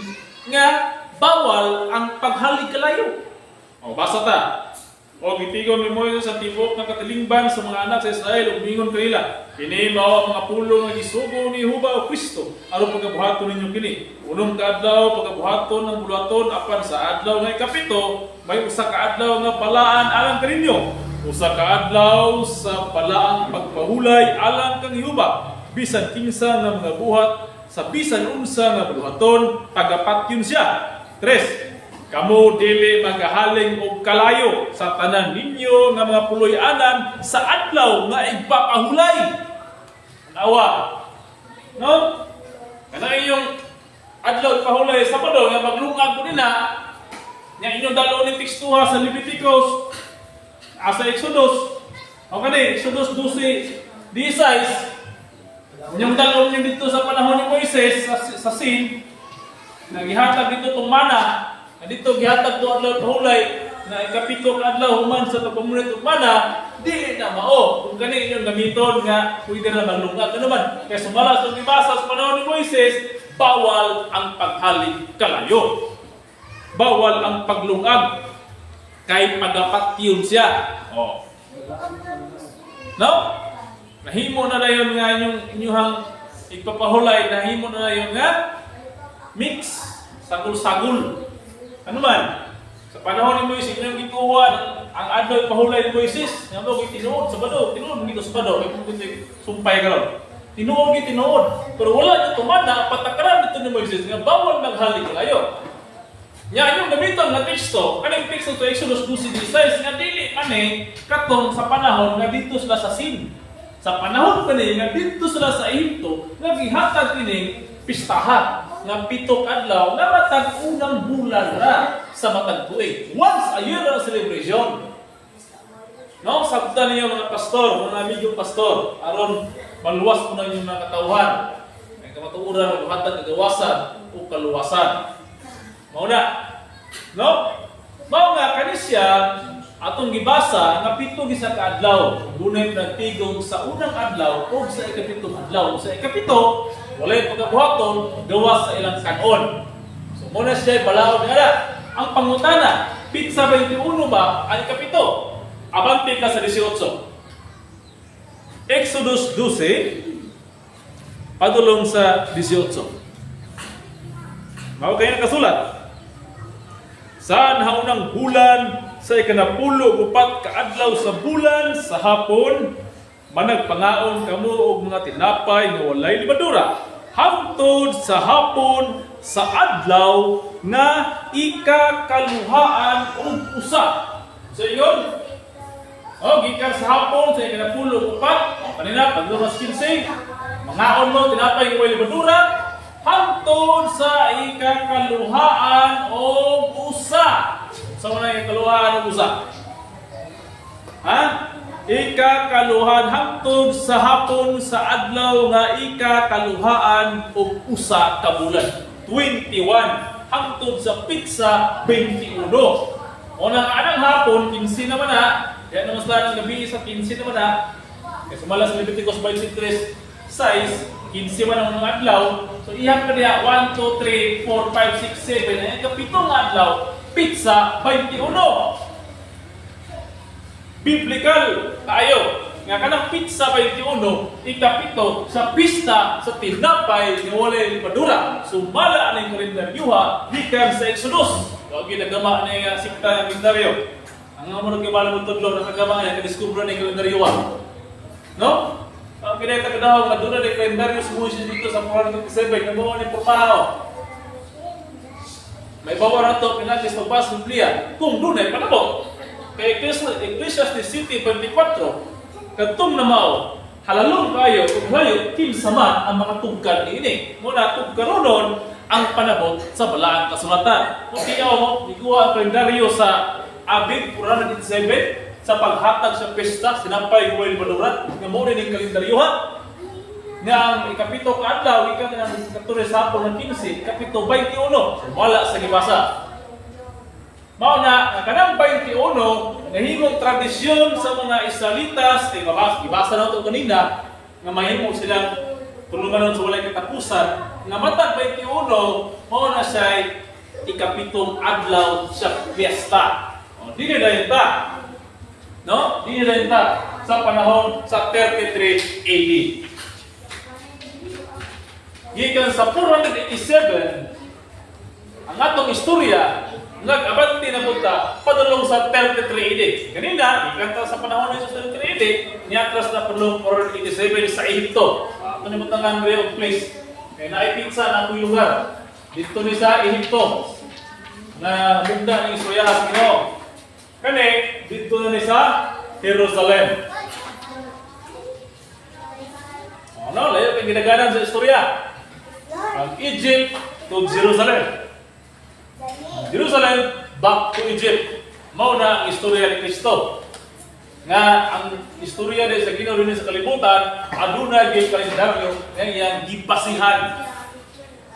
nga bawal ang paghalig kalayo. O basa ta. O gitigon ni Moises sa tibok ng katilingban sa mga anak sa Israel ug mingon kanila, kini mao ang mga pulo nga gisugo ni Jehova o Kristo aron pagabuhaton ninyo kini. Unong kaadlaw pagabuhaton ng bulaton apan sa adlaw nga ikapito may usa ka adlaw nga balaan alang kaninyo. Usa ka adlaw sa balaang pagpahulay alang kang Jehova. Bisan kinsa nga mga buhat sa bisan unsa nga buluhaton tagapatyon siya. 3. Kamu dili magahaling og kalayo sa tanan ninyo nga mga puloy-anan sa adlaw nga ipapahulay. Nawa. No? Kana inyong adlaw ipahulay sa Sabado nga maglungag ko nila nga inyong dalo ni tekstuha sa Leviticus sa Exodus. O kani Exodus 12:16 inyong dalo niyo dito sa panahon ni Moises sa sin nagihatag dito tong mana. Dito gihatag to adlaw pahulay na ikapito ka adlaw human sa pagpamunit ug mana dili na mao kung kani inyong gamiton nga pwede na maglungag ano man kay sumala sa gibasa sa panahon ni Moises bawal ang paghalig kalayo, bawal ang paglungag kay pagapatyon siya. No? Nahimo na dayon nga inyong ipapahulay, nahimo na dayon nga mix sagol-sagol. Ano man, sa panahon ni Moises, inyong gikuha ang adlaw pahulay ni Moises, nga mo gitinuod sa Sabado, tinuod mo gito sa Sabado, kaya mo sumpay ka lang. Tinuod. Pero wala dito man na patakaran dito ni Moises, nga bawal maghalig kalayo. Nya inyong gamiton nga teksto, kanang teksto sa Exodus 12:16, nga dili ani katong sa panahon nga dito sila sa sin. Sa panahon kani nga dito sila sa Ehipto, nga gihatag kini pistahan nga pitong adlaw na matag unang bulan ra sa matag tuig. Once a year ang celebration. No, sabta niyo mga pastor, mga amigo pastor, aron maluwas po na yung mga katauhan. May kamatuuran ng buhatan kagawasan o kaluwasan. Mao na. No? Mao nga kanisya atong gibasa nga pito gisa ka adlaw. Dunay nagtigong sa unang adlaw o sa ikapitong adlaw. Sa ikapito walay pagkabuhaton gawas sa ilang kanon. So muna siya balaod nga ang pangutana, pizza 21 ba ang ikapito? Abante ka sa 18. Exodus 12 padulong sa 18. Mao kay nakasulat. Sa haunang bulan sa ikanapulo upat ka adlaw sa bulan sa hapon managpangaon kamo og mga tinapay nga walay libadura hangtod sa hapon sa adlaw nga ikakaluhaan og usa. So yun. Gikan sa hapon sa ikanapulo upat kanina paglumas 15 mangaon mo tinapay nga walay libadura hangtod sa ikakaluhaan og usa. So na ikakaluhaan og usa. Ha? Ikakaluhan hangtod sa hapon sa adlaw nga ikakaluhaan og usa ka bulan 21 hangtod sa pitsa 21. Unang anang hapon 15 naman na, kaya naman sa gabi sa 15 naman na. Kasi malas Leviticus 23 size 15 man ang unang adlaw. So ihap ka diha 1 2 3 4 5 6 7 ay kapitong adlaw pitsa 21. Biblical tayo nga kanang pitsa 21 ikapito sa pista sa tinapay nga walay libadura. Sumala aning kalendaryuha gikan sa Exodus. Wag ginagama ni sikta ng kalendaryo. Ang amo nagkabala mo tudlo na kagama nga discover ni kalendaryuha. No? Ang kinita kadaw nga duna ni kalendaryo sa Moses dito sa 427 nga mo ni pormaho. May bawa na to pinagis pagbasa ng Biblia kung dunay panabo. Kay Ecclesiastes 7:24 kadtong namaw halalong kayo kung hayo kinsa man ang mga tugkad niini. Muna tugkaronon ang panabot sa balaang kasulatan. Kung tiyaw mo, iguha ang kalendaryo sa Abib 407 sa paghatag sa pesta sinampay Joel Madurat nga mo rin ang kalendaryoha nga ang ikapito ka adlaw ika nga katulad sa hapon ng 15 ikapito 21 wala sa gibasa. Mao na kanang 21 nahimong tradisyon sa mga Israelitas kay gibasa na ito kanina nga mahimo silang tulunganon sa walay katapusan nga matag 21 mao na siya ikapitong adlaw sa piyesta. O, di na ta. No? Di na ta sa panahon sa 33 AD. Gikan sa 487, ang atong istorya, nag-abanti na punta, padulong sa 33 AD. Kanina, ikanta sa panahon ng 33 AD, niyatras na padulong 487 sa Ehipto. Ito na butangan way of place. Kaya naipitsa na ang lugar. Dito ni sa Ehipto. Na mugda ng istorya Ginoo. Kani, dito na ni sa Jerusalem. Ano, layo kang ginaganan sa istorya. From Egypt to Jerusalem. Jerusalem, back to Egypt. Mao na ang istorya ni Kristo. Nga ang istorya ni sa Ginoo rin sa kalibutan, aduna gyud kalendaryo nga iyang gibasihan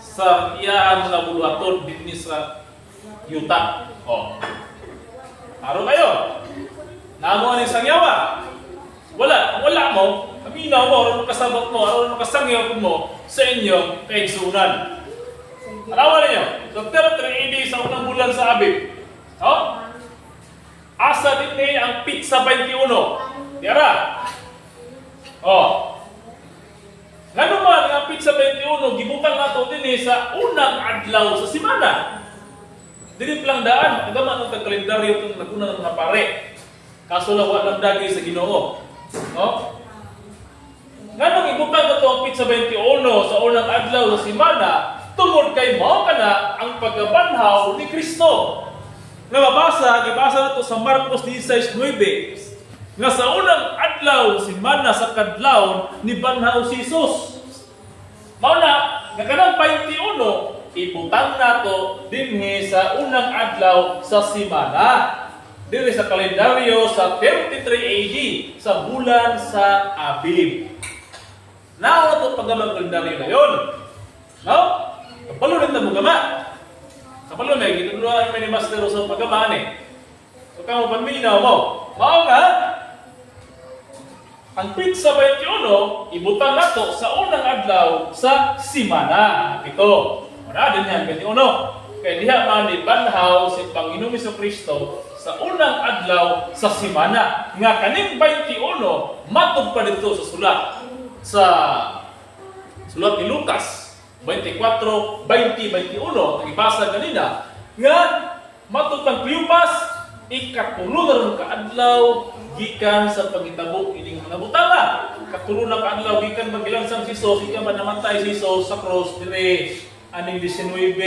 sa iyang mga buluhaton dinhi sa yuta. Oh. Aro kayo. Namo ani sangyawa. Wala mo, aminaw mo, aron kasabot mo, aron kasangyaw mo sa inyong kaigsunan. Alawa ninyo, so 33 AD sa unang bulan sa Abib. Oh? Asa din ni ang pizza 21. Tiyara. Oh. Ngano man ang pizza 21, gibutang nato din sa unang adlaw sa semana. Dili lang daan, agama ng kalendaryo itong naguna ng mga pare. Kaso lang walang dagi sa Ginoo. No? Ngano gibutang nato ang pizza 21 sa unang adlaw sa semana? Tungod kay mao kana ang pagkabanhaw ni Kristo. Nga gibasa nato sa Marcos 16:9. Nga sa unang adlaw semana sa kadlawon ni banhaw si Jesus. Mao na nga kanang 21 ibutang nato dinhi sa unang adlaw sa semana. Dili sa kalendaryo sa 33 AD sa bulan sa Abib. Nao to paggamang kalendaryo na yon. No? Kapalo rin na mo gama. Kapalo na, ginagawa ni Master sa paggamaan eh. So kamo paminaw mo. Mao nga, ang pizza 21, ibutang nato sa unang adlaw sa simana. Ito. Wala din yan, 21. Kaya diha man ni banhaw si Panginoong Jesucristo sa unang adlaw sa simana. Nga kaning 21, matog pa dito sa sulat. Sa sulat ni Lucas 24, 20, 21, nagibasa kanina, nga matutang Cleopas, ikatulo na rin kaadlaw, gikan sa pagitabo ining mga butanga. Katulo na kaadlaw, gikan magilansang si Jesus, gikan ba namatay si Jesus sa cross, dire, aning 19,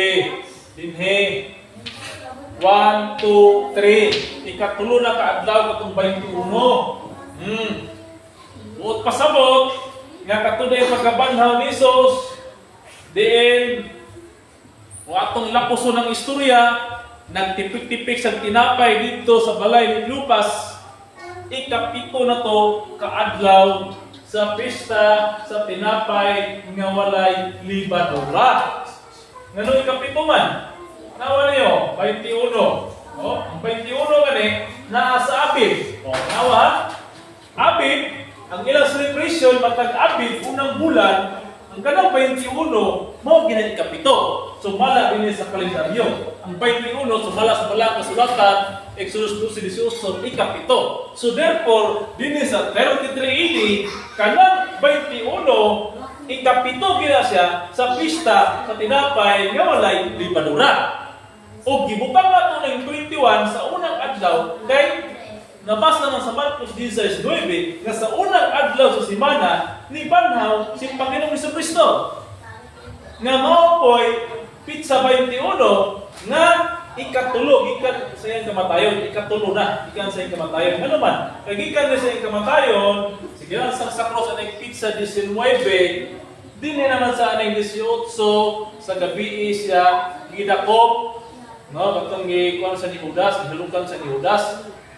dinhe, 1, 2, 3, ikatulo na kaadlaw, katong 21. Buot pasabot, nga katuloy pagkabanhaw ni Jesus, diin, kung atong lapuso ng istorya, nagtipik-tipik sa tinapay dito sa balay ni Cleopas, ikapito na to kaadlaw sa pista sa tinapay nga walay libadura. Ngano ikapito man? Nawa niyo, 21. Oh, ang 21 gani naa sa Abib. Oh, nawa Abib, ang ilang celebration matag Abib unang bulan. Ang kanang 21, mo ginang ikapito. Sumala din sa kalendaryo. Ang 21, sumala sa balang kasulatan, Exodus 12:18, ikapito. So therefore, din sa 33 AD, kanang 21, ikapito gina siya sa pista sa tinapay nga walay libadura. O gibutang nato ng 21 sa unang adlaw kay nabasa naman sa Marcos 16:9 nga sa unang adlaw sa semana ni banhaw si Panginoong Jesucristo. Nga mao po'y pizza 21 nga ikatulo gikan sa iyang kamatayon, ikatulo na gikan sa iyang kamatayon. Ano man, kay gikan sa iyang kamatayon, sige lang sa cross ang pizza 19, dinhi naman sa anay 18 sa gabi siya gidakop, no, katong gikuan sa ni Judas, gihalukan sa ni Judas.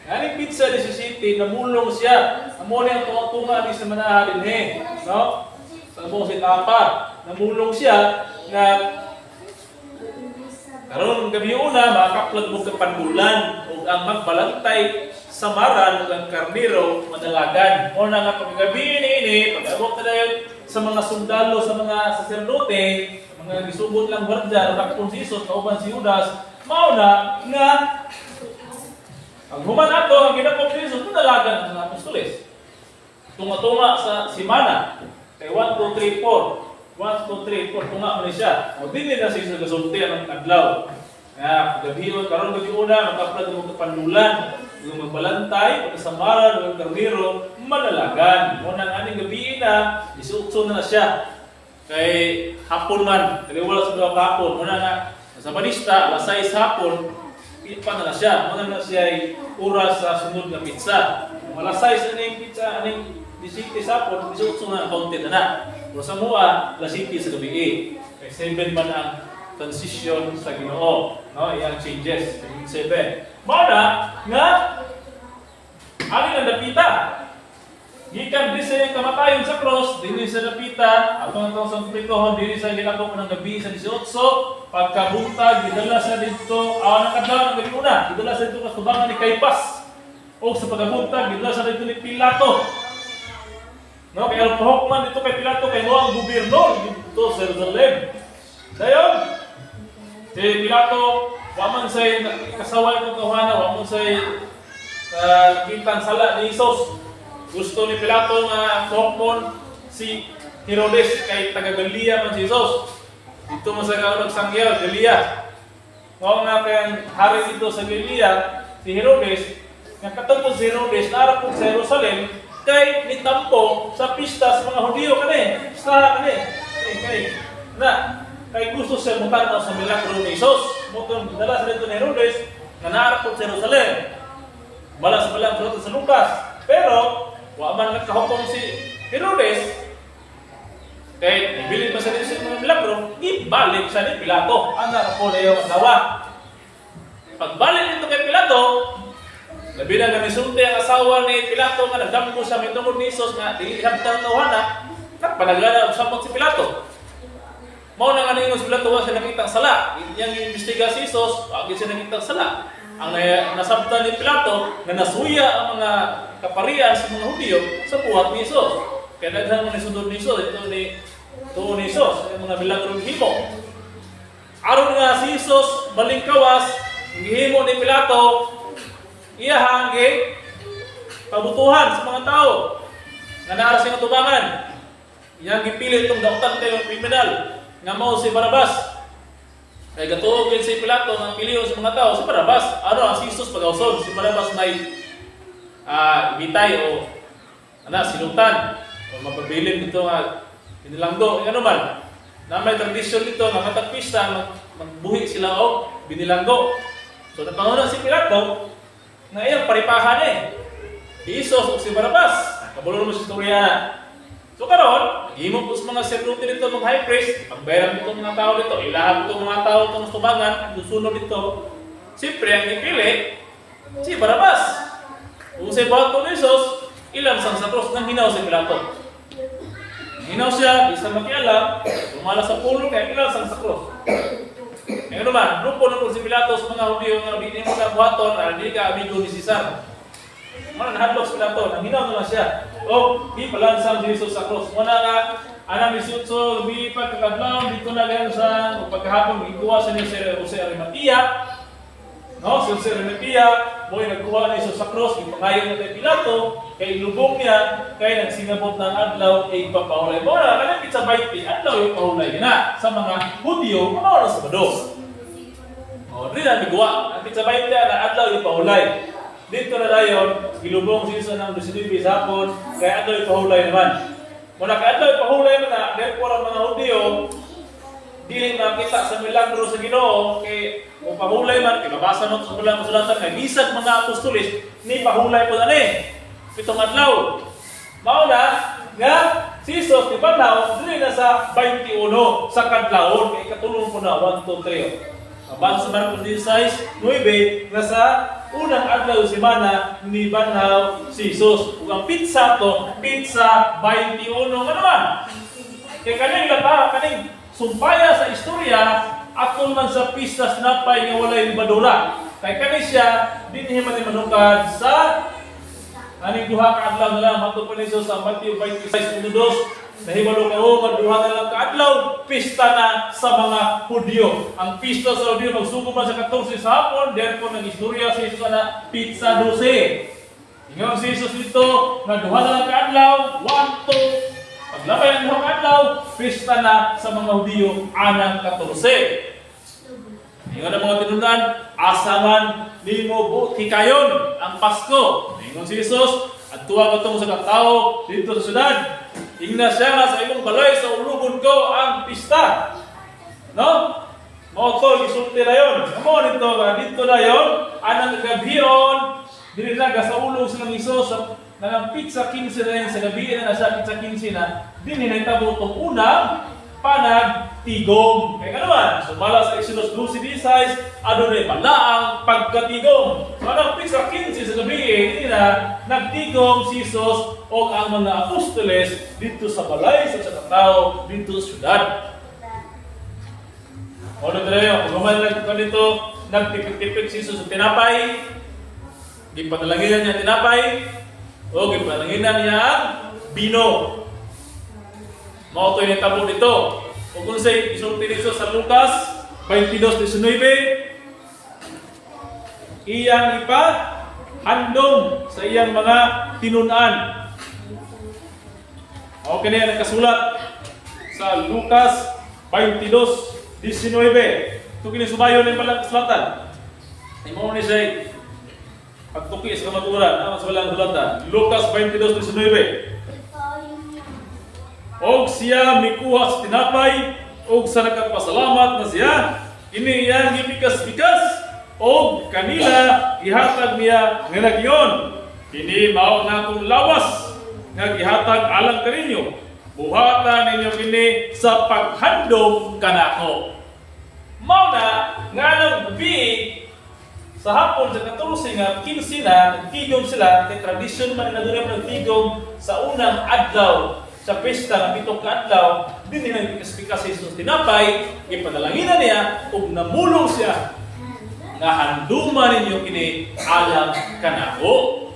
Ang pizza 17, namulong siya. Amo niya ang tunga ni sa manaha dinhi, no? Sa buong sitapa, namulong siya nga karon gabi una makaplag mo ka panbulan ug ang magbalantay samaran ug ang karnero madalagan. Mo na nga paggabi ini pag-abot na dayon sa mga sundalo, sa mga saserdote, mga Nga gisubot lang gwardiya, nakapon si Jesus, kauban si Judas, mauna nga ang human ato, ang ginakop si Jesus, pinalagan ang mga apostoles. Tunga-tunga sa simana. Kay 1, 2, 3, 4. 1, 2, 3, 4. Tunga mo siya. O din na si Jesus kasultihan ng adlaw. Nga, gabiyon, karon gabi una, magkaplad ng mga panulan, yung magbalantay, pagkasamaran, yung karniro, manalagan. Muna nga aning gabi na, isuukso na siya. Kay hapon man, kaliwala sa mga hapon. Muna nga, sa balista, alas 6 hapon, ipa na siya. Muna na siya ay oras sa sunod na pizza. Alas 6 aning pizza, aning disiti sa hapon, isuukso na ang counted na. Pero sa mua, alas 7 sa gabi. Kay 7 man ang transition sa Ginoo, no? Iyang changes, 7. Mana nga ani ang dapita. Gikan di sa kamatayon sa cross, dinhi sa dapita, atong sa pitohon dinhi sa ginakop ng gabi sa 18, pagkabuntag gidala sa didto, nakadlaw ng gabi una, gidala sa didto sa tubangan ni Caiphas. O sa pagkabuntag gidala sa didto ni Pilato. No, kaya pahok man dito kay Pilato kay mo ang gobernador dito sa Jerusalem. Dayon, si Pilato, waman say kasaway ng kawana, waman say kitang sala ni Jesus. Gusto ni Pilato nga tuhokmon si Herodes kay taga Galilea man si Jesus. Dito mo sa kaunang sangyaw, Galilea. Mao nga kay hari dito sa Galilea, si Herodes, nga katungkol si Herodes naara po sa Jerusalem kay nitampo sa pista sa mga Hudiyo kani, sa kani. Kay gusto siya mutanaw sa milagro ni Jesus. Mutong dala sa dito ni Herodes nga naara po sa Jerusalem. Balas balang sa Lucas. Pero wa man nagkahukom si Herodes kay nibilin pa sa dito sa mga milagro, ibalik sa ni Pilato. Ana po dayo dawa. Pagbalik nito kay Pilato, labi na misulti ang asawa ni Pilato nga nagdamgo sa mitungod ni Jesus nga dili habtang tawhana, nagpanagana usabot si Pilato. Mao na nga ningon si Pilato wa siya nakitang sala. Iyang imbestiga si Jesus, wa gyud siya nakitang sala. Ang nasabtan ni Pilato nga nasuya ang mga kaparian sa mga Hudiyo sa buhat ni Jesus. Kaya daghan man isundod ni Jesus ito ni Jesus, ang mga milagro gihimo. Aron nga si Jesus balingkawas gihimo ni Pilato iyahang pabutuhan sa mga tao nga naa sa tubangan. Iyang gipili itong daotan kayo kriminal nga mao si Barabas. Kay gatuog si Pilato nga piliyon sa mga tao si Barabas. Ano ang si Jesus pag-ausod, si Barabas may ibitay o silutan o mapabilin dito nga binilanggo. Ano man, na may tradisyon dito nga matag pista magbuhi sila o binilanggo. So napanguna si Pilato na iyang paripahan si Jesus o si Barabas. Kabulo mo si istorya. So karon, himo po sa mga sekrete dito ng high priest, pagbayaran mo itong mga tao dito, ilahab itong mga tao itong tubangan, susunod dito. Siyempre, ang ipili, si Barabas. Kung si Bato ni Jesus, ilang sang sa cross nang hinaw si Pilato. Hinaw siya, isa makialam, tumala sa pulo, kaya ilang sang sa cross. E ano man, grupo na po si Pilato sa mga Hudiyo nga hindi mo na buhaton, hindi ka amigo ni Cesar. Mana nahadlok si Pilato, nang hinaw naman siya. O, di palansang si Jesus sa cross. Muna nga, anang isutso, lubi pagkakadlaw, dito na ganyan sa pagkahapon, ikuha sa niya si Jose Arimatea. No, si Jose Arimatea, mo'y nagkuha na Jesus sa cross, ipangayon na kay Pilato, kay ilubong niya, kay nagsinabot ng adlaw, ay ipapahulay. Muna, kanang pizza baiti, adlaw yung pahulay na sa mga Hudiyo, mga oras sa Sabado. O, rin ang bigwa, ang pizza baiti na adlaw yung pahulay. Dito na dayon, ilubong si Jesus ng 19 sa hapon, kaya adlaw ipahulay naman. Muna kaya adlaw ipahulay naman na, therefore ang mga Hudiyo, dili makita sa milagro sa Ginoo, kay kung pahulay man, kinabasa mo sa mga kasulatan, kay bisag mga apostolis, ni pahulay po na pitong adlaw. Mauna, nga, si Jesus, di Banaw, dili na sa 21, sa kadlawon, kay katulong po na, 1, 2, 3. Abang sa Marcos 16, 9, nga sa unang adlaw semana ni Banaw si Jesus. Ug ang pizza to, pizza 21 nga naman. Kay kaning lata, kaning sumpaya sa istorya, atol man sa pista sinapay nga walay libadura. Kay kani siya dinhi man manukad sa aning duha ka adlaw na lang matupad ni Jesus sa Matthew 26:2 Nahibalo kayo nga duha na lang kaadlaw, pista na sa mga Hudyo. Ang pista sa Hudyo magsugo man sa 14 sa hapon, therefore nag-istorya si Jesus na pizza 12. Ingon si Jesus dito nga duha na lang kaadlaw, 1 2. Paglabay ang duha kaadlaw, pista na sa mga Hudyo anang 14. Ingon ang mga tinunan, asaman nimo buti kayon ang Pasko. Ingon si Jesus, at tuwa katong sa katao dito sa syudad. Ingna siya nga sa imong balay sa ulugon ko ang pista. No? Mao to gisulti na yon. Mo nito nga dito na yon, anang gabion dili na sa ulog sa Hesus nang pizza 15 na yan sa gabi na sa pizza 15 na dinhi na tabo tong unang panagtigom. Kaya naman, sumala sa Exodus 12:16, adunay pala ang pagkatigom. So, anong pizza 15 sa gabi, hindi na nagtigom si Jesus o ang mga apostoles dito sa balay sa katao dito sa syudad. O na tayo, kung gumalang dito, nagtipik-tipik si Jesus sa tinapay, gipadalanginan niya tinapay, o gipadalanginan niya ang bino. Mao to yung tabo dito. O kung sa isulti dito sa Lucas 22:19, iyang ipa handom sa iyang mga tinunan. O kanya nagkasulat sa Lucas 22:19. Ito kinisubayon ng palang kasulatan. Imo ni siya pagtuki sa kamaturan, ang sa walang sulatan. Lucas 22:19. Og siya mikuha sa tinapay, og sa nagpasalamat na siya, ini iyang gipikas-pikas, og kanila gihatag niya nga nagyon. Kini mao na akong lawas nga gihatag alang kaninyo. Buhatan ninyo kini sa paghandom kanako. Mao na nga nang biig sa hapon sa 14 nga 15 na nagtigom sila, kay tradisyon man na doon nagtigom sa unang adlaw sa pesta ng pitong kaadlaw, din nila pikas-pikas sa Jesus tinapay, ipadalaginan niya, ug namulong siya nga handuman ninyo kini alam kanako.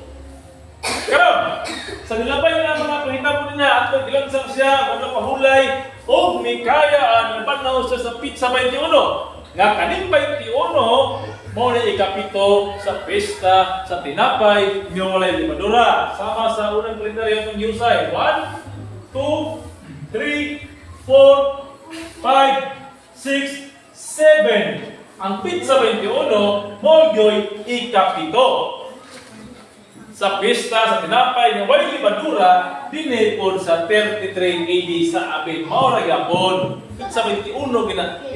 Karon, sa nilabay na mga pahitabo niya at ilang siya, wala pahulay, ug may kayaan, napanaw siya sa pizza 21. Nga kaning 21, mo na ikapito sa pesta sa tinapay, nga walay limadura. Sama sa unang kalendaryo ng Yusay. 1, 2, 3, 4, 5, 6, 7. Ang pizza 21, molyo'y ikapito. Sa pista, sa tinapay, na walay limadura, dinipon sa 33 AD sa Abin Maura Gapon. Pizza 21,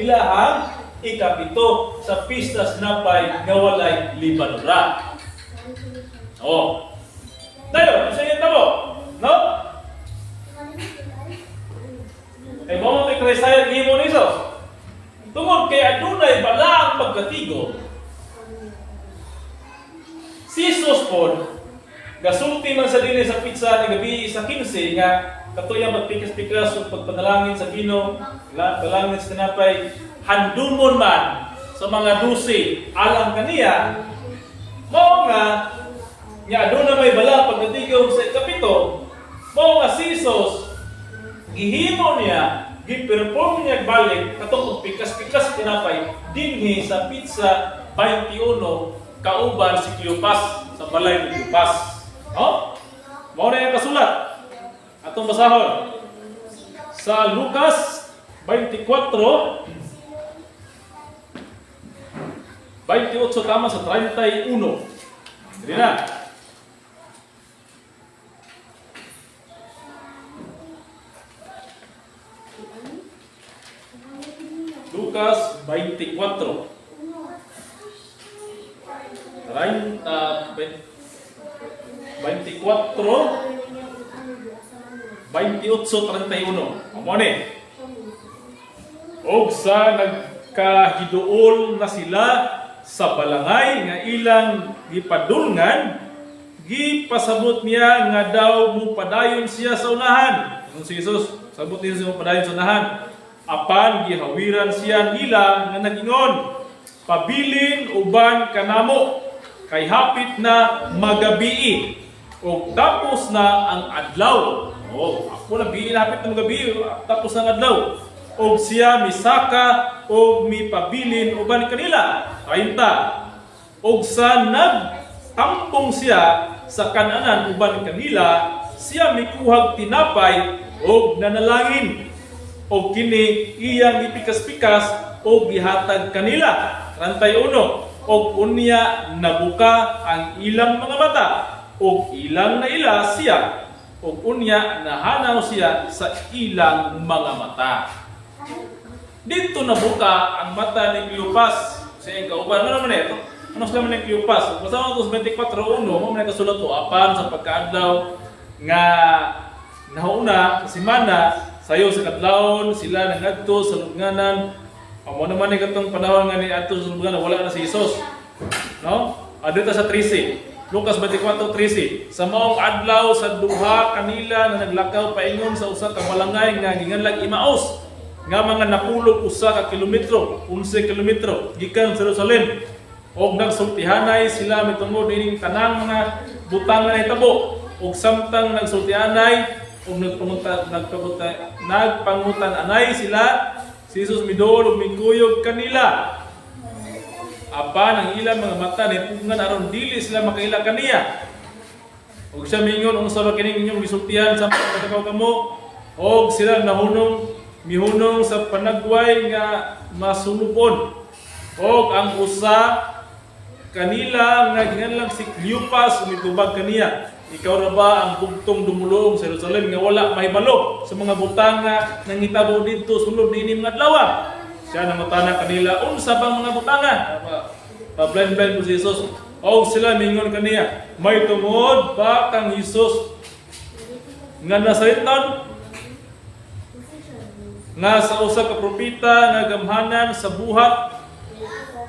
ilahang ikapito sa pista sa tinapay, na walay limadura. Oh. Tayo, isa yung tabo. No? Ay mo kay Krisaya gihimo ni Jesus. Tungod kay adunay bala ang pagkatigo. Si Jesus pod gasulti man sa dinhi sa pizza ni gabi sa 15 nga katuya magpikas-pikas ug pagpanalangin sa bino, panalangin sa tinapay, handumon man sa mga 12 alang kaniya. Mao nga aduna may bala pagkatigo sa ikapito. Mao nga si Jesus gihimo niya, giperform niya balik katong pikas-pikas tinapay dinhi sa pizza 21 kauban si Cleopas sa balay ni Cleopas. Oh? Mao na yung kasulat. Atong basahon sa Lucas 24 28 tama sa 31. Dili na. Lucas 24. 28:31. Amo ni. Og sa nagkahiduol na sila sa balangay nga ilang gipadulngan, gipasabot niya nga daw mupadayon siya sa unahan. Kung si Jesus, sabot niya siya mupadayon sa unahan. Apan gihawiran siya nila nga nagingon, pabilin uban kanamo kay hapit na magabii ug tapos na ang adlaw. O Oh, ako na bilapit ng gabi tapos ng adlaw. Og siya misaka og mipabilin uban kanila. 30. Og sa nagtampong siya sa kananan uban kanila, siya mikuhag tinapay og nanalangin. Og kini iyang ipikas-pikas og gihatag kanila. 31. Og unya nabuka ang ilang mga mata og ilang naila siya. Og unya nahanaw siya sa ilang mga mata. Dito nabuka ang mata ni Cleopas sa iyang kauban. Ano naman ito? Ano sila man ni Cleopas? Basta mo 24:1, mo man kasulat o apan sa pagkaadlaw nga nauna sa simana sayo sa kadlawon sila nangadto sa lubnganan. Amo naman ni katong panahon nga ni adto sa lubnganan wala na si Jesus. No? Adto sa 13. Lucas 24:13. Sa maong adlaw sa duha kanila na naglakaw paingon sa usa ka balangay nga ginganlag Imaus nga mga napulog usa ka kilometro, 11 kilometro gikan sa Jerusalem. Og nagsultihanay sila mitungod ining tanang mga butangan na hitabo. Og samtang nagsultihanay og nagpangutan anay sila, si Jesus midol ug mingkuyog kanila. Apan ang ilang mga mata nipugngan aron dili sila makaila kaniya. Og siya mingon unsa ba kining inyong gisultihan samtang nagakaw kamo? Og sila mihunong sa panagway nga masulupon. Og ang usa kanila nga ginganlang si Cleopas mitubag kaniya. Ikaw ra ba ang bugtong dumulong sa Jerusalem nga wala mahibalo sa mga butang nga nangitabo didto sulod niini mga adlaw? Siya namutana kanila unsa bang mga butangan? Blind po si Jesus. Og sila mingon kaniya, may tungod ba kang Jesus nga nasayton? Nga sa usa ka propeta nga gamhanan sa buhat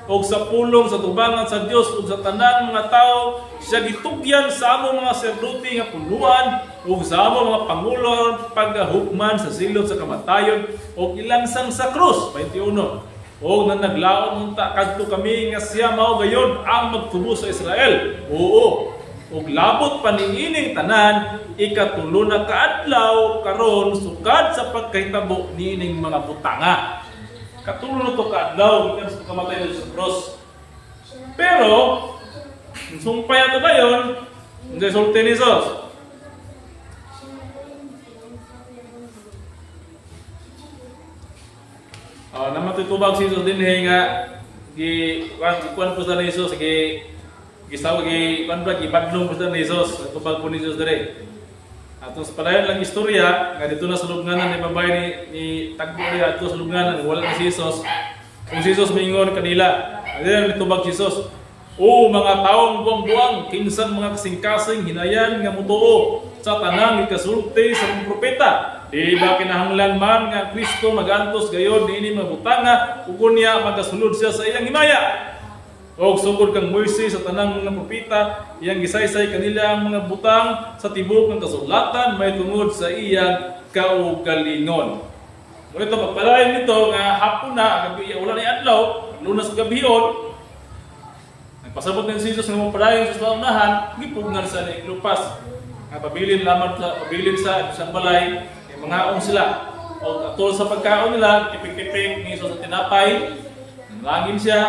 o sa pulong sa tubangan sa Dios ug sa tanang mga tao, siya gitugyan sa among mga sacerdote nga puluan ug sa among mga pangulo paggahukman sa silot sa kamatayon ug ilansang sa krus. 21. O na naglaon unta kadto kami nga siya mao gayon ang magtubo sa Israel. Oo. Ug labot pa niining tanan ikatulo na kaadlaw karon sukad sa pagkahitabo niining mga butanga. Katulo to kaadlaw gikan sa kamatay sa cross. Pero sumpay ato dayon hindi sulti ni Jesus. Namatutubag si Jesus din nga kuan po sa ni Jesus gisaw kuan ba gibadlong po sa ni Jesus tubag po ni Jesus dire. Atos padayon lang istorya nga dito na sa lubnganan ni babay ni tagbo niya ato sa lubnganan wala si Jesus. Kung si Jesus mingon kanila, adyan nitubag si Jesus. O mga taong buang-buang, kinsan mga kasing-kasing hinayan nga mutuo sa tanang ikasulti sa mga propeta. Di ba kinahanglan man nga Kristo magantos gayon niini mga butanga ug unya magasulod siya sa iyang himaya. Og sugod kang Moises sa tanang mga propeta, iyang gisaysay kanila ang mga butang sa tibok ng kasulatan may tungod sa iyang kaugalingon. Ngunit pagpalain nito nga hapon na gabi wala ni adlaw, lunas gabihon. Nagpasabot ng Jesus nga mapadayon sa unahan, gipugnan sa ni Cleopas. Nga pabilin sa isang balay, mga sila. O atol sa pagkaon nila, tipik-tipik ni Jesus sa tinapay, nanalangin siya,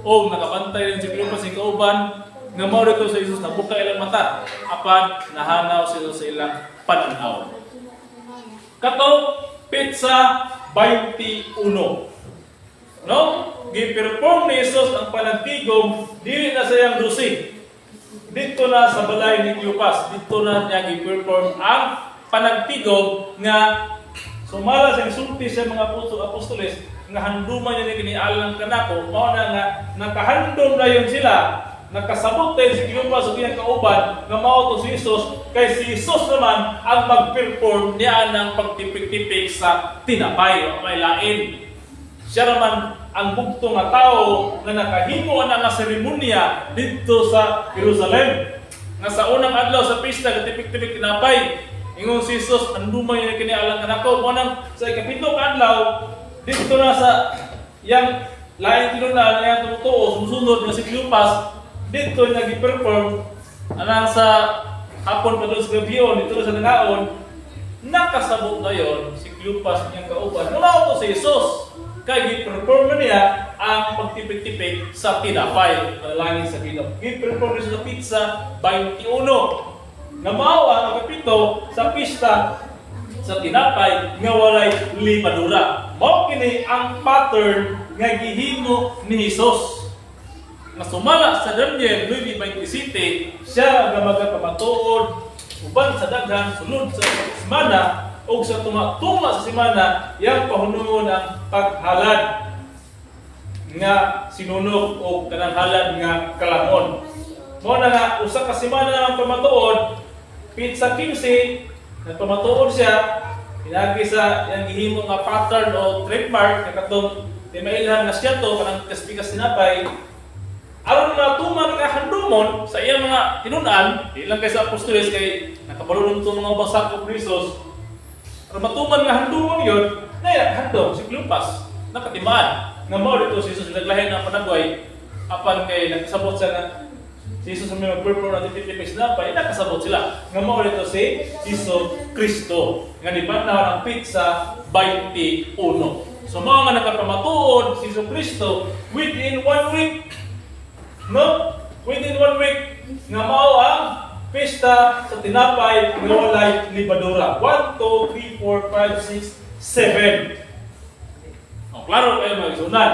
o nakabantay rin si Cleopas ng kauban, nga mao dito sa Jesus nabuka ilang mata, apan nahanaw siya sa ilang pananaw. Kato, Petsa 21. No? Giperform ni Jesus ang panagtigom, dili na sa iyang dusi. Dito na sa balay ni Cleopas, dito na niya giperform ang panagtigom nga sumala sa insulti sa mga apostoles nga handuman niya ni kinialang kanako, mao na nga nakahandom na yun sila, nakasabot tayo si Cleopas ug iyang kauban nga mao to si Jesus, kay si Jesus naman ang mag-perform niya ng pagtipik-tipik sa tinapay o may lain. Siya naman ang bugtong nga tao na nakahimo na nga seremonya dito sa Jerusalem. Nga sa unang adlaw sa pista katipik-tipik tinapay, ingon si Jesus handuman niya ni kinialang kanako, mao nang sa ikapito ka adlaw dito na sa yang lain tinunan nga tumutuo sumusunod na si Cleopas dito niya gi-perform anang sa hapon pa doon sa gabiyon dito sa nangaon nakasabot ngayon si Cleopas niyang kauban. Namaw to si Jesus. Kaya gi-perform niya ang pagtipik-tipik sa tinapay. Panalangin sa Ginoo. Gi-perform niya sa pizza 21. Namaw ang kapito sa pista sa tinapay nga walay limadura. Mao kini ang pattern nga gihimo ni Jesus. Nga sumala sa Daniel 9:27, siya nga magapamatuod uban sa daghan sulod sa semana o sa tuma sa semana yang pahunungon ang paghalad nga sinunog o kanang halad nga kalamon. Mao na nga usa ka semana ang pamatuod, sa 15 nagpamatuod siya, pinagi sa yang gihimo nga pattern o trademark nga katong di mailhan nga siya to kanang kaspikas tinapay. Aron na tuman nga handumon sa iyang mga tinunan, di lang kay sa apostoles kay nakabalulong itong mga basak o Krisos. Aron matuman nga handumon yun, na handom si Cleopas, nakatimaan. Nga mao dito si Jesus naglahin ang panagway, apan kay nagkasabot siya na si Jesus may mag-perform na tipis na pa, nakasabot sila. Nga mao dito si Iso Kristo, nga dibandaw ang pizza 21. So mao nga nakapamatuod si Iso Kristo within 1 week. No? Within 1 week, nga mao ang pista sa tinapay nga walay libadura. 1, 2, 3, 4, 5, 6, 7. O, klaro kayo mga isunan.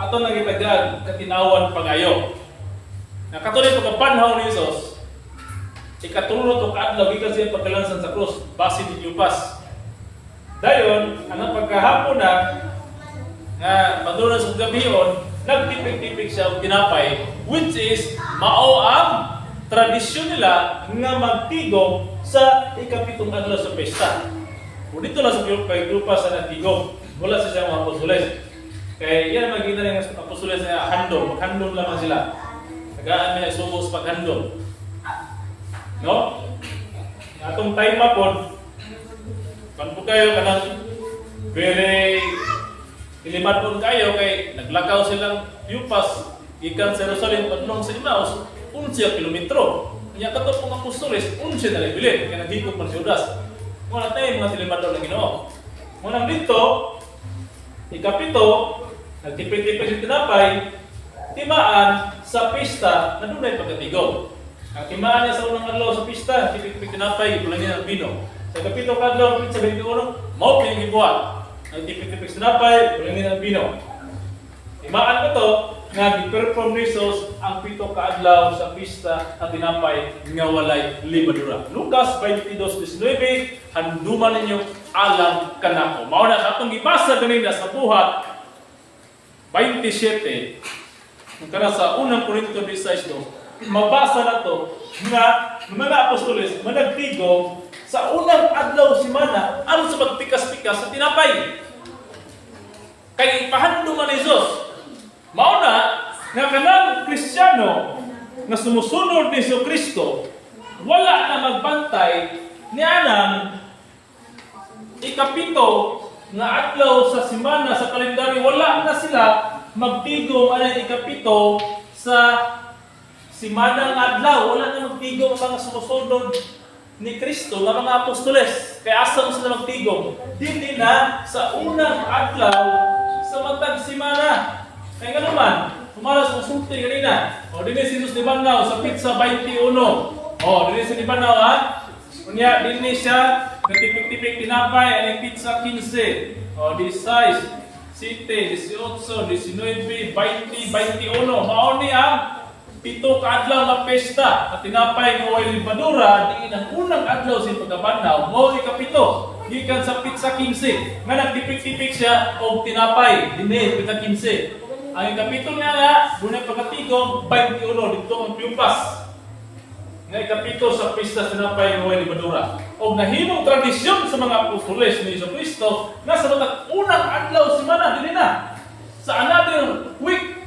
Ato nang itagad katinawan pagayo. Nakatuloy pagkapanhaw ni Jesus, ikatulot o kaadlaw gikan siya pagkalansan sa krus, base ni Cleopas. Dayon, anong pagkahapon na, nga madulas sa gabiyon, nagtipik-tipik siya og tinapay, which is mao ang tradisyon nila nga magtigom sa ikapitong adlaw sa pesta. Kung dito lang sa Cleopas sa nagtigom, wala sa siyang mga apostoles. Kaya yan magkita rin ng apostoles na handom, maghandom lamang sila. Nagaan may nagsubos paghandom. No? Atong time mapon, kan po kayo kanang very ilimad po kayo kay naglakaw silang Cleopas ikan sa Jerusalem padulong sa Emmaus 11 kilometro. Kanya kato pong apostoles 11 na libilin kaya naghikot man si Judas. Wala tayo mga tilimad daw ng Ginoo. Munang dito ikapito nagtipid-tipid yung tinapay timaan sa pista na dunay pagkatigom. Ang timaan niya sa unang adlaw sa pista tipid-tipid tinapay ipulangin ang bino. Sa kapito kadlaw sa 21 mao pingibuhat. Ang tipik-tipik sinapay, pulangin ang bino. Timaan ko to, nga gi-perform ni Jesus ang 7 kaadlaw sa pista at tinapay nga walay libadura. Lucas 22:19, handuman ninyo alam kanako. Mao na atong gibasa ganina sa buhat 27. Kung kana sa unang Korinto 16, mabasa na to nga mga apostoles managtigom sa unang adlaw semana aron sa pagpikas-pikas sa tinapay. Kay ipahandom man ni Jesus. Mao na nga kanang Kristiyano nga sumusunod ni Kristo wala na magbantay ni anang ikapito nga adlaw sa semana sa kalendaryo, wala na sila magtigom anang ikapito sa semana nga adlaw, wala na magtigom ang mga sumusunod ni Kristo nga mga apostoles. Kaya asa mo sila magtigom? Dili na sa unang adlaw sa matag semana. Kaya nga naman, sumala sa usulti kanina. O, dili si Jesus Libanaw sa pizza 21. O, dili si Libanaw ha? Kunya, dili siya natipik-tipik tinapay ang pizza 15. O, 16, 17, 18, 19, 20, 21. Mao ni ang 7 kaadlaw nga pesta at tinapay nga walay libadura diin ang unang adlaw sa pagkabanhaw mao ikapito gikan sa pizza 15 nga nagtipik-tipik siya og tinapay dinhi pizza 15. Ang ikapito niya nga dunay pagkatigom 21 dito ang Cleopas nga ikapito sa pesta sa tinapay nga walay libadura og nahimong tradisyon sa mga apostoles ni Jesucristo nga sa matag unang adlaw semana dinhi na sa another week,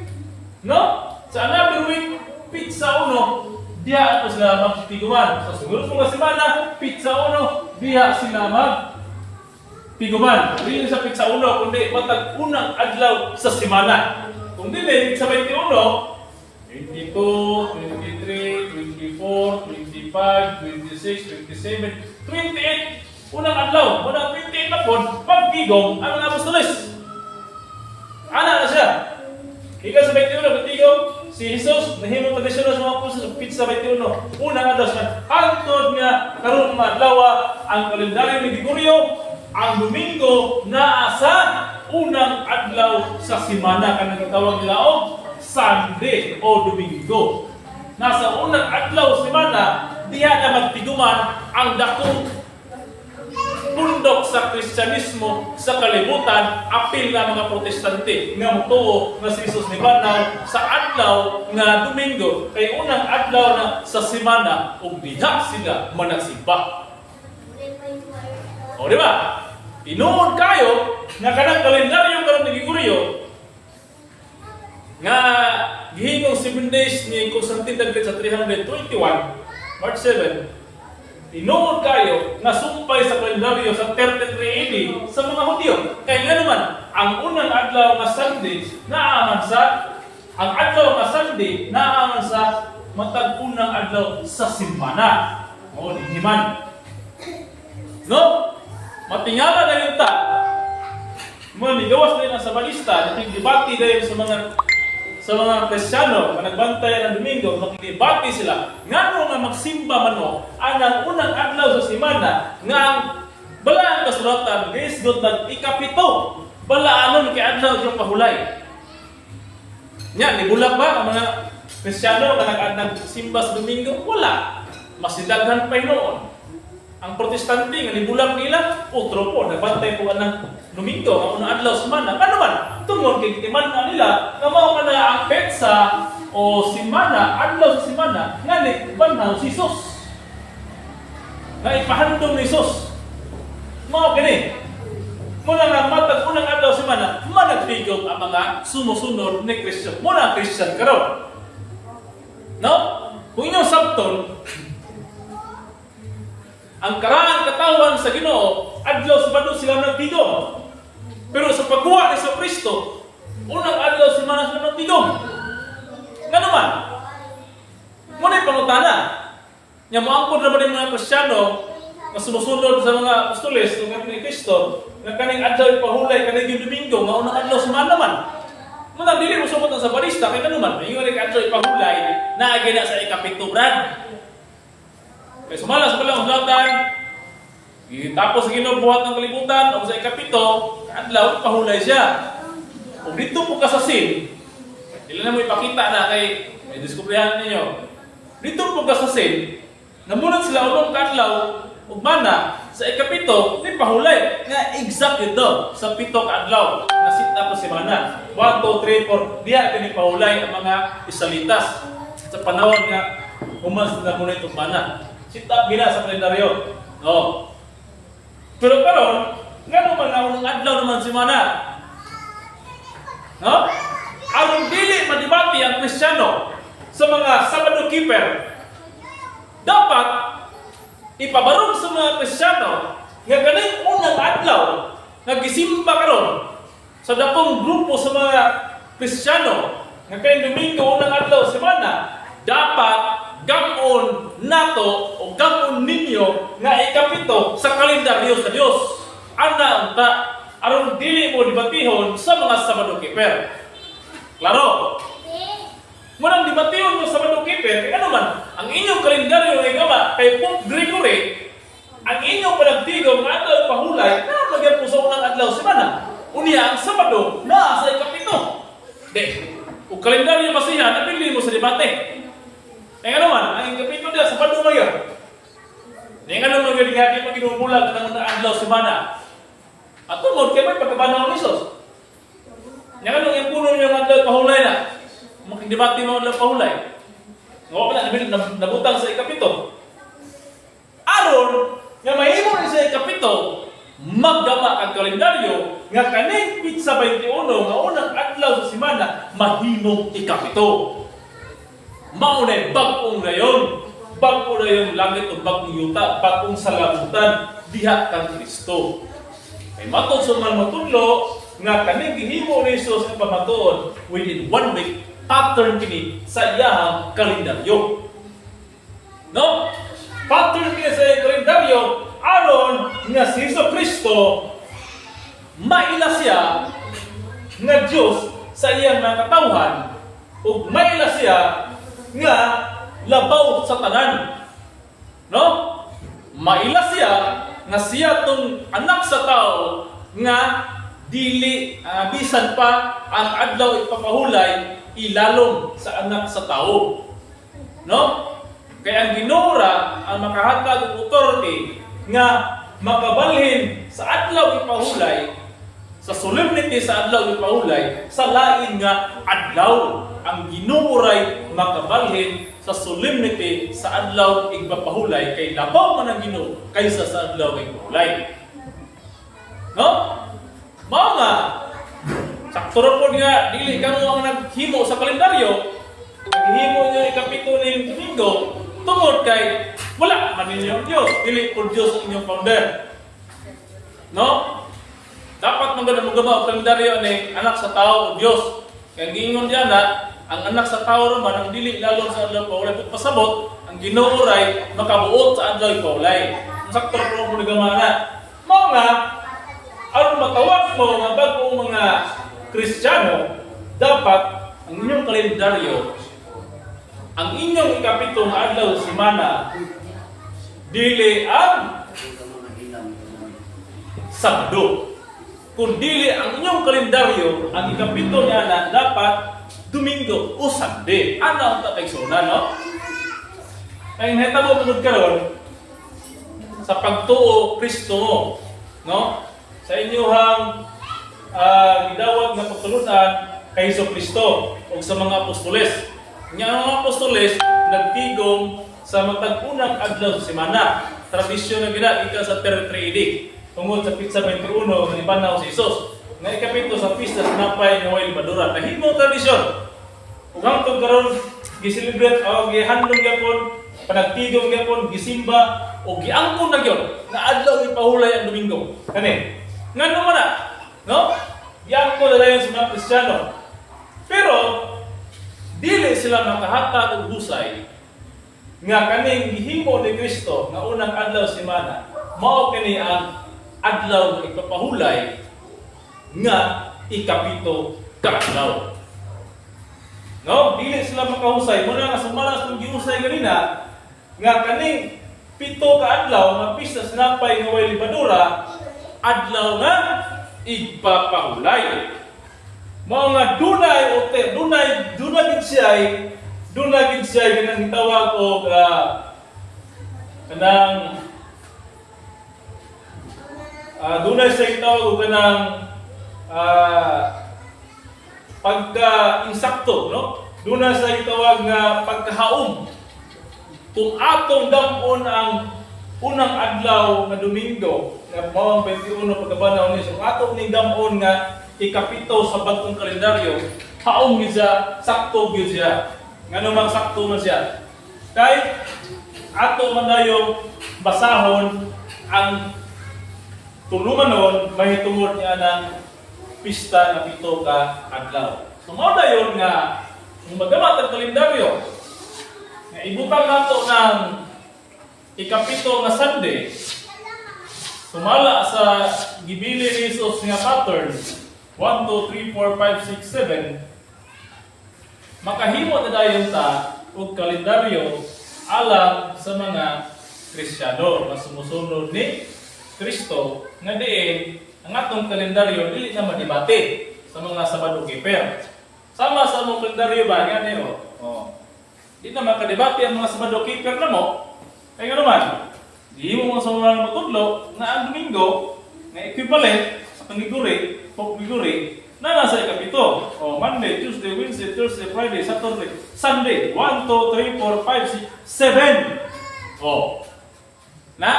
no? Sa another week, pizza 1, diha ito sila magtiguman. Sa sunod mga semana, pizza 1, diha sila magtiguman. Hindi sa pizza 1, kundi matag unang adlaw sa semana. Kung dili, sa 21, 22, 23, 24, 25, 26, 27, 28, Unang adlaw, unang 28 na po, pagtigom ang mga apostoles. Ana na siya. Ika sa 21, pagtigom, si Jesus, nahimong tradisyon sa mga apostoles, pizza 21. Unang adlaw siya. Hangtod nga, karoon mga adlaw, ang kalendaryo ni Gregorio, ang Domingo na sa unang adlaw sa simana. Kanang tawag nila o Sunday o Domingo. Nasa unang adlaw simana, diha na magtiguman ang dakong pundok sa Kristyanismo sa kalibutan, apil na mga Protestante nga mutuo nga si Jesus ni Banaw sa adlaw nga Domingo kay unang adlaw na sa semana ug diha sila managsimba. O di ba? Tinuod kayo nga kanang kalendaryo karon ni Gregorio nga gihingong 7 days ni Constantine the Great sa 321 March 7. Tinuod kayo nga sumpay sa kalendaryo sa 33 AD sa mga Hudyo. Kaya nga naman, ang unang adlaw nga Sunday naaman sa matag unang adlaw sa simana. O, himan. No? Matingala na yung ta. Manigawas na yun sa balista, nakikibati na yun sa mga Kristiyano, na nagbantay ng Domingo, makikibati sila. Nga nga magsimba mano, ang unang adlaw sa simana, nga ang balaan kasulatan, guys, God na ikapito, balaanon kay adlaw yung pahulay. Yan, nibulag ba ang mga Kristiyano na nagsimba sa Domingo? Wala. Masidaghan pa noon. Ang Protestante nga nibulag nila, utro po, nagbantay po ng Domingo, ang unang adlaw sa simana. Ano man? Tungod kay timan na nila na mao man ang petsa o simana, adlaw sa simana, nga ni Banaw si Jesus. Nga ipahandom ni Jesus. Mao kini. Muna nga matag unang adlaw sa simana, managtigom ang mga sumusunod ni Kristo. Muna Christian karon. No? Kung inyong sabton, ang karang katawan sa Ginoo, adlaw sa Sabado sila nagtigom. Pero sa pagkuha ni sa Kristo, unang adlaw sa simana sila nagtigom. Nga naman, muna pangutana. Nga moangkod naman yung mga Kristiyano na sumusunod sa mga apostoles ng ni Kristo, nga kaning adlaw ipahulay kaning yung Domingo, nga unang adlaw sa simana naman. Muna dili mo sumot sa balista, kaya naman, yung adlaw ipahulay, naagay na sa ikapituran. Kaya sumala sa palang usulatan, tapos sa ginubuhat ng kalibutan, o sa ikapito, adlaw, pahulay siya. Kung dito po kasasin, ilan na mo ipakita na kay, may diskubrihan ninyo, dito po kasasin, namunod sila ulong kadlaw, ugmana, sa ikapito, di pahulay. Nga exact ito, sa pito kadlaw, na sita po si Mana. 1, 2, 3, 4, diya kini pahulay ang mga Israelitas. Sa panahon nga, umas na muna itong Mana. Sita gina sa kalendaryo. No. Pero karon, nga naman ang adlaw naman si Mana. No? Aron dili madibati ang Kristiyano sa mga Sabado keeper. Dapat ipabarog sa mga Kristiyano nga kaning unang adlaw nagisimba karon sa dakong grupo sa mga Kristiyano nga kay Domingo unang adlaw sa semana, dapat gamon nato o gamon ninyo nga ikapito sa kalendaryo sa Dios. Ana ta aron dili mo dibatihon sa mga Sabado keeper. Klaro? Munang dibatihon mo sa Sabado keeper, kaya naman ang inyong kalendaryo nga gama kay Pope Gregory, ang inyong panagtigom nga adlaw pahulay na magyapon sa unang adlaw semana. Unya ang Sabado na sa ikapito. Ug kalendaryo masiha napili mo sa debate. Nga naman, ang ikapito niya, Sabado ngayon. Nga naman, galing-galing mag-inubulag ng adlaw semana. At tumod, kaya may pagkabanaw ng Isos. Nga naman, yung puno niyo ng adlaw pahulay na. Makidibati mo adlaw pahulay. Nga wala, nabutang sa ikapito. Aron, nga mahimo rin sa ikapito, magdama ang kalendaryo, nga kaning pizza 21, nga unang adlaw sa semana, mahimong ikapito. Maunay bagong rayon, bago na yung langit o bagong yuta, bagong salamutan, diha kang Kristo. Ay matod sa mga matudlo, nga kaning gihimo ni Jesus ang pamatuod within 1 week, pattern kini sa iyahang kalendaryo. No? Pattern kini sa iyahang kalendaryo, aron nga si Kristo maila siya nga Dios sa iyang mga katawhan ug maila siya nga labaw sa tanan. No? Maila siya nga siya tong anak sa tao nga dili bisan pa ang adlaw ipapahulay ilalom sa anak sa tao. No? Kaya ang Ginoo ra ang makahatag og authority nga makabalhin sa adlaw ipahulay, sa solemnity sa adlaw ipahulay, sa lain nga adlaw. Ang Ginoo ray makabalhin sa solemnity sa adlaw igpapahulay kay labaw man ang Ginoo kaysa sa adlaw ipahulay. No? Mao nga sakto ra pod nga dili kamo ang naghimo sa kalendaryo, naghimo niyo ikapito ning Domingo tungod kay wala man ninyo Dios, dili po Dios inyong founder. No? Dapat maganda ang kalendaryo ni anak sa tao o Dios. Kaya giingon diyan na ang anak sa tao man ang dili lalong sa adlaw paulay ug pasabot ang Ginoo ray makabuot sa adlaw paulay. Sakto ra po gamana. Mao nga aron matawag mo nga bagong mga Kristiyano, dapat ang inyong kalendaryo, ang inyong ikapitong adlaw sa semana, dili ang Sabado. Kung dili ang inyong kalendaryo, ang ikapito niya na dapat Domingo o Sunday. Ano ang tataysunan, no? Ay nahitabo tungod karon sa pagtuo Kristo mo, no? Sa inyong gidawat nga pagtulunan kay Kristo o sa mga apostoles. Nga ang mga apostoles nagtigom sa matag-unang adlaw sa semana. Tradisyon na ginagika sa 33 AD. Tungod sa Pitsa 21 nga ibanaw si Jesus. Nga ikapito sa pista sa napay nga way libadura. Nahimo tradisyon. Ug hangtod karon gi-celebrate o gihandom gyapon, panagtigom gyapon, gisimba o giangkon na gyud nga adlaw ipahulay ang Domingo. Kani? Ngano man na? No? Giangkon na dayon sa mga Kristiyano. Pero dili sila makahatag og husay nga kaning gihimo ni Kristo nga unang adlaw sa semana mao kini ang adlaw nga ipapahulay nga ikapito ka adlaw. No, dili sila makahusay mo na nga sumalas kung giusay ganina nga kaning pito ka adlaw nga pista sa napay nga way libadura adlaw nga igpapahulay. Mao nga dunay gid siya kanang gitawag og kanang dunay siya gitawag og kanang pagka-insakto, no? Dunay siya gitawag nga pagkahaom. Kung atong damon ang unang adlaw nga Domingo, nga mao ang 21 pagkabanaw ni so atong ning damon nga ikapito sa bagong kalendaryo, haom gid siya, sakto gid siya. Ngano mang sakto man siya. Kay ato man dayon basahon ang tulumanon mahitungod niya ng pista na pito ka adlaw. So mao dayon nga kung magamat ang kalendaryo, nga ibutang nato ng ikapito nga Sunday, sumala sa gibili ni Jesus nga pattern 1, 2, 3, 4, 5, 6, 7, makahimo na dayon ta og kalendaryo alang sa mga Kristiyano na sumusunod ni Kristo nga diin ang atong kalendaryo dili na madibate sa mga Sabado keeper. Sama sa among kalendaryo ba nga niyo? Di na makadebate ang mga Sabado keeper na mo. Kaya nga naman, di mo mga sa matudlo na ang Domingo nga equivalent sa kaniguri, pagiguri, na nasa ikapito. Monday, Tuesday, Wednesday, Thursday, Friday, Saturday, Sunday. 1, 2, 3, 4, 5, 6, 7. Na,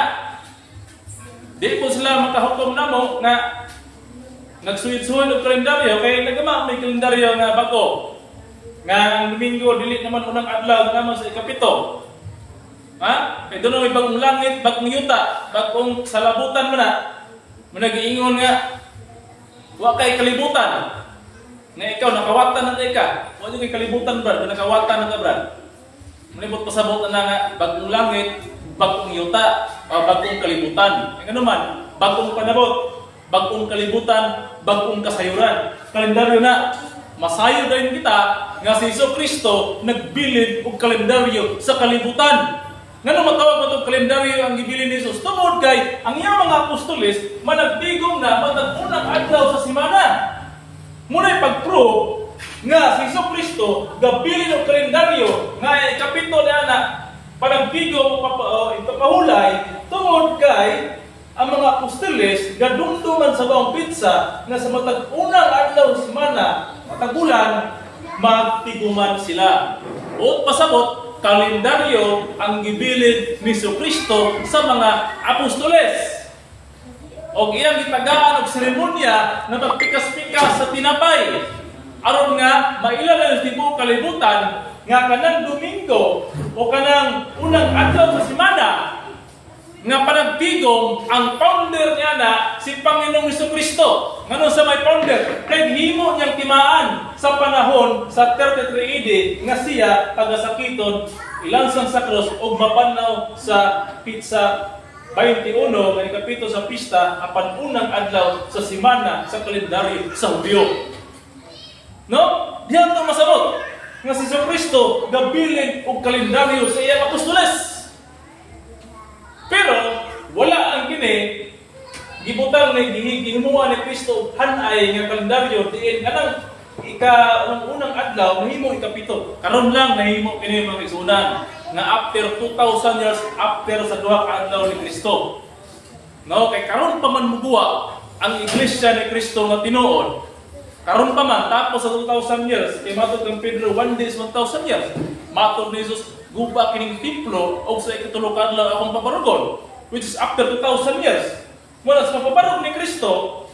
di po sila makahukom na mo nga nagsuhid-suhid ng kalendaryo, kaya nagama may kalendaryo nga bago. Nga ang Domingo, dili naman unang adlaw naman sa ikapito. Ha? Kaya doon may bagong langit, bagong yuta, bagong salabutan mo na. Managiingon nga, wa kay kalibutan. Nga ikaw, nakawatan na ka. Wa kay kalibutan, brad. Nakawatan na ka, brad. Manibot pasabot na nga, bagong langit, bagong yuta, bagong kalibutan. Ang ano man, bagong panabot, bagong kalibutan, bagong kasayuran. Kalendaryo na. Masayo din kita nga si Jesucristo nagbilin og kalendaryo sa kalibutan. Ngano matawag mo itong kalendaryo ang gibilin ni Jesus? Tungod kay ang iyang mga apostoles managdigong na matag unang adlaw sa semana. Muna'y pag-prove nga si Jesucristo gabilin og kalendaryo nga ikapito na panagdigong ipapahulay tungod kay ang mga apostoles gadumduman sa bawang pizza nga sa matag unang adlaw sa semana matagulan magtiguman sila. O pasabot kalendaryo ang gibilin ni Jesucristo sa mga apostoles. O iyang gitagaan og seremonya na pagpikas-pikas sa tinapay. Aron nga mailan ang tibuok kalibutan nga kanang Domingo o kanang unang adlaw sa semana nga panagtigom ang founder niya na si Panginoong Jesucristo. Ngano sa may founder? Kay himo niyang timaan sa panahon sa 33 AD nga siya tagasakiton ilansang sa krus ug mapanaw sa pizza 21 nga ikapito sa pista apan unang adlaw sa semana sa kalendaryo sa Hudyo. No? Diyan to masabot nga si Jesucristo gabilin og kalendaryo sa iyang apostoles. Pero wala ang kini gibutang na gihimuan ni Kristo hanay nga kalendaryo diin kanang unang adlaw mahimo ikapito. Karon lang nahimo kini mga igsunan nga after 2,000 years after sa duha ka adlaw ni Kristo. No, kay karon pa man mubuwa ang iglesia ni Kristo nga tinuod. Karon pa man tapos sa 2,000 years kay matod kang Pedro 1 day is 1,000 years. Matod ni Jesus guba kining templo o sa ikatulo ka adlaw akong pabarugon which is after 2,000 years. Mula sa pabarog ni Kristo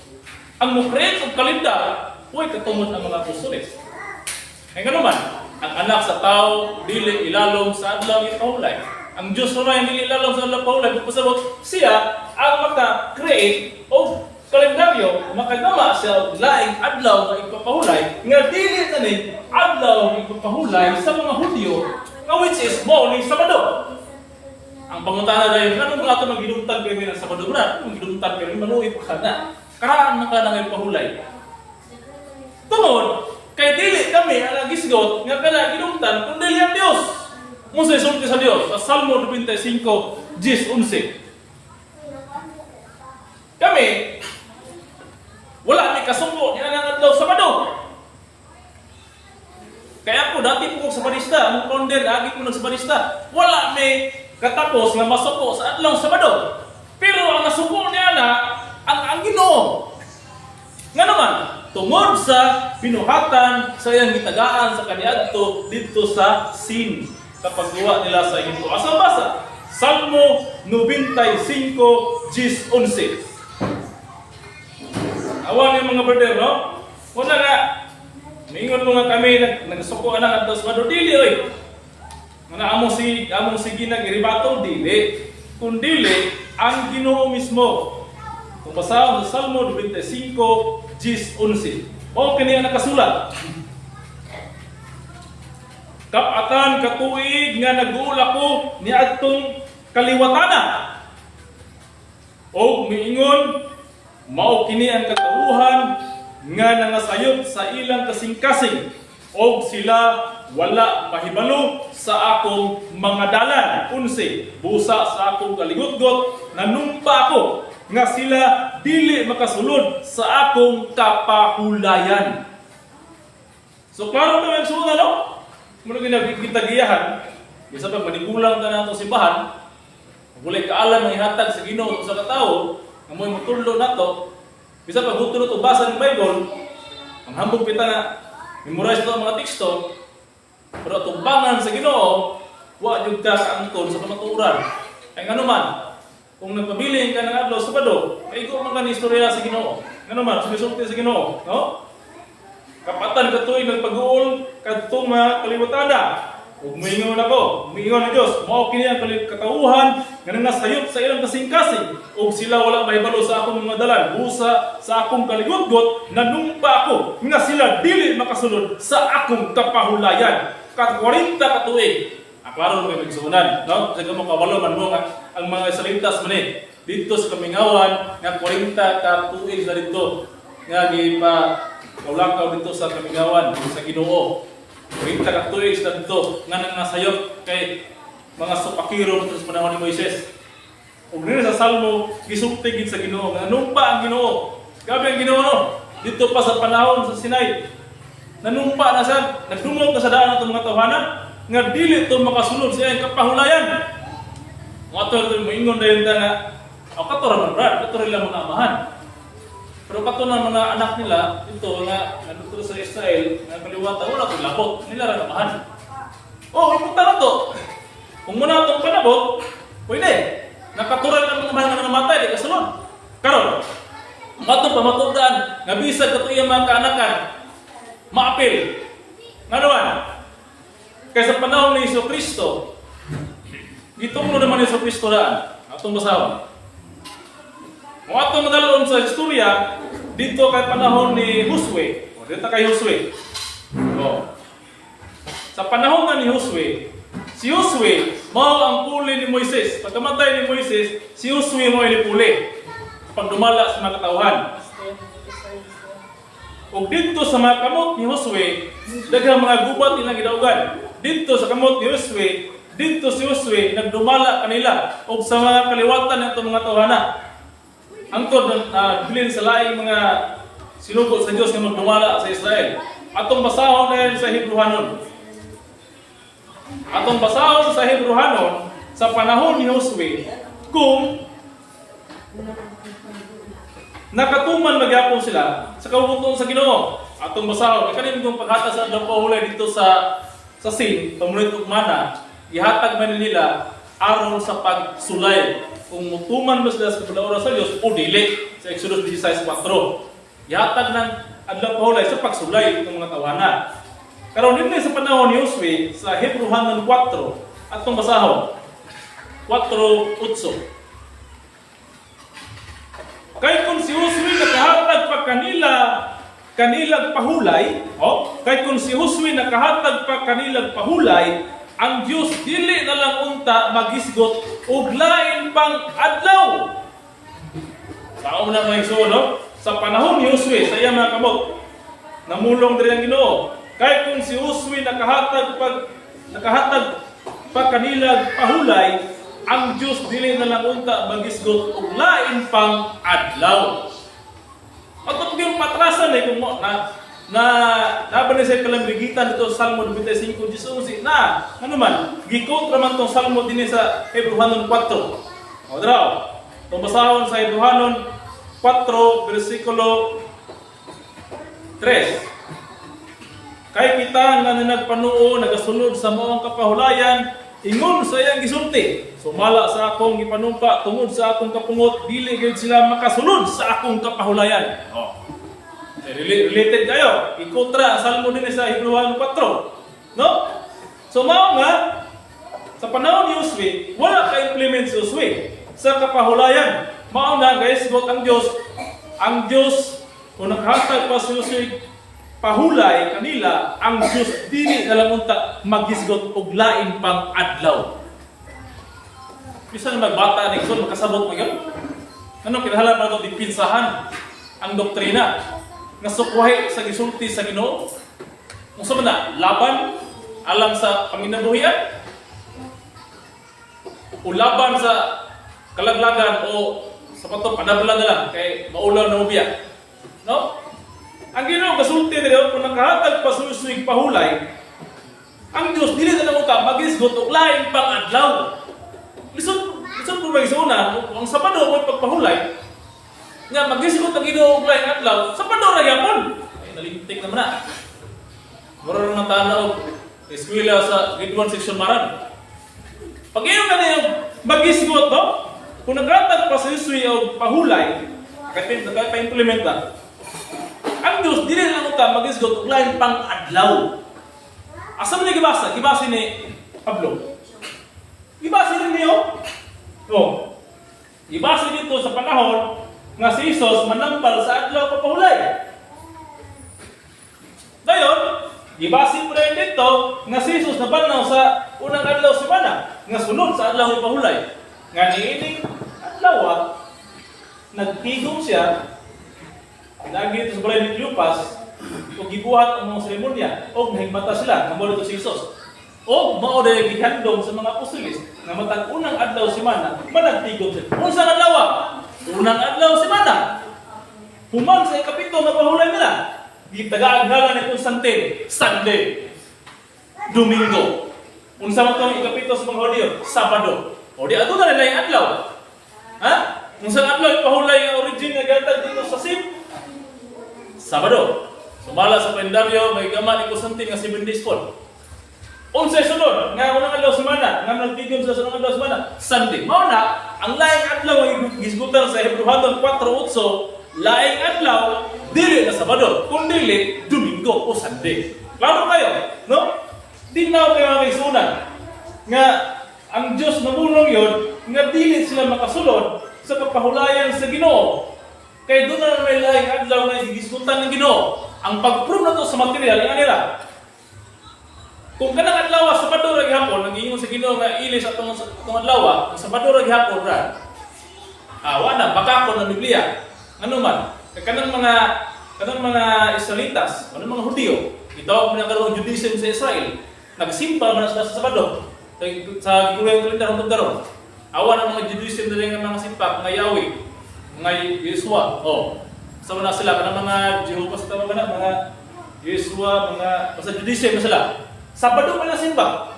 ang mo-create og kalendar huwag katungod ang mga apostoles. Ay nga naman, ang anak sa tao dili ilalong sa adlaw ipahulay. Ang Diyos naman dili ilalong sa adlaw ipahulay. Pasabot siya ang maka-create o kalendaryo, makagama siya og laing adlaw nga ipapahulay nga dili tani adlaw nga ipapahulay sa mga Hudyo nga which is morning Sabado. Ang pangutana dayon kanang mga ato magidumtag kay sa Sabado na, magidumtag kay manuhi pa kana. Karaan na kana nga ipahulay. Tungod kay dili kami ang gisgot nga kana gidumtan kun dili ang Dios. Mo sa sulti sa Dios sa Salmo 25:10-11. Kami wala may kasuko niya nga adlaw Sabado. Kaya ako dati po sa Sabadista, ang founder agi ko Sabadista. Wala may katapos nga masuko sa adlaw Sabado. Pero ang nasuko niya na ang Ginoo. Nga naman tungod sa binuhatan sa iyang gitagaan sa kaniadto dito sa sin kapag duwa nila sa Ginoo. Asa basa? Salmo 95:10-11. Awan yung mga brother, no? Wala nga. Mingon mo nga kami nagsuko ang adlaw Sabado dili oy. Nga among si Ginag iribato dili. Kun dili ang Ginoo mismo. Kung basahan sa Salmo 25:10-11. O kini ang nakasulat. Kapatan katuig nga nag-uula ko niadtong kaliwatana. O miingon mao kini ang katauhan nga nangasayop sa ilang kasing-kasing og sila wala mahibalo sa akong mga dalan. 11. Busa sa akong kaligotgot nanumpa ako nga sila dili makasulod sa akong kapahulayan. So klaro naman suna, no? Muna ginagitagiyahan bisa pag manigulang ka na ito simbahan wala kaalam ang ihatag sa Ginoo sa katao nga mo'y mutuldo na ito bisa pag buto ito basa ng Bible ang hambog pita na memorize ito ang mga teksto pero tumbangan sa Ginoo wa jud ka kaangkon sa kamatuoran. Ay nga naman kung nagpabiling ka ng adlaw Sabado ay ikaw man ka ni istorya sa Ginoo nga naman sumisulti sa Ginoo, no? Kapatan katuig nagpag-uol kadtong mga kaliwatana ug moingon ako moingon ni Dios mao kini ang katauhan nga nasayop sa ilang kasing-kasing ug sila wala mahibalo sa akong mga dalan busa sa akong kaligotgot nanumpa ako nga sila dili makasulod sa akong kapahulayan. Kat 40 katuig ako klaro may magsuunan, no? Sa mo kawalo man mo nga ang mga Israelitas man dito sa Kamingawan nga 40 ka tuig na dito nga gipa kaulakaw dito sa Kamingawan sa Ginoo. 40 ka tuig na dito nga nangasayop kay mga supakiro sa panahon ni Moises. Ug diri sa Salmo gisulti gid sa Ginoo nga numpa ang Ginoo. Grabe ang Ginoo no? Dito pa sa panahon sa Sinai. Nanumpa na sa nagdungog na sa daan atong mga tawhana nga dili to makasulod sa iyang kapahulayan. Mga to moingon dayon ta nga kato ra man brad, kato ra lang mga amahan. Pero kato na mga anak nila ito nga nandito sa Israel nga kaliwata wala ko labot nila ra amahan. Oh, ipunta na to. Kung muna itong panabot, pwede. Nakatural ang mga mahal na namatay, di kasunod. Karon, matong pamatundaan, nga bisag kato iyang mga kaanakan, maapil. Nga naman, kaysa panahon ni Iso Kristo, gitong naman ni Iso Kristo daan, atong basawan. Kung atong madalon sa istorya, dito kay panahon ni Josue, o dito kay Josue. O, sa panahon nga ni Josue, si Josue, mao ang puli ni Moises. Pagkamatay ni Moises, si Josue mao ni puli. Pagdumala sa mga katawhan. O dito sa mga kamot ni Josue, daghang mga gubat nilang gidaugan. Dito sa kamot ni Josue, dito si Josue nagdumala kanila o sa mga kaliwatan ng mga tawhana. Angkod bilin sa laing mga sinugod sa Dios nga magdumala sa Israel. Atong basahon dahil sa Hebrewanon. Atong basahon sa Hebrewanon sa panahon ni Josue kung nakatuman magyapon sila sa kabubuton sa Ginoo. Atong basahon kanin kung paghata sa adlaw pahulay dito sa sin pamulit ug mana gihatag man nila aron sa pagsulay kung mutuman ba sila sa paglaura sa Dios o dili sa Exodus 16:4. Gihatag ng adlaw pahulay sa pagsulay itong mga tawhana. Karon dinhi sa panahon ni Josue sa Hebrewanon 4 atong basahon 4:8. Kay kung si Josue nakahatag pa kanilang pahulay, kay kung si Josue nakahatag pa kanilang pahulay, ang Dios dili na lang unta magisgot og lain pang adlaw. Sa una mga igsoon, no? Sa panahon ni Josue sa iyang mga kamot, namulong diri ang Ginoo. Kay kung si Josue nakahatag pa kanilang pahulay, ang Diyos dili na lang unta magisgot og lain pang adlaw. At yung patrasan ay kung naban sa kalambrigitan dito sa Salmo 95:11 na ano man gikontra man tong Salmo dinhi sa Hebrewanon 4. O draw. Tong basahon sa Hebrewanon 4 bersikulo 3. Kay kita nga nagpanuo nagasunod sa maong kapahulayan ingon sa iyang gisulti, sumala sa akong gipanumpa tungod sa akong kapungot, dili gyud sila makasunod sa akong kapahulayan. Related kayo, ikontra ang Salmo din sa Hebrewanon 4. No? So mao nga sa panahon ni Josue, wala ka implement si Josue sa kapahulayan. Mao na guys, got ang Dios. Ang Dios kung naghatag pa si Josue pahulay kanila, ang Diyos dili na lang unta magisgot og lain pang adlaw. Bisan magbata ni Igsoon makasabot mo yun. Ano kinahanglan mo ito dipinsahan ang doktrina nga sukwahi sa gisulti sa Ginoo? Kung sa na laban alang sa panginabuhian o laban sa kalaglagan o sa patong padabla na lang kay maulaw na ubiya. No? Ang Ginoo gasulti diri kung nakahatag pa susuig pahulay, ang Dios dili na lang unta magisgot og lain pang adlaw. Lisod po ba isuna, ang Sabado mo pagpahulay nga magisgot ang Ginoo og lain adlaw, Sabado ra gyapon. Ay nalintik naman na. Moro nang tanaw eskwela sa grade 1 section Maran. Pag iyon na yung magisgot no, kung naghatag pa sa susuig og pahulay, kaya pa-implementa. Ang Diyos, dili na lang unta magisgot og lain pang adlaw. Asa man gibasa? Gibasa ni Pablo. Gibasa rin niyo. Gibasa dito sa panahon nga si Jesus manampal sa adlaw kapahulay. Dayon, gibasa mo rin dito nga si Jesus nabanaw sa unang adlaw semana nga sunod sa adlaw ipahulay. Nga niining adlaw nagtigom siya lagi sa balay ni Cleopas o gibuhat ang mga seremonya o nahigmata sila nga mao dito si Jesus. O mao day gihandom sa mga apostoles nga matag unang adlaw semana managtigom siya. Unsa adlaw? Unang adlaw semana. Human sa ikapito nga pahulay nila. Gitagaag ngalan itong Sunday, Domingo. Unsa man tong ikapito sa mga Hudyo? Sabado. O di ato na nila yung adlaw. Ha? Unsa adlaw ipahulay ang origin nga gatag dito sa SIM? Sabado. Sumala sa kalendaryo may gama ni Constantine nga 7 days fall. Unsay sunod nga unang adlaw semana nga nagtigom sa sunod adlaw semana? Sunday. Mao na ang laing adlaw nga gisgutan sa Hebrehanon 4:8, laing adlaw dili na Sabado, kundi dili Domingo o Sunday. Klaro kayo, no? Di na kayo makisunan nga ang Dios namulong yon nga dili sila makasulod sa kapahulayan sa Ginoo. Kaya doon na may laing adlaw nga gigisgutan ng Ginoo. Ang pag-prove na to sa material nga nila. Kung kanang adlaw sa Sabado ra gihapon, nag-ingon sa Ginoo nga ilis atong adlaw, sa Sabado ra gihapon ra. Wala baka ko ng Biblia. Ano man, kanang mga Israelitas, kanang mga Hudyo, gitawag man karon Judaism sa Israel. Nagsimba man sila sa Sabado. Sa gigurang kalendar hangtod karon. Awan ang mga Judaism dili nga mga simpak nga Yahweh, nga Yeshua. Sama na sila kanang mga Jehovah's tawag na mga Yeshua, mga basta Judaism na sila. Sabado pa na simba.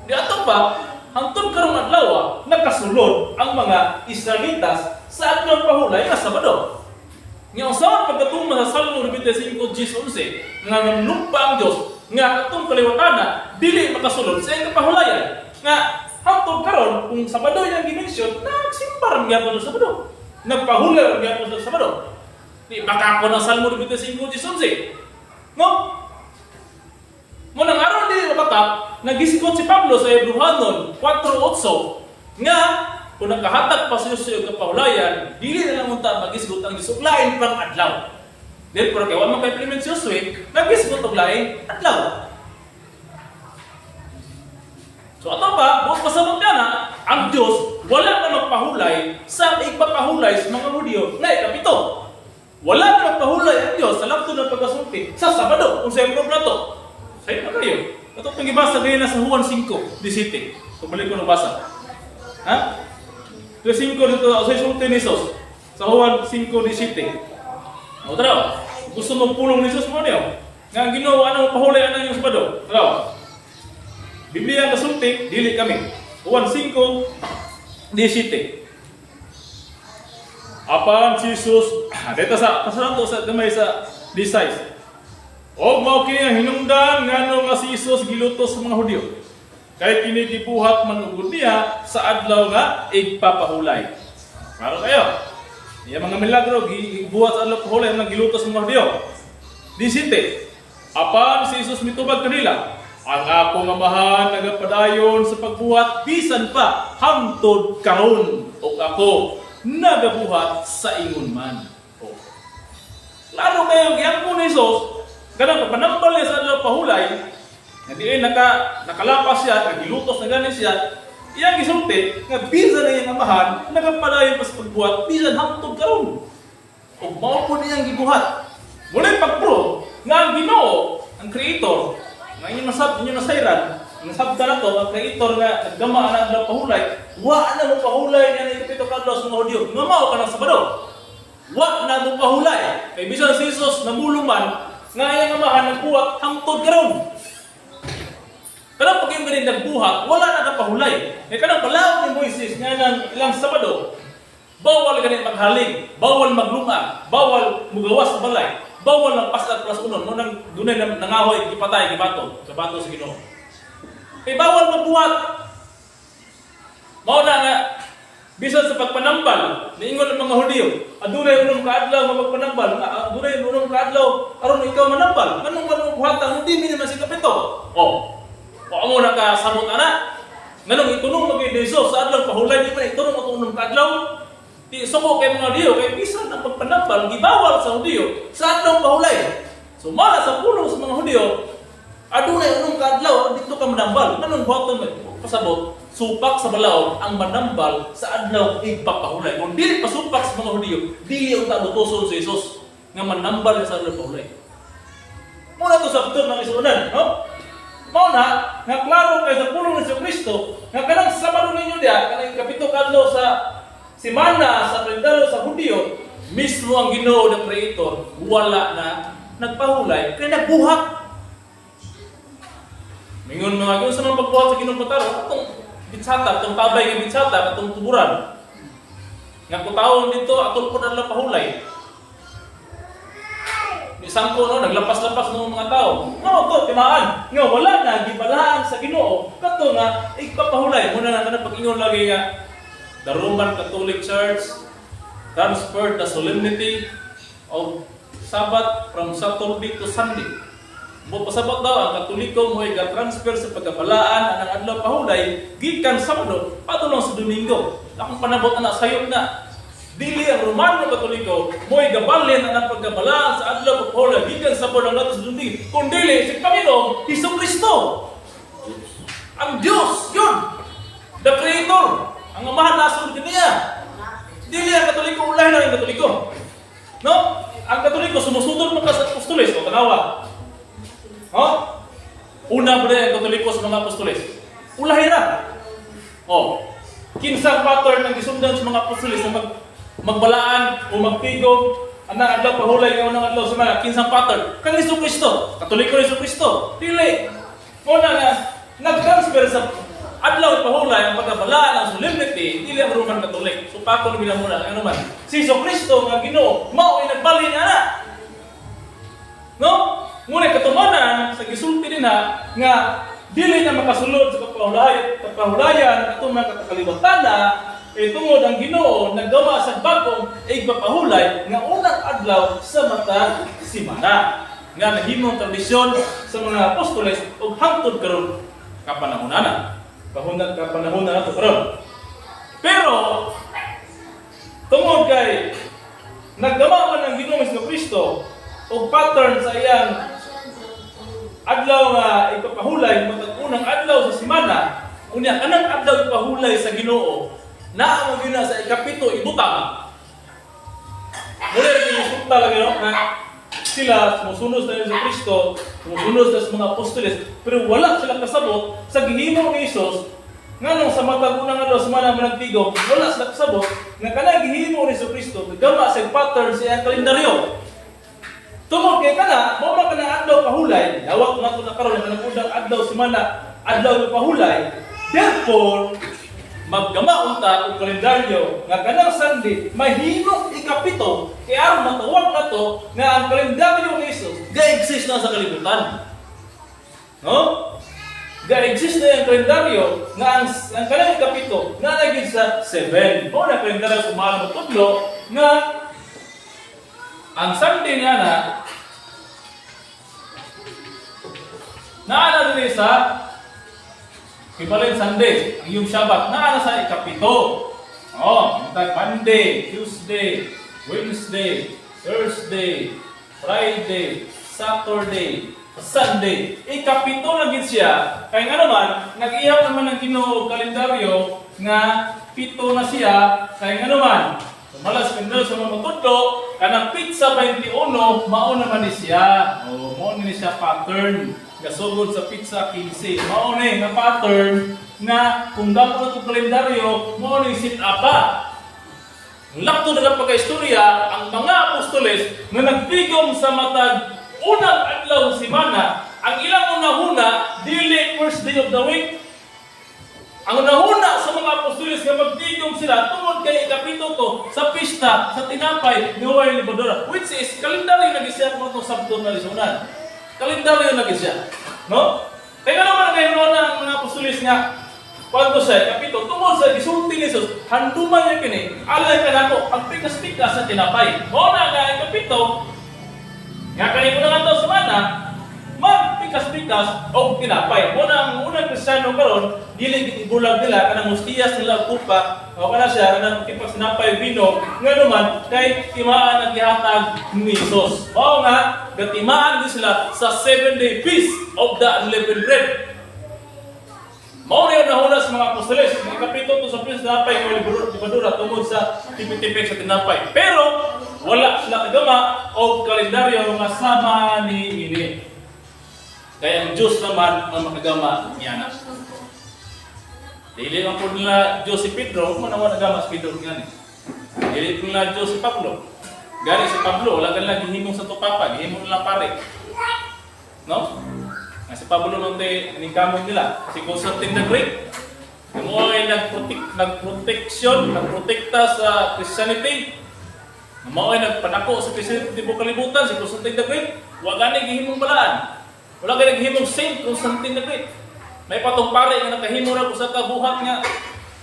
Di ato pa hangtod karong adlaw nakasulod ang mga Israelitas sa adlaw pahulay nga Sabado. Nga usahan pagkatuma sa Salmo 95:11 nga nanumpa ang Dios nga atong kaliwatana dili makasulod sa iyang pahulayan. Nga hangtod karon kung Sabado yang gimensyon, nagsimbar gyapon sa Sabado. Nagpahulay gyapon sa Sabado. Di baka ko ng Salmo 95:11. No? Munang araw din makatap, nagisgot si Pablo sa Hebrehanon 4:8 nga kung nakahatag pa sa iyo kapahulayan, dili na lang unta magisgot ang Dios lain pang adlaw. Dili pero kay wa man kay implement si Josue, nagisgot og lain adlaw. So ato pa, buot pasabot kana, ang Dios wala na magpahulay sa igpapahulay sa mga Hudyo na ikapito. Wala na magpahulay ang Dios sa labto ng pagkasulti sa Sabado kung sa problema to. Sayo na kayo. Ito pang ibasa ganyan na sa Juan 5:17. Pabalik ko ng basa. Ha? 5 dito, sa isulti ni Jesus. Sa Juan 5:17. O tara, gusto mong pulong ni Jesus mo niyo. Nga ginawa anong pahulay anong yung Sabado. Tara. Biblia ang kasulti, dili kami. Juan 5:17. Apan si Jesus, dito sa pasalanto sa gamay sa D6. O mao kini ang hinungdan ngano nga si Jesus gilutos sa mga Hudyo. Kay kini gibuhat man ug niya sa adlaw nga igpapahulay. Klaro kayo. Iya mga milagro gibuhat sa adlaw pahulay nga gilutos sa mga Hudyo. 17. Apan si Jesus mitubag kanila, ang akong amahan nagapadayon sa pagbuhat bisan pa hangtod karon ug ako nagabuhat sa ingon man. Klaro kayo gyapon ni Jesus. Kanang panambal niya sa adlaw pahulay, hindi ay nakalapas siya, nagilutos na ganin siya, iyang gisulti, nga bisan na iyang amahan, nagapadayon pa sa pagbuhat, bisan hangtod karon. O mao po niyang gibuhat. Muna yung pag-prove, nga ang Ginoo, ang Creator, nga inyong nasayran, ang sabda na to, ang Creator nga naggama ang adlaw pahulay, wa na mo pahulay niya na ikapito kadlaw sa mga Hudyo, nga mao ka ng Sabado. Wa na mo pahulay. Kay bisan si Jesus namulong man, nga iyang amahan nagbuhat hangtod karon. Pero pag yung ganin nagbuhat, wala na napahulay. Kanang palaw ni Moises nga ng ilang Sabado, bawal ganin maghaling, bawal maglunga, bawal mugawas sa balay, bawal magpasat plus unon, nang dunay nangahoy, ipatay, ibato, sa bato sa Ginoo. Kay bawal magbuhat. Mao na nga, bisan sa pagpanambal, niingon ng mga Hudyo, adunay unong kaadlaw nga magpanambal, adunay unong kaadlaw aron ikaw manambal. Anong buhatan hindi mi naman si kapito. Amo na ka samot ana. Nganong itunong magay Jesus sa adlaw pahulay di man itunong ang unong kaadlaw. Di suko kay mga Hudyo kay bisan ang pagpanambal gibawal sa Hudyo sa adlaw pahulay. So mala sa pulong sa mga Hudyo, Adunay unong kadlaw dito ka manambal. Anong buhaton pasabot? Supak sa balaod ang manambal sa adlaw igpapahulay. Kung dili pasupak sa mga Hudiyo, dili unta lutuson sa Hesus nga manambal sa adlaw pahulay. Muna to sa putol ng isunan, no? Mauna, nga klaro kay sa pulong ni Kristo, nga kanang Sabado ninyo diya, kanang kapito kadlaw sa simana sa kalendaryo sa Hudiyo, mismo ang Ginoo na Creator wala na nagpahulay kay nagbuhat. Mingon mga Ginoo sa mga pagbuhat sa Ginoong Pataro, atong bitsata, atong tabay nga bitsata, atong tuburan. Nga kutawon dito, atong po na pahulay. Isang ko, no, naglapas-lapas ng mga tao. No, to, timaan. Nga, wala na, gibalaan sa Ginoo. Kato nga, igpapahulay. Muna na ka pag-ingon lagi nga, the Roman Catholic Church transferred the solemnity of Sabbath from Saturday to Sunday. Pasabot daw, ang Katoliko mo ay transfer sa pagkabalaan ang adlaw pahulay, gikan Sabado, patulong sa Domingo. Akong panabot na sayop na. Dili ang Romano Katoliko mo ay gabalin ang pagkabalaan sa adlaw pahulay, gikan Sabado ang sa Domingo. Kung dili, si Panginoon, Hesukristo. Ang Diyos, yun. The Creator. Ang amahan na asunod niya. Dili ang Katoliko, ulahin na ang Katoliko. No? Ang Katoliko, sumusunod mo ka sa apostoles, o tanawa. Oh? Una ba ang Katoliko sa mga apostoles? Ulahin na. Oh. Kinsang pattern ng gisundan sa mga apostoles na magbalaan o magpigong anang adlaw pahulay ng unang adlaw sa mga kinsang pattern. Kang Hesukristo. Katoliko ni Hesukristo. Dili. Una nga, nag-transfer sa adlaw pahulay ang pagkabalaan ng solemnity, dili ang Roman Catholic. So pakon bilang muna, ano man. Si Hesukristo nga Ginoo, mao ay nagbalhin na. No? Ngunit katumanan sa gisulti din nga dili na makasulod sa kapahulayan atong mga katakalibutan tungod ang Ginoo naggawa sa bagong igpapahulay nga unang adlaw sa matag simana nga nahimong tradisyon sa mga apostoles ug hangtod karon kapanahunan nato karon. Pero tungod kay naggawa man ang Ginoo sa Kristo og pattern sa iyang adlaw nga ipapahulay matag unang adlaw sa semana, unya kanang adlaw ipahulay sa Ginoo, naa mo gina sa ikapito ibutang. Mula rin yung talaga no, na sila sumusunod sa Kristo, sumusunod sa mga apostoles, pero wala sila kasabot sa gihimo ni Hesus. Nganong sa matag unang adlaw sa semana managtigo, wala sila kasabot nga kanang gihimo ni Kristo, gama sa pattern sa iyang kalendaryo. Tungod kay kana, mo man kana adlaw pahulay, dawat nato na karon nga unang adlaw semana, adlaw pahulay. Therefore, maggama unta og kalendaryo nga kanang Sunday mahimong ikapito kay aron matawag nato nga ang kalendaryo ni Jesus ga-exist na sa kalibutan. No? Ga-exist na ang kalendaryo nga ang kanang ikapito nga naging sa 7. Mo na kalendaryo sa mga tudlo nga ang Sunday niya naana din sa Kibalin Sunday, ang iyong Shabbat, naana sa ikapito. Monday, Tuesday, Wednesday, Thursday, Friday, Saturday, Sunday. Ikapito lagi siya. Kaya nga naman, nag-iyaw naman ng Ginoo kalendaryo nga pito na siya. Kaya nga naman, malas kandal sa mga matudlo, kanang pizza 21, mao naman ni siya. Mao ni siya pattern. Gasugod sa pizza 15. Mao ni nga pattern nga kung damo na itong kalendaryo, mao ni sit up ba. Lakto na pagka-istorya, ang mga apostoles na nagpigom sa matag unang adlaw sa semana, ang ilang unahuna, dili first day of the week. Ang unahuna sa mga apostoles nga magtigom sila tungod kay ikapito to sa pista, sa tinapay ni Huway Libadora, which is kalendaryo na gisya kung itong Sabdo na lisunan. Kalendaryo na gisya. No? Kaya naman ngayon ang mga apostoles nga kwanto siya, ikapito, tungod sa gisulti ni Jesus, handuman niya kini, alay ka na ko, ang pikas-pikas sa tinapay. O na nga ikapito, nga kanino na nga ito sa mana, magpikas-pikas o tinapay. O na ang unang Kristiyano karon, dili bulag nila, kanang mustiyas nila kupa, o kana siya, kanang kipas tinapay, vino, nga naman, kay timaan ang gihatag ni Jesus. O nga, gatimaan din sila sa 7-day feast of the unleavened bread. Mao na yun nahuna sa mga apostoles. Mga kapito to sa Prince tinapay o libadura tungkol sa tipid-tipid sa tinapay. Pero wala sila kagama o kalendaryo nga sama ni ini. Kaya ang Diyos naman ang makagama niya na. Dili lang po nila Diyos si Pedro, manawa nagama si Pedro nga ni. Dili po nila Diyos si Pablo. Gani si Pablo, wala ka lang gihimong sa tupapa, gihimong nila pare. No? Nga si Pablo nung iningamon nila, si Constantine the Great. Mo ay nagprotekta sa Christianity. Mo ay nagpanako sa Christianity di kalibutan, si Constantine the Great. Wa gani gihimong balaan. Wala ka naghimong Saint Constantine the Great. May patong pare nga nakahimo ra sa kabuhat nga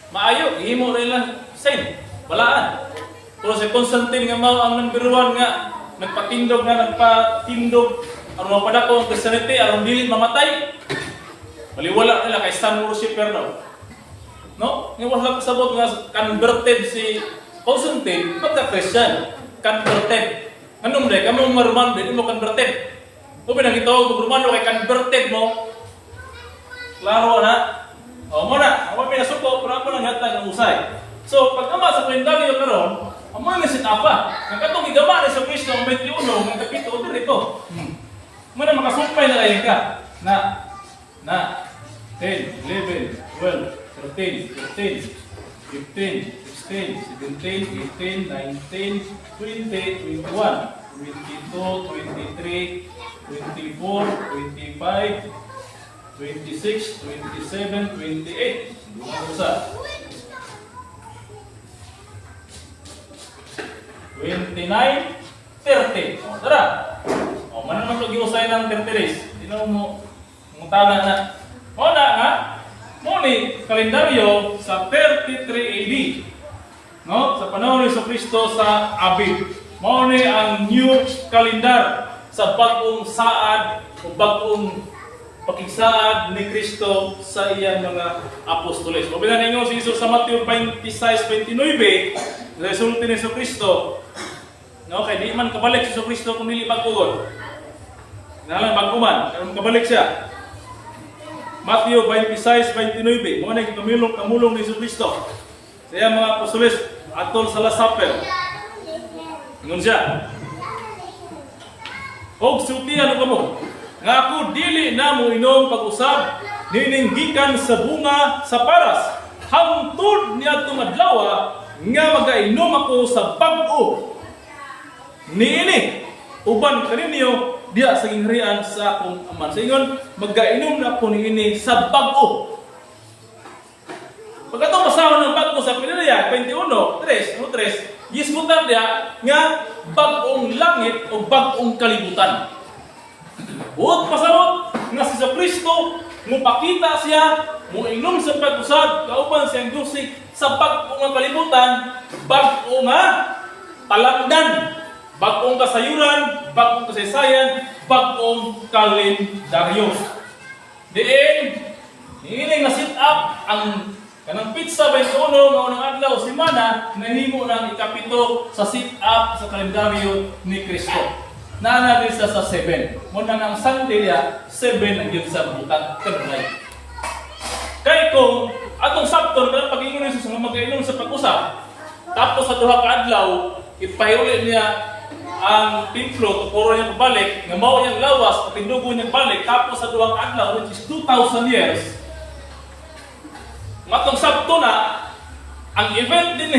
maayo, gihimo ra lang Saint, balaan. Pero si Constantine nga mao ang number 1 nga nagpatindog ang mga padako ang Christianity aron dili mamatay. Baliwala nila kay Sun worshipper daw. No? Nga wala kasabot nga converted si Constantine pagka-Christian, converted. Anong day kamo maruman di mo converted. Kung pinagitawag mo Romano kay converted mo, klaro na. O mo na, ako pinasuko, pero ako nang hatag ng usay. So, pagkama sa kalendaryo karon, ang mga nasinapa, ang katong igama ni sa Kristo ang 21, ang kapito, dito. Muna makasumpay na kayo ka. Na, 10, 11, 12, 13, 14, 15, 16, 17, 18, 19, 20, 21, 22, 23, 24, 25, 26, 27, 28. Bukan usah. 29, 30. O, tara. O, mana naman mag-iusay ng 30 days. Hindi na mo tala na. O na nga, muli, kalendaryo sa 33 AD. No? Sa panahon ni Kristo sa Abib. Muli ang new calendar sa bagong saad o bagong pakigsaad ni Kristo sa iyang mga apostoles. O pinaningon si Jesus sa Matthew 26:29, resulti ni Kristo. No, kay di man kabalik si Kristo kung dili pag-ugon. Nalang baguman, kung kabalik siya. Matthew 26:29, mo na kamulong ni Kristo. Sa iyang mga apostoles atol sa Last Supper. Ingon siya. Og sultihan kamo. Nga ako dili na mo inom pag-usab nininggikan sa bunga sa paras. Hangtod niya tumadlaw nga magainom ako sa bag-o. Niini uban kaninyo diya sa gingharian sa akong aman. Sa ingon magainom na ko niini sa bag-o. Pagkatong pasahon ng bag-o sa Pinilaya 21:3, gisgutan dia nga bag-ong langit o bag-ong kalibutan. Huwag pasabot nga si Kristo mupakita siya, muinom sa pag-usad, kauban siyang dusik sa bag-ong kalibutan, bag-ong talagdan, bag-ong kasayuran, bag-ong kasaysayan, bag-ong kalendaryo. Diin, hiling na sit up ang kanang pizza 21 maunang adlaw semana nahimo ng ikapito sa sit up sa kalendaryo ni Kristo. Naanagin sa 7. Muna ng Sunday niya, 7 ang yun sa butang kanunay. Kaya kung atong Sabton, pag-ingon niya sa mag-inom sa pag-usap, tapos sa duha ka adlaw, ipahiuli niya ang templo, tukuro niya pabalik, nga mao niyang lawas, patindugo niyang balik, tapos sa duha ka adlaw, which is 2,000 years, matong Sabto na, ang event din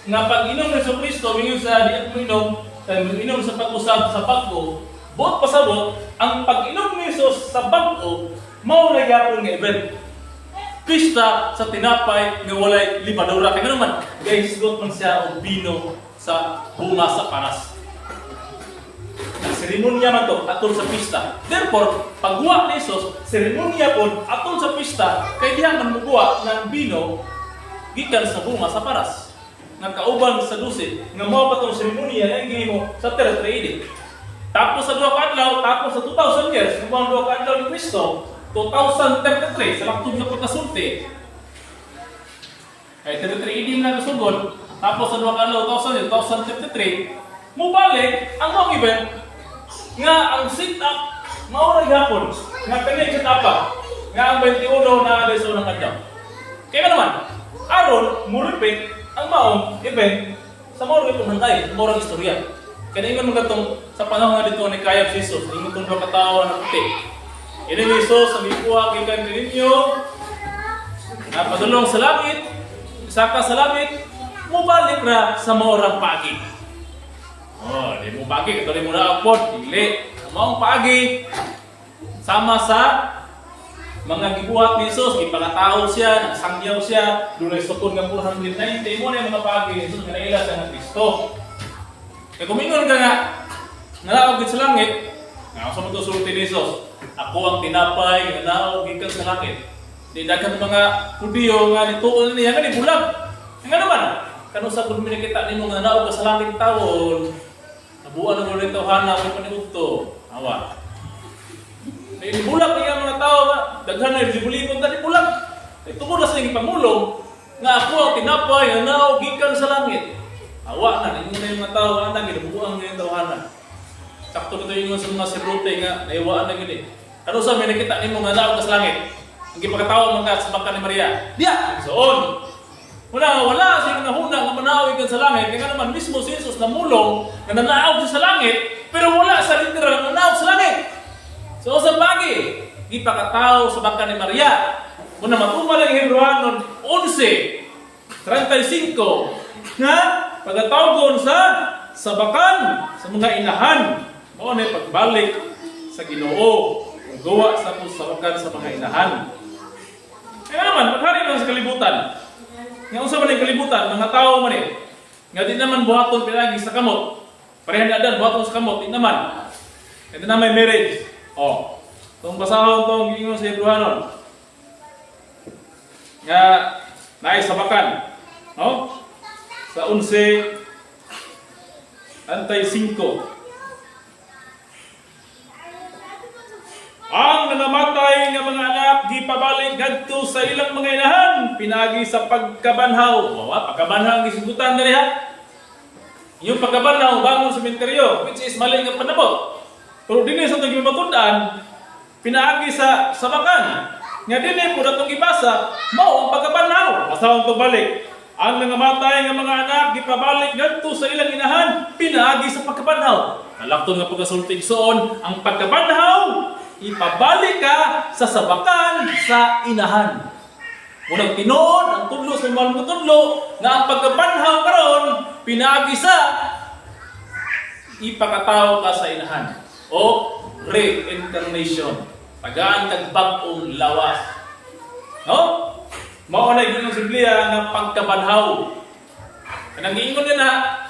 nga pag-inom ni Kristo, mingon sa di at inom sa pag-usab sa bag-o, buot pasabot, ang pag-inom ni Jesus sa bag-o, mao na gyapon nga event. Pista sa tinapay nga walay lipadura. Kaya naman, guys, got man siya og bino sa bunga sa paras. Ang seremonya man to atol sa pista. Therefore, pagguwa ni Jesus, seremonya pod atol sa pista, kay diha man muguwa ng bino gikan sa bunga sa paras. Nagkauban sa 12, nga mao pa tong seremonya nga gihimo sa 33 AD. Tapos sa duha ka adlaw, tapos sa 2,000 years, ang duha ka adlaw ni Kristo, 2033 sa laktod na pagkasulti. Kaya 33 AD na kasugod, tapos sa duha ka adlaw 2033, mubalik ang mga event nga ang sit-up mao ra gihapon nga kani sit-up nga ang 21 na adres unang adlaw. Kaya naman aron mo repeat ang maong event sa mao ito hantay, sa mao istorya. Kaya ingon mo katong sa panahon nga dito ni Kayab Jesus, ingon tong katawa na puti. Ini ni Jesus ang ikuha gikan ninyo na padulong sa langit, saka sa langit, mubalik ra sa maorang pagi. Oh, di mo pagi, katuloy mo na apod, dili. Ang maong pagi, sama sa mga gibuhat ni Jesus, ipakatao siya, nagsangyaw siya, dunay sukod nga 490, mo na yung mga pagi, Jesus nga naila siya ng Kristo. Kaya kumingon ka nga, nalaog sa langit, nga sa mga sulti ni Jesus, ako ang tinapay, nga nalaog gikan sa langit. Di daghang mga Hudiyo nga nituon niya nga ni bulag. Nga naman, kanu sa kun minikita nimo nga naog ka sa langit taon, nabuan na ulit tawhana ug panigudto. Awa. Di bulag niya mga tao nga daghan na gibuligon ta di bulag. Ay tungod na sa ipamulong nga ako ang tinapay nga naog gikan sa langit. Awa na ninyo na yung mga tao nga ginabuang nga tawhana. Sakto dito yung sa mga sirote nga naiwaan na gini. Kanu sa minikita nimo nga naog ka sa langit. Ang gipakatawa mga sa baka ni Maria. Diya! Soon! Wala siya nga huna nga manawig ka sa langit. Kaya naman mismo si Jesus namulong na nanaog siya sa langit, pero wala sa literal na nanaog sa langit. So sa bagi, gipakatawa sa baka ni Maria. Muna matumal ang Hebrewanon 11:35 nga pagkatawgon sa sabakan sa mga inahan. Mao na pagbalik sa Ginoo. Gawa sa sabakan sa mga inahan. Kaya naman, maghari lang sa kalibutan. Nga unsa man ang kalibutan, mga tao man eh. Nga di naman buhaton pinagi sa kamot. Parehan na adan, buhaton sa kamot, di naman. Ito na may marriage. O, itong basahon itong gingon sa Hebrewanon. Nga, naisabakan. No? Sa 11:5. Ang nangamatay nga mga anak gipabalik gadto sa ilang mga inahan pinagi sa pagkabanhaw. Wa pagkabanhaw ang gisugutan diri ha. Yung pagkabanhaw bangon sa sementeryo which is mali nga panabot. Pero dinhi sa tong gimatun-an pinaagi sa sabakan. Nga dinhi pud atong gibasa mao ang pagkabanhaw. Basahon to balik. Ang nangamatay nga mga anak gipabalik gadto sa ilang inahan pinaagi sa pagkabanhaw. Kalakton nga pagkasulti soon ang pagkabanhaw ipabalik ka sa sabakan sa inahan. Unang tinuod, ang tudlo sa mga tudlo, na ang pagkabanhaw karon pinagi sa ipakataw ka sa inahan. O reincarnation. Tagaan tagbag-ong lawas. No? Maunay din ang Biblia na pagkabanhaw. Kanang giingon din na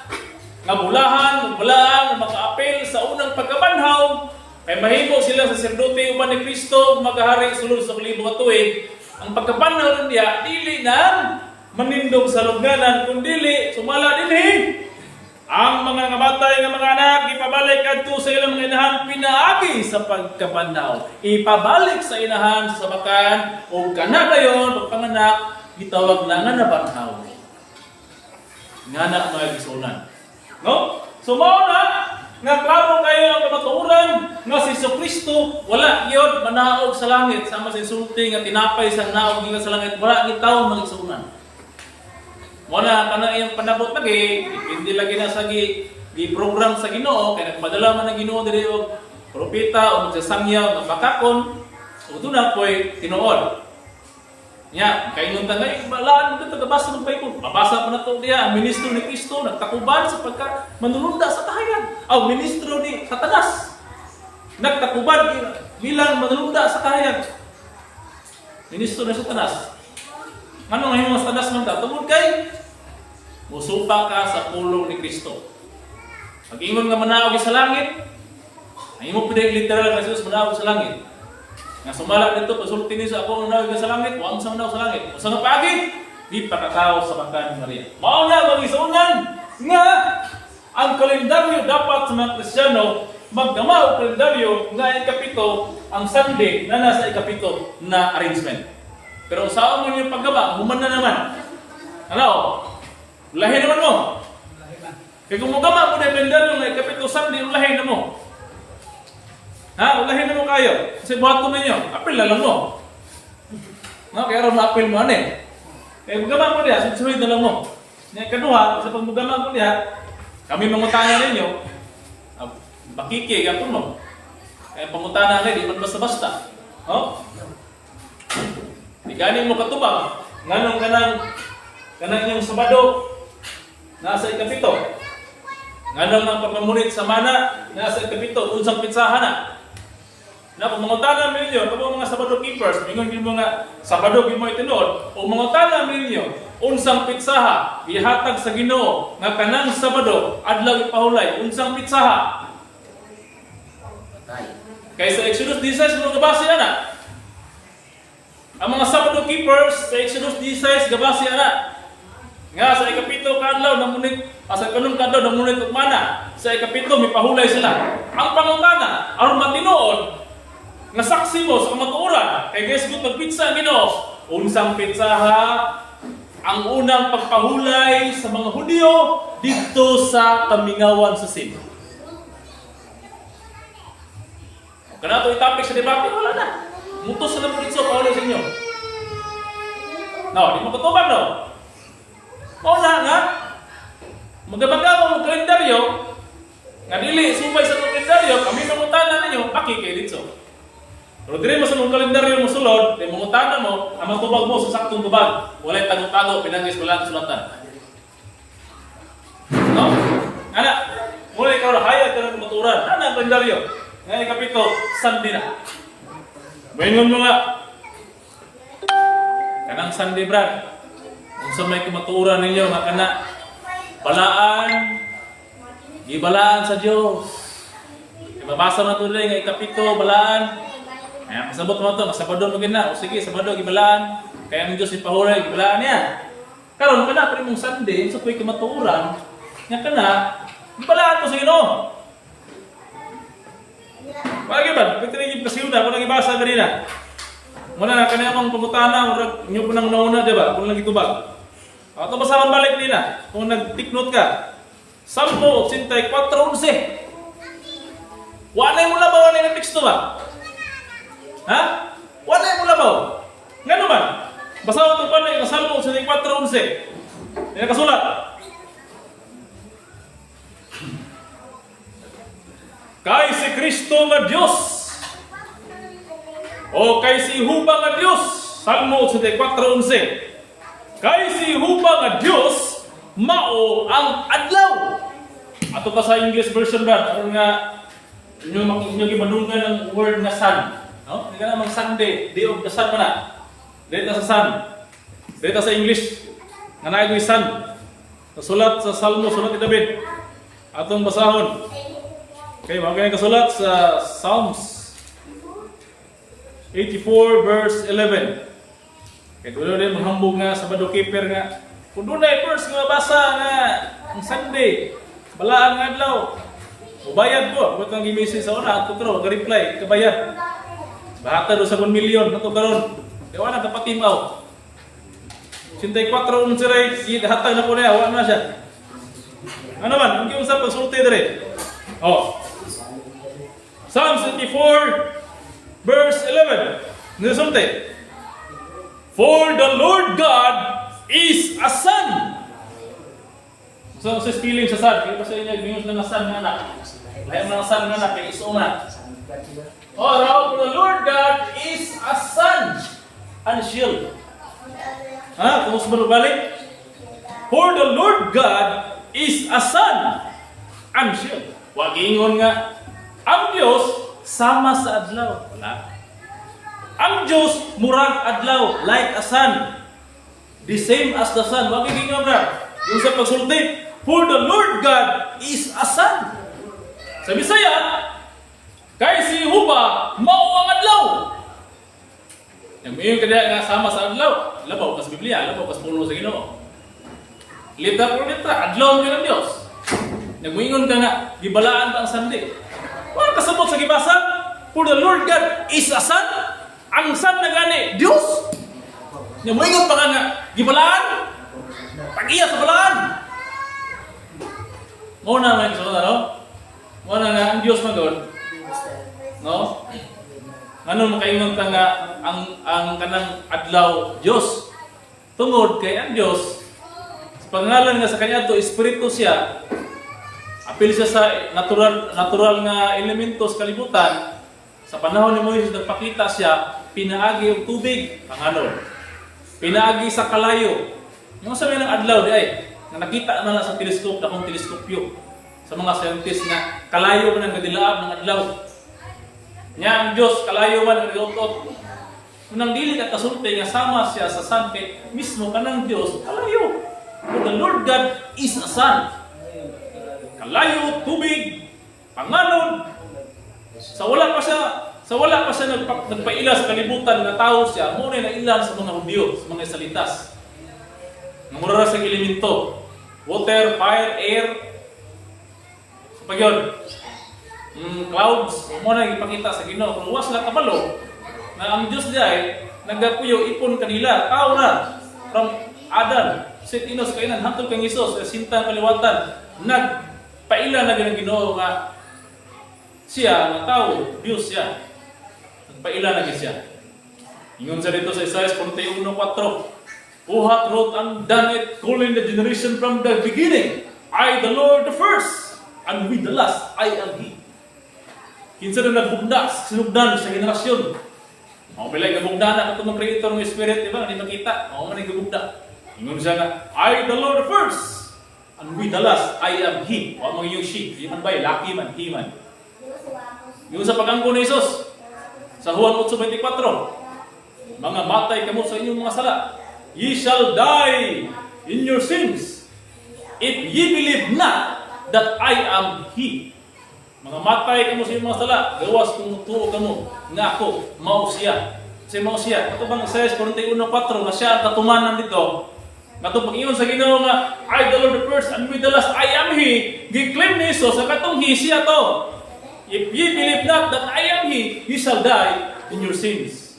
nga bulahan, maka-apel sa unang pagkabanhaw. Kaya mahimo sila sa sacerdote uban ni Kristo magahari sulod sa libo ka tuig. Ang pagkabanhaw niya dili na manindog sa lugnanan kundi sumala dinhi. Ang mga ngamatay nga mga anak ipabalik adto sa ilang mga inahan pinaagi sa pagkabanhaw. Ipabalik sa inahan sa sabakan o kana dayon pagpanganak gitawag na nga nabanhaw. Nga na mga gisunan. No? So mao na nga klaro kayo ang kamatuoran nga si Jesucristo wala gyud manaog sa langit sama sa insulti nga tinapay sa naog gikan sa langit wala gitaw magigsunan. Wala kana iyang panabot lagi depende lagi na sa gi-program sa Ginoo kay nagpadala man ang Ginoo diri og propeta o magsasangyaw nga bakakon ug na poy tinuod. Nya kay nung tagay balaan mo tagabasa ng Bible. Mabasa pa na to diha ang ministro ni Kristo nagtakuban sa pagka manulunda sa kahayan. Aw ministro ni Satanas nagtakuban bilang manulunda sa kahayan. Ministro ni Satanas. Ano nga yung Satanas man ta? Tungod kay musupa ka sa pulong ni Kristo. Pag-ingon nga manaog sa langit, ay mo pwede literal na Jesus manaog sa langit. Nga sumala dito, pasulti niyo sa ako manaog sa langit, huwag sa manaog sa langit. O sa nga pagi, di pakatao sa bangka ni Maria. Mauna, mag-isunan nga ang kalendaryo dapat sa mga Kristiyano, magdama o kalendaryo nga ikapito ang Sunday na nasa ikapito na arrangement. Pero saan mo yung paggaba, human na naman. Ano? Ulahin naman mo. Kaya kung magama mo na kalendaryo nga ikapito Sunday, ulahin na mo. Ha? Ulahin na mo kayo. Kasi buhat ko ninyo. Apil na lang mo. No? Kaya rin ma-apil mo ano eh. Kaya magama mo niya, sunod na lang mo. Nga kaduha, sa pag magama mo niya, kami mangutana ninyo, bakiki, gapon mo. Kaya pangutana rin, di man basta-basta. Oh? Di ganin mo katubang. Nganong kanang yung Sabado, nasa ikapito. Nganong ang pagmamunit sa mana, nasa ikapito, unsang pitsahan na. Na kung mangutana ninyo, kamo mga Sabado keepers, mingon gyud mga Sabado gyud mo itinod, o mangutana ninyo, unsang pitsaha gihatag sa Ginoo nga kanang Sabado adlaw ipahulay, unsang pitsaha? Kay sa Exodus 16 mo gabasi ana. Ang mga Sabado keepers sa Exodus 16 gabasi ana. Nga sa ikapito kadlaw namunit, sa kanung kadlaw namunit og mana. Sa ikapito mipahulay sila. Ang pangutana aron matinuod nga saksi mo sa kamatuoran kay guys good magpitsa ang Ginoo. Unsang pitsaha ang unang pagpahulay sa mga Hudyo dito sa kamingawan sa sin. Kana to i-topic sa debate wala na. Mutos na mo dito sa pahulay sa inyo. No, di mo katuban no. O na nga, magabaga mo kalendaryo, nga dili subay sa kalendaryo, kami mangutana ninyo, paki kay dito. Pero dili mo sa mong kalendaryo mo sulod, di mangutana mo, ang matubag mo sa saktong tubag. Walay tago-tago, pinangis ko lang sulatan. No? Ana, mula ikaw na hayag ka ng maturan. Ano ang kalendaryo? Ngayon kapito, Sunday na. Bayangon mo nga. Kanang Sunday, Brad. Kung sa may kumaturan ninyo, nga kana, balaan, gibalaan sa Diyos. Ibabasa na tuloy nga ikapito, balaan. Kaya kasabot mo ito, Sabado mo gina. O sige, Sabado, gibalaan. Kaya ang Diyos ipahulay, gibalaan niya. Karon kana, pero mong Sunday, sa kuwi kumaturan, nga kana, gibalaan mo sa Ginoo. Bakit ba? Pwede rin yung kasiyuda, kung nag-ibasa ganina. Muna na, kanina akong pagutana, nyo po nang nauna, diba? Kung lang itubag. Ito basahan balik nila, kung nag-take note ka. Salmo 84:11. Walay mo labaw, walay na teksto ba? Ha? Walay mo labaw. Nga naman, basahan ito pa na Salmo 84:11. Yan kasulat. Kay si Kristo nga Diyos o kay si Huba nga Diyos, Salmo 84:11. Kay si Huba nga Diyos mao ang adlaw. Ato pa sa English version ba, aron nga inyo gimadunggan ang word nga sun. No? Hindi ka namang Sunday, day of the sun na. Dito sa sun. Dito sa English nga naay sun. Sulat sa Salmo, sulat ni David. Atong basahon. Okay, mga kasulat sa Psalms 84:11. Kaya tuloy rin maghambog nga sa Sabado keeper nga. Kung doon na first nga basa nga ang Sunday, balaan nga adlaw. Ubayad ko, kung ang gimisi sa una, ito karo, reply kabayad. Bahata do sa 1 million, ito karon. Kaya wala dapat team out. 84 unsiray, hatag na po na, wala na siya. Ano man, ang usap pagsulti dire. Oh. Psalms 84:11. Nisulti. For the Lord God is a sun. So, sa spelling sa sun. Kaya pa sa inyo, minus na sun nga anak. Lahat na sun nga anak, kaya iso nga. For the Lord God is a sun and shield. Ha? Kung mas balik? For the Lord God is a sun and shield. Wag ingon nga, ang Diyos sama sa adlaw. Wala. Ang Diyos murag adlaw, like a sun. The same as the sun. Wag ingon nga. Yung sa pagsulti, for the Lord God is a sun. Sa Bisaya, kay si Huba, mao ang adlaw. Yung mayon kada nga sama sa adlaw, labaw kas Biblia, labaw kas puno sa Ginoo. Litra por litra, adlaw mo ng Diyos. Nagmuingon ka nga, gibalaan ba ang Sunday? Wala kasabot sa gibasa, for the Lord God is a sun. Ang sun na gani, Diyos. Nagmuingon pa ka nga, gibalaan. Pag-iya sa balaan. Muna nga yung kasunod, ano? Muna nga, ang Diyos man doon. No? Ngano makaingon ka nga ang kanang adlaw Dios tungod kay ang Dios sa pangalan nga sa kanya to espiritu siya, apil siya sa natural nga elemento sa kalibutan. Sa panahon ni Moises nagpakita siya, pinaagi og tubig, panganon. Pinaagi sa kalayo. Yung sabi ng adlaw di ay nga nakita na sa teleskop, akong teleskopyo sa mga scientist nga kalayo man ang kadilaab ng adlaw. Nya ang Dios kalayo man ang giutot. Unang dili ka kasulti nga sama siya sa sun kay mismo kanang Dios kalayo. For the Lord God is a sun. Kalayo, tubig, panganon. Sa wala pa siya nagpaila sa kalibutan nga tao siya, mo na ilan sa mga Hudyo, sa mga salitas. Namura sa elemento, water, fire, air. So pag yun, clouds, mo na ipakita sa Ginoo. Kung was lang kabalo, na ang Diyos diay, nagkapuyo ipon kanila, tao na, from Adam, sit inos kainan, hantol kang Isos, sintang kaliwatan, nagpaila na ng Ginoo nga siya, nga tao, Diyos siya. Nagpaila na siya. Ingon sa dito sa Isaiah 41:4, Who hath wrought and done it, calling the generation from the beginning, I the Lord the first, and with the last, I am He. Kinsa na nagbugda, sinugdan sa generasyon. Mga pilay gabugda na ito ng creator ng spirit, di ba? Hindi makita. Mga man gabugda. Ingon siya nga, I the Lord the first, and with the last, I am He. O mga yung she. Di man ba? Laki man, He man. Yung sa pag-angko ni Jesus, sa Juan 8:24, mga matay kamo sa inyong mga sala. Ye shall die in your sins, if ye believe not that I am He. Mga matay kamo sa inyong mga sala, gawas kung tuo kamo, nga ako, mao siya. Kasi mao siya. Ito bang Isaiah 41:4, na siya ang katumanan dito. Nga ito pag-iyon sa Ginoo nga, I the Lord the first, and with the last, I am He. Gi-claim ni Jesus, sa katong He siya to. If ye believe not that I am He, ye shall die in your sins.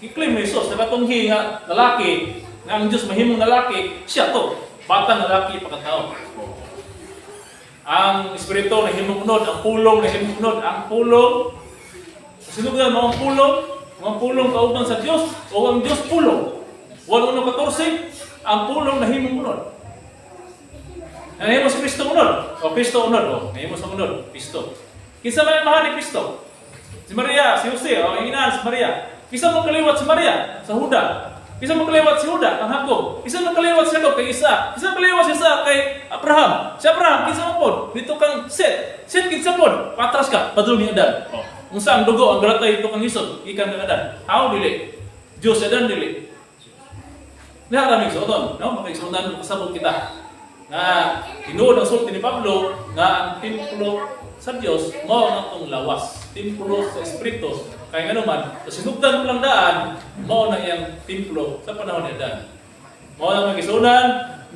I-claim ni Jesus, sa katong He nga lalaki, nga ang Diyos mahimong lalaki, siya to. Batang lalaki pagkatao. Ang Espiritu na himong unod, ang pulong na himong unod, ang pulong, sinugdan mo ang pulong kauban sa Diyos, o ang Diyos pulong. 1:14, ang pulong na himong unod. Nahimo si Kristo unod, o Kristo unod, o nahimo sa unod, Kristo. Kinsa man mahal ni Kristo? Si Maria, si Jose, o inahan si Maria. Kinsa mo kaliwat si Maria sa Huda? Kinsa mo kaliwat si Huda kang Jacob? Kinsa mo kaliwat si Jacob kay Isa? Kinsa mo kaliwat si Isa kay Abraham? Si Abraham kinsa mo pod? Dito kang Seth. Seth kinsa pod? Patras ka, padulong ni Adan. Oh, unsa ang dugo ang galatay dito kang Hisod? Ikan kang Adan. How dili? Dios Adan dili. Lahat kami soton, no? Makaisundan kasabot kita. Na tinuod ang sulti ni Pablo nga ang templo sa Dios mao natong lawas. Templo sa Espiritu. Kaya nga naman, sa sinugdan mo lang daan, mao na iyang templo sa panahon ni Adan. Mao na magisunan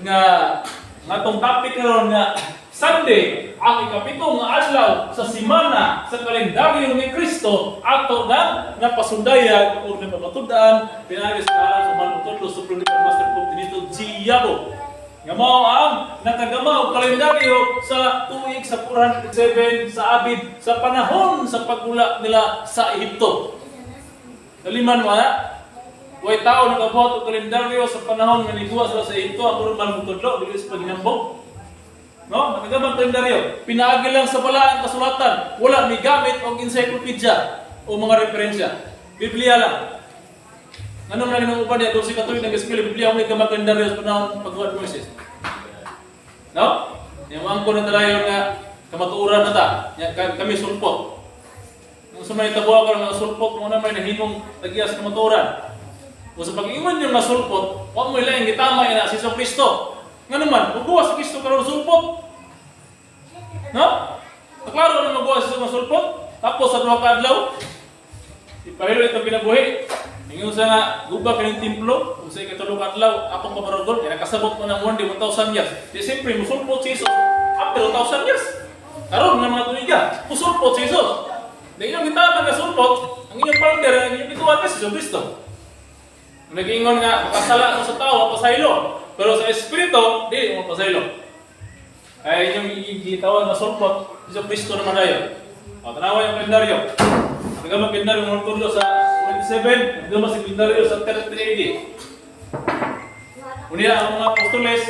nga atong topic karon nga Sunday, ang ikapitong nga adlaw sa semana sa kalendaryo ni Kristo ato na napasundayag o napamatud-an pinagi sa karon sa manutudlo sa Provincial Master Pope dinito Giyabo. Nga mao ang nakagama og kalendaryo sa tuig sa 407 sa Abib sa panahon sa pagula nila sa Ehipto. Kaliman mo na, way tao nakabuhat og kalendaryo sa panahon nga niguwa sila sa Ehipto ang normal mutudlo dili sa paginambog. No, nakagama ang kalendaryo. Pinaagi lang sa balaang kasulatan, wala ni gamit og encyclopedia o mga referensya. Biblia lang. Anong lang ng upan niya, 12 katuig nag-eskwela, Biblia, may gamang kalendaryo sa panahon pagbuhat ni Moises. No? Yung angko na talayon nga, kamatuuran na ta. Kami sulpot. Nung sumay tabuha ka ng sulpot, kung naman nahimong tagiyas kamatuuran. Kung sa pag-iwan yung sulpot, huwag mo ilang gitama na si Kristo. Nga naman, magbuha si Kristo karoon sulpot. No? Naklaro na magbuha si sulpot. Tapos sa duha ka adlaw, ipahilo itong pinabuhi. Ngayon sa nga, gubak ka ng templo, kung sa ikatulong adlaw, akong pamaragol, kaya nakasabot mo ng 1,000 years. Di siyempre, musulpot si Jesus after 1,000 years. Karoon ng mga tuniga, musulpot si Jesus. Di inyong gitaman na sulpot, ang inyong partner, ang inyong bituan na si Kristo. Nag-ingon nga, makasala mo sa tao, pasaylo. Pero sa Espiritu, di mo pasaylo. Ay inyong gitawan na sulpot, si Kristo naman tayo. O, tanawa yung kalendaryo. Nagama kalendaryo ng tulo sa 27, nagama si kalendaryo sa 33 AD. Unya ang mga apostoles,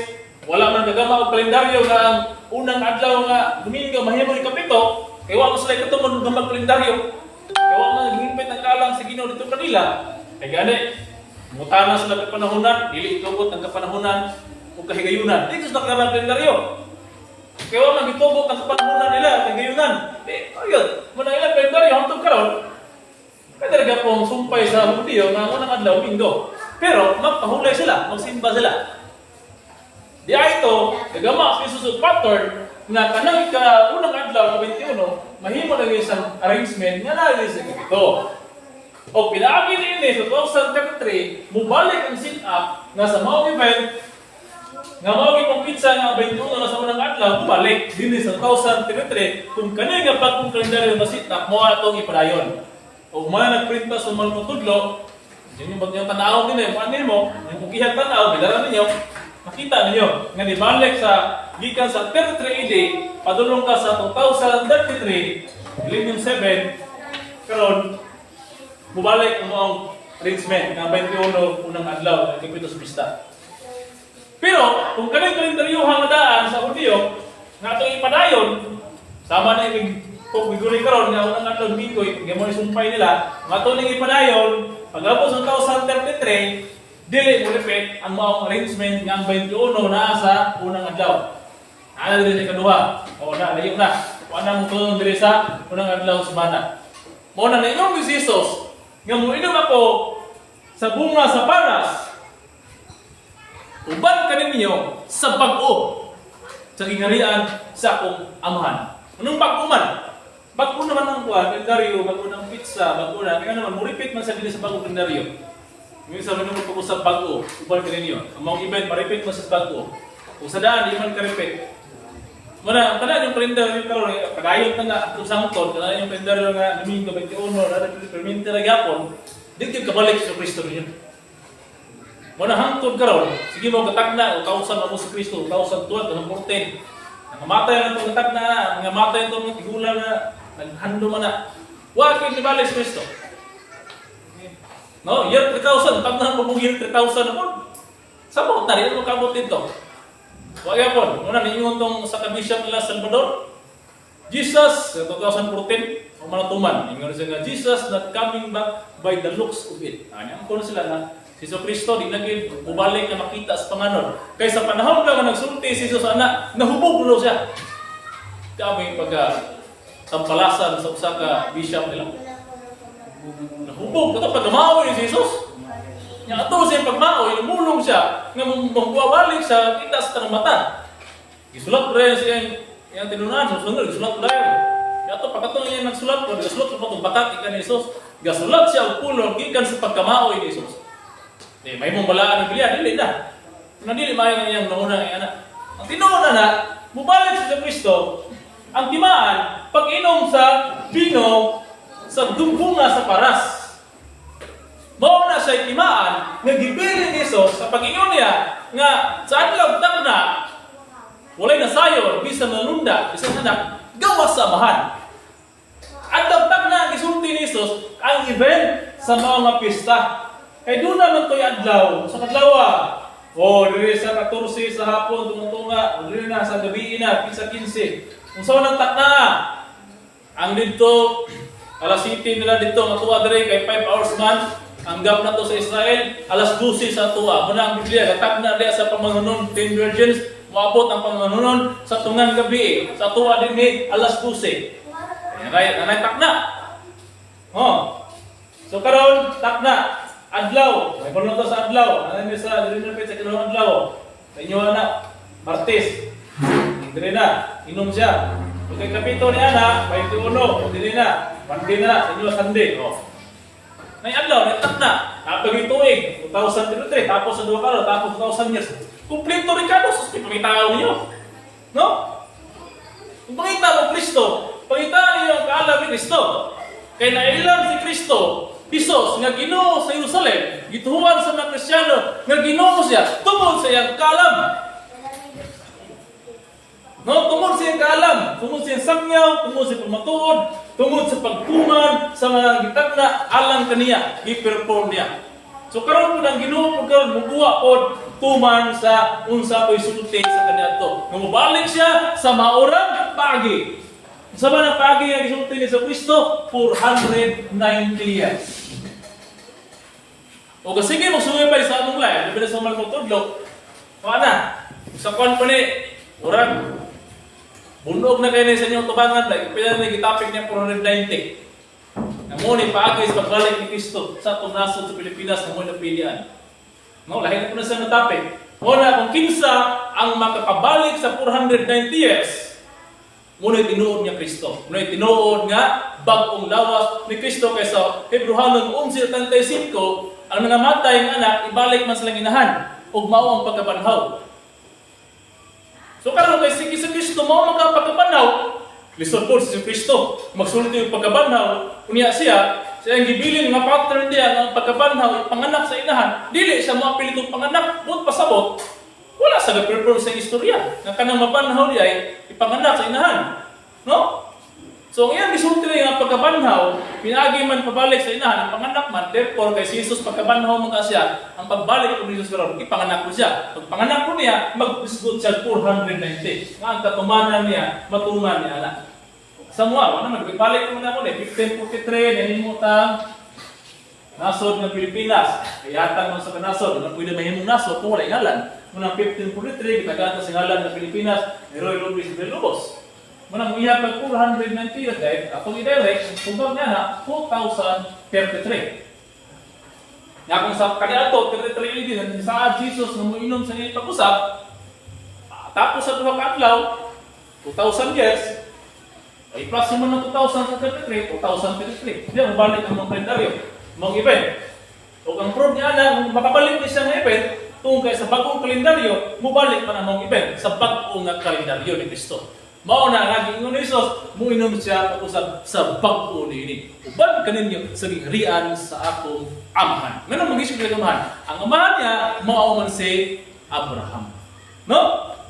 wala man nagama og kalendaryo nga ang unang adlaw nga Domingo mahimo ikapito, kay wa mo sila katumon gamag kalendaryo. Kay wa man naghingpit ang kalang sa Ginoo dito kanila. Kay gani, mutana sila sa panahonan, dili ikabot ang kapanahonan ug kahigayunan. Dito sa gamag kalendaryo. Kay wa man gitubok ang kapanahonan nila kahigayunan. Ayun, muna ilang kalendaryo hangtod karon. Kaya talaga pong sumpay sa Hudyo nga unang adlaw Domingo. Pero magpahulay sila, magsimba sila. Di ay ito, nagama si Jesus pattern na kanang unang adlaw na 21, mahimo na isang arrangement nga nalagay sa ito. O pinaagi ini sa 2033, mubalik ang sit-up nga sa mga event nga mawagi pang pizza nga 21 na sa unang adlaw, mubalik din sa 2033 kung kanang nga bagong kalendaryo na sit-up, mo atong ipadayon. O mga nagprinta sa mga tudlo, yun yung bagyang tanaw din paano mo, yung kukihang tanaw, bilaran ninyo, makita ninyo, nga nibalik sa, gikan sa 33 AD, padulong ka sa 2033, Millennium 7, karon mubalik ang mga arrangement ng 21 unang adlaw, ng Kapitos Pista. Pero, kung kanang kalendaryuhang daan sa Hudyo, nga itong ipadayon, sama na yung pagwiguloy karon nga unang adlaw Domingo, yung mga sumpay nila, nga ito nang ipadayon, pagkapos ng 2033, dili mo lipit ang maong arrangement ng 21 na sa unang adlaw. Ano din sa kaduha? O na, layo na. Wala mong tulong din sa unang adlaw sa bana. Muna na inyong si Jesus, nga mo inom ako sa bunga sa paras, uban ka ninyo sa bag-o sa ingarian sa akong amahan. Anong bag-o man? Bago naman ang kuha, kalendaryo, bago ng pizza, bago na, kaya naman, muripit man sa dili sa bagong kalendaryo. Minsan mo naman pag-usap bago, uban ka ninyo. Ang mga event, maripit mo sa bago. Kung sa daan, di man karipit. Muna, kana yung kalendaryo karon, kagayot na nga, kung sa hangtod, kana yung kalendaryo nga, Domingo 21, na perminti na gyapon, di kayo kabalik sa Kristo ninyo. Muna, hangtod karon, sige mo katag na, o kausan mo sa Kristo, kausan tuwan, kasang 14. Nangamatay na itong katag na, nangamatay itong tigulan na, naghando man na. Huwag kayo nibalik sa Kristo. No, year 3000, pag na mo year 3000 naman. Sabot na rin, ano kabot dito? Huwag yan po, muna ninyo itong sa kabisya nila Salvador. Jesus, 2014, o manatuman. Ingon siya nga, Jesus not coming back by the looks of it. Ano na sila na, si Kristo, di lagi bubalik na makita sa panganon. Kaya sa panahon lang na nagsulti si Jesus anak, nahubog ulo siya. Kami sampalasan sa usa ka bishop nila. Nahubog ito pag maoy ni Jesus. Nya ato siya pag maoy, lumulong siya nga magbuwabalik sa kita sa tanang mata. Gisulat rin siya yang tinunan, sunod gisulat rin. Nya ato pagkatong niya nagsulat ko, gisulat ko patong bakat ikan ni Jesus. Gasulat siya og pulong gikan sa pagkamaoy ni Jesus. May mong balaan ng bilihan, dili na. Dili maayo nga niyang nauna ang anak. Ang tinuuna na, mubalik siya sa Kristo, ang timaan, pag-inom sa bino, sa bunga sa paras. Mao na siya timaan, nga gibilin ni Jesus sa pag-inom niya, nga sa adlaw na, walay nasayon, bisan nanunda, bisan anak, gawas sa amahan. Adlaw na, gisulti ni Jesus, ang event sa mga pista. Kaya doon naman ito'y adlaw, sa kadlawa. O, diri sa 14 sa hapon, tumutunga. O, diri na sa gabi na, sa 15. Kung saan nagtak na, ang dito, alas 7 nila dito, matuwa diri, kay 5 hours man, ang gap na to sa Israel, alas 12 sa tuwa. Muna ang Biblia, nagtak na diya sa pamanunon, 10 virgins, maabot ang pamanunon sa tungang gabi. Sa tuwa din ni, alas 12. Kaya, nanay-tak na. Oh. So, karon tak na. Adlaw, may pala to sa adlaw. Ano sa dinapit sa kinahang adlaw? Sa inyo anak, Martes. Dili na, inom siya. Okay, kapito ni ana, 21, dili na. Monday na, sa inyo Sunday. Oh. May adlaw, natak na. Tapos ituig, 2023, tapos sa 2 karo, tapos 2,000 years. Kumpleto rin ka, sus, pangitaw niyo. No? Kung pangita mo Kristo, pangita niyo ang kaalam ni Kristo. Kaya nailan si Kristo, Pisos nga Ginoo sa Jerusalem, gituhuan sa mga Kristiyano nga Ginoo siya tungod sa iyang kaalam. No, tungod sa iyang kaalam, tungod sa iyang sangyaw, tungod sa pamatuod, tungod sa pagtuman sa mga gitagna alang kaniya gi-perform niya. So karon po ang Ginoo pagkaron mubuha pod tuman sa unsa ko'y sulti sa kaniadto. Mabalik siya sa maurang pagi. Sa man ang pagi nga gisulti ni sa Kristo 490 years. O kasi sige magsuway pa sa among life, dili sa malmo tudlo. Ana, sa kon pa ni urang bunog na kayo na sa inyong tubangan, like, pila na gitapik niya 490. Namo ni paagay sa pagbalik ni Kristo sa atong nasod sa Pilipinas na mo na pilihan. No, lahi na po na sa natapik. Muna kung kinsa ang makapabalik sa 490 years, muna tinuod niya Kristo. Muna tinuod nga bagong lawas ni Kristo kaysa Hebrehanon 11:35, ang nangamatay ng anak, ibalik man silang inahan, ug mao ang pagkabanhaw. So karon kay si Kristo mao magpagkabanhaw, lisod po si Kristo, magsulti yung pagkabanhaw, unya siya ang gibilin nga pattern diya ng pagkabanhaw, panganak sa inahan, dili siya mo apelidong panganak, but pasabot, wala sa ga-perform sa istorya, nga kanang mabanhaw diya ay ipanganak sa inahan. No? So, ang iyang gisulti nga pagkabanhaw, pinagi man pabalik sa inahan, ang panganak man, therefore, kay si Jesus pagkabanhaw mga siya, ang pagbalik ko ni Jesus karon, ipanganak ko siya. Pag panganak ko niya, mag-isgot siya 490. Nga ang katumanan niya, matuman niya anak. Sa mga, ano man, balik ko na ko 1543, nahimutang nasod ng Pilipinas. Kayatan mo sa kanasod, na pwede mahimong nasod, kung wala ngalan. Munang 1543, kitagata sa ngalan ng Pilipinas, ni Roy Luis de Lobos. Munang iya pag 490 years dahil atong i-direct, kumbag niya na 2033. Nga kung sa kaniato, 33 din, sa Jesus na muinom sa iyong pag-usap, tapos sa duha ka adlaw, 2,000 years, ay plus naman ng 2033, 2033. Diyan, mabalik ang mga kalendaryo, mga event. O ang proof niya na, kung makabalik niya siya ng event, tungkol sa bagong kalendaryo, mubalik pa na mga event sa bagong kalendaryo ni Kristo. Mao na ang aking ingon ni Jesus, muinom siya pag-usap sa bago ni uban kaninyo sa giharian sa akong amahan. Ngano mag-isip ng amahan? Ang amahan niya, mao man si Abraham. No?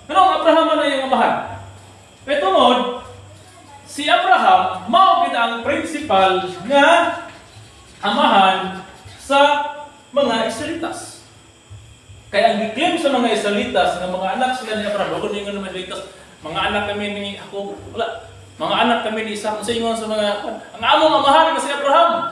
Ngano ang Abraham na yung amahan? Pero tungod, si Abraham, mao gid ang principal nga amahan sa mga Israelitas. Kaya ang giklaim sa mga Israelitas nga mga anak sila ni Abraham, wag niyo nga mga Israelitas, mga anak kami ni ako, wala. Mga anak kami ni Isaac, sa ingon sa mga, ang among amahan kasi Abraham.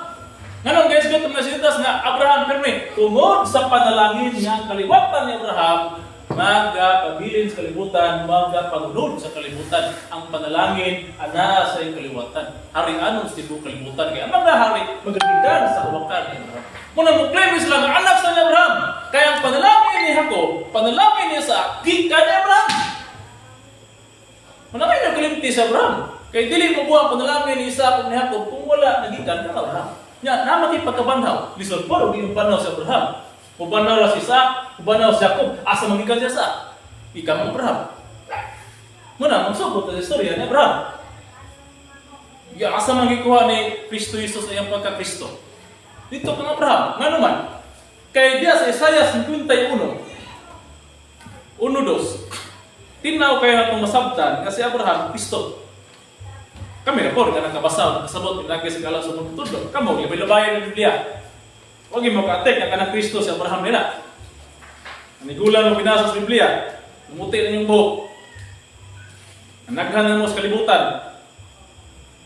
Ngayon guys, ito mga sintas nga Abraham, perme, tungod sa panalangin niya ang kaliwatan ni Abraham, magpabilin sa kalibutan, magpagunod sa kalibutan. Ang panalangin, ana sa iyong kalibutan. Hari anong sa iyong kalibutan. Kaya ang mga hari, magaligan sa kawakan ni Abraham. Muna mo-claim sila ng anak sa ni Abraham. Kaya ang panalangin ni Jacob, panalangin niya sa gikan ni Abraham. Manamay na kalimti sa Abraham. Kaya dili mo buha panalangin ni Isaac ni Jacob kung wala nagikan ng Abraham. Nya namati pagkabanhaw. Lisod po di banhaw sa Abraham. Ubanaw si Isaac, ubanaw si Jacob, asa magikan siya sa ikaw Abraham. Muna magsugod sa istorya ni Abraham. Ya asa magikuha ni Kristo Jesus ay ang pagka-Kristo. Dito kang Abraham, nga naman. Kaya diya sa Isaiah 51, 1:2. Tinaw kayo na itong masabtan kasi Abraham, Kristo. Kami na po, nakabasa, nakasabot, pinagay sa galang sa mga tutulog. Kamu, labay-labayan ng Biblia. Huwag yung maka-atek, ang kanang Kristo si Abraham nila. Nanigulan mo pinasa sa Biblia, lumuti na yung buhok. Naghan mo sa kalibutan.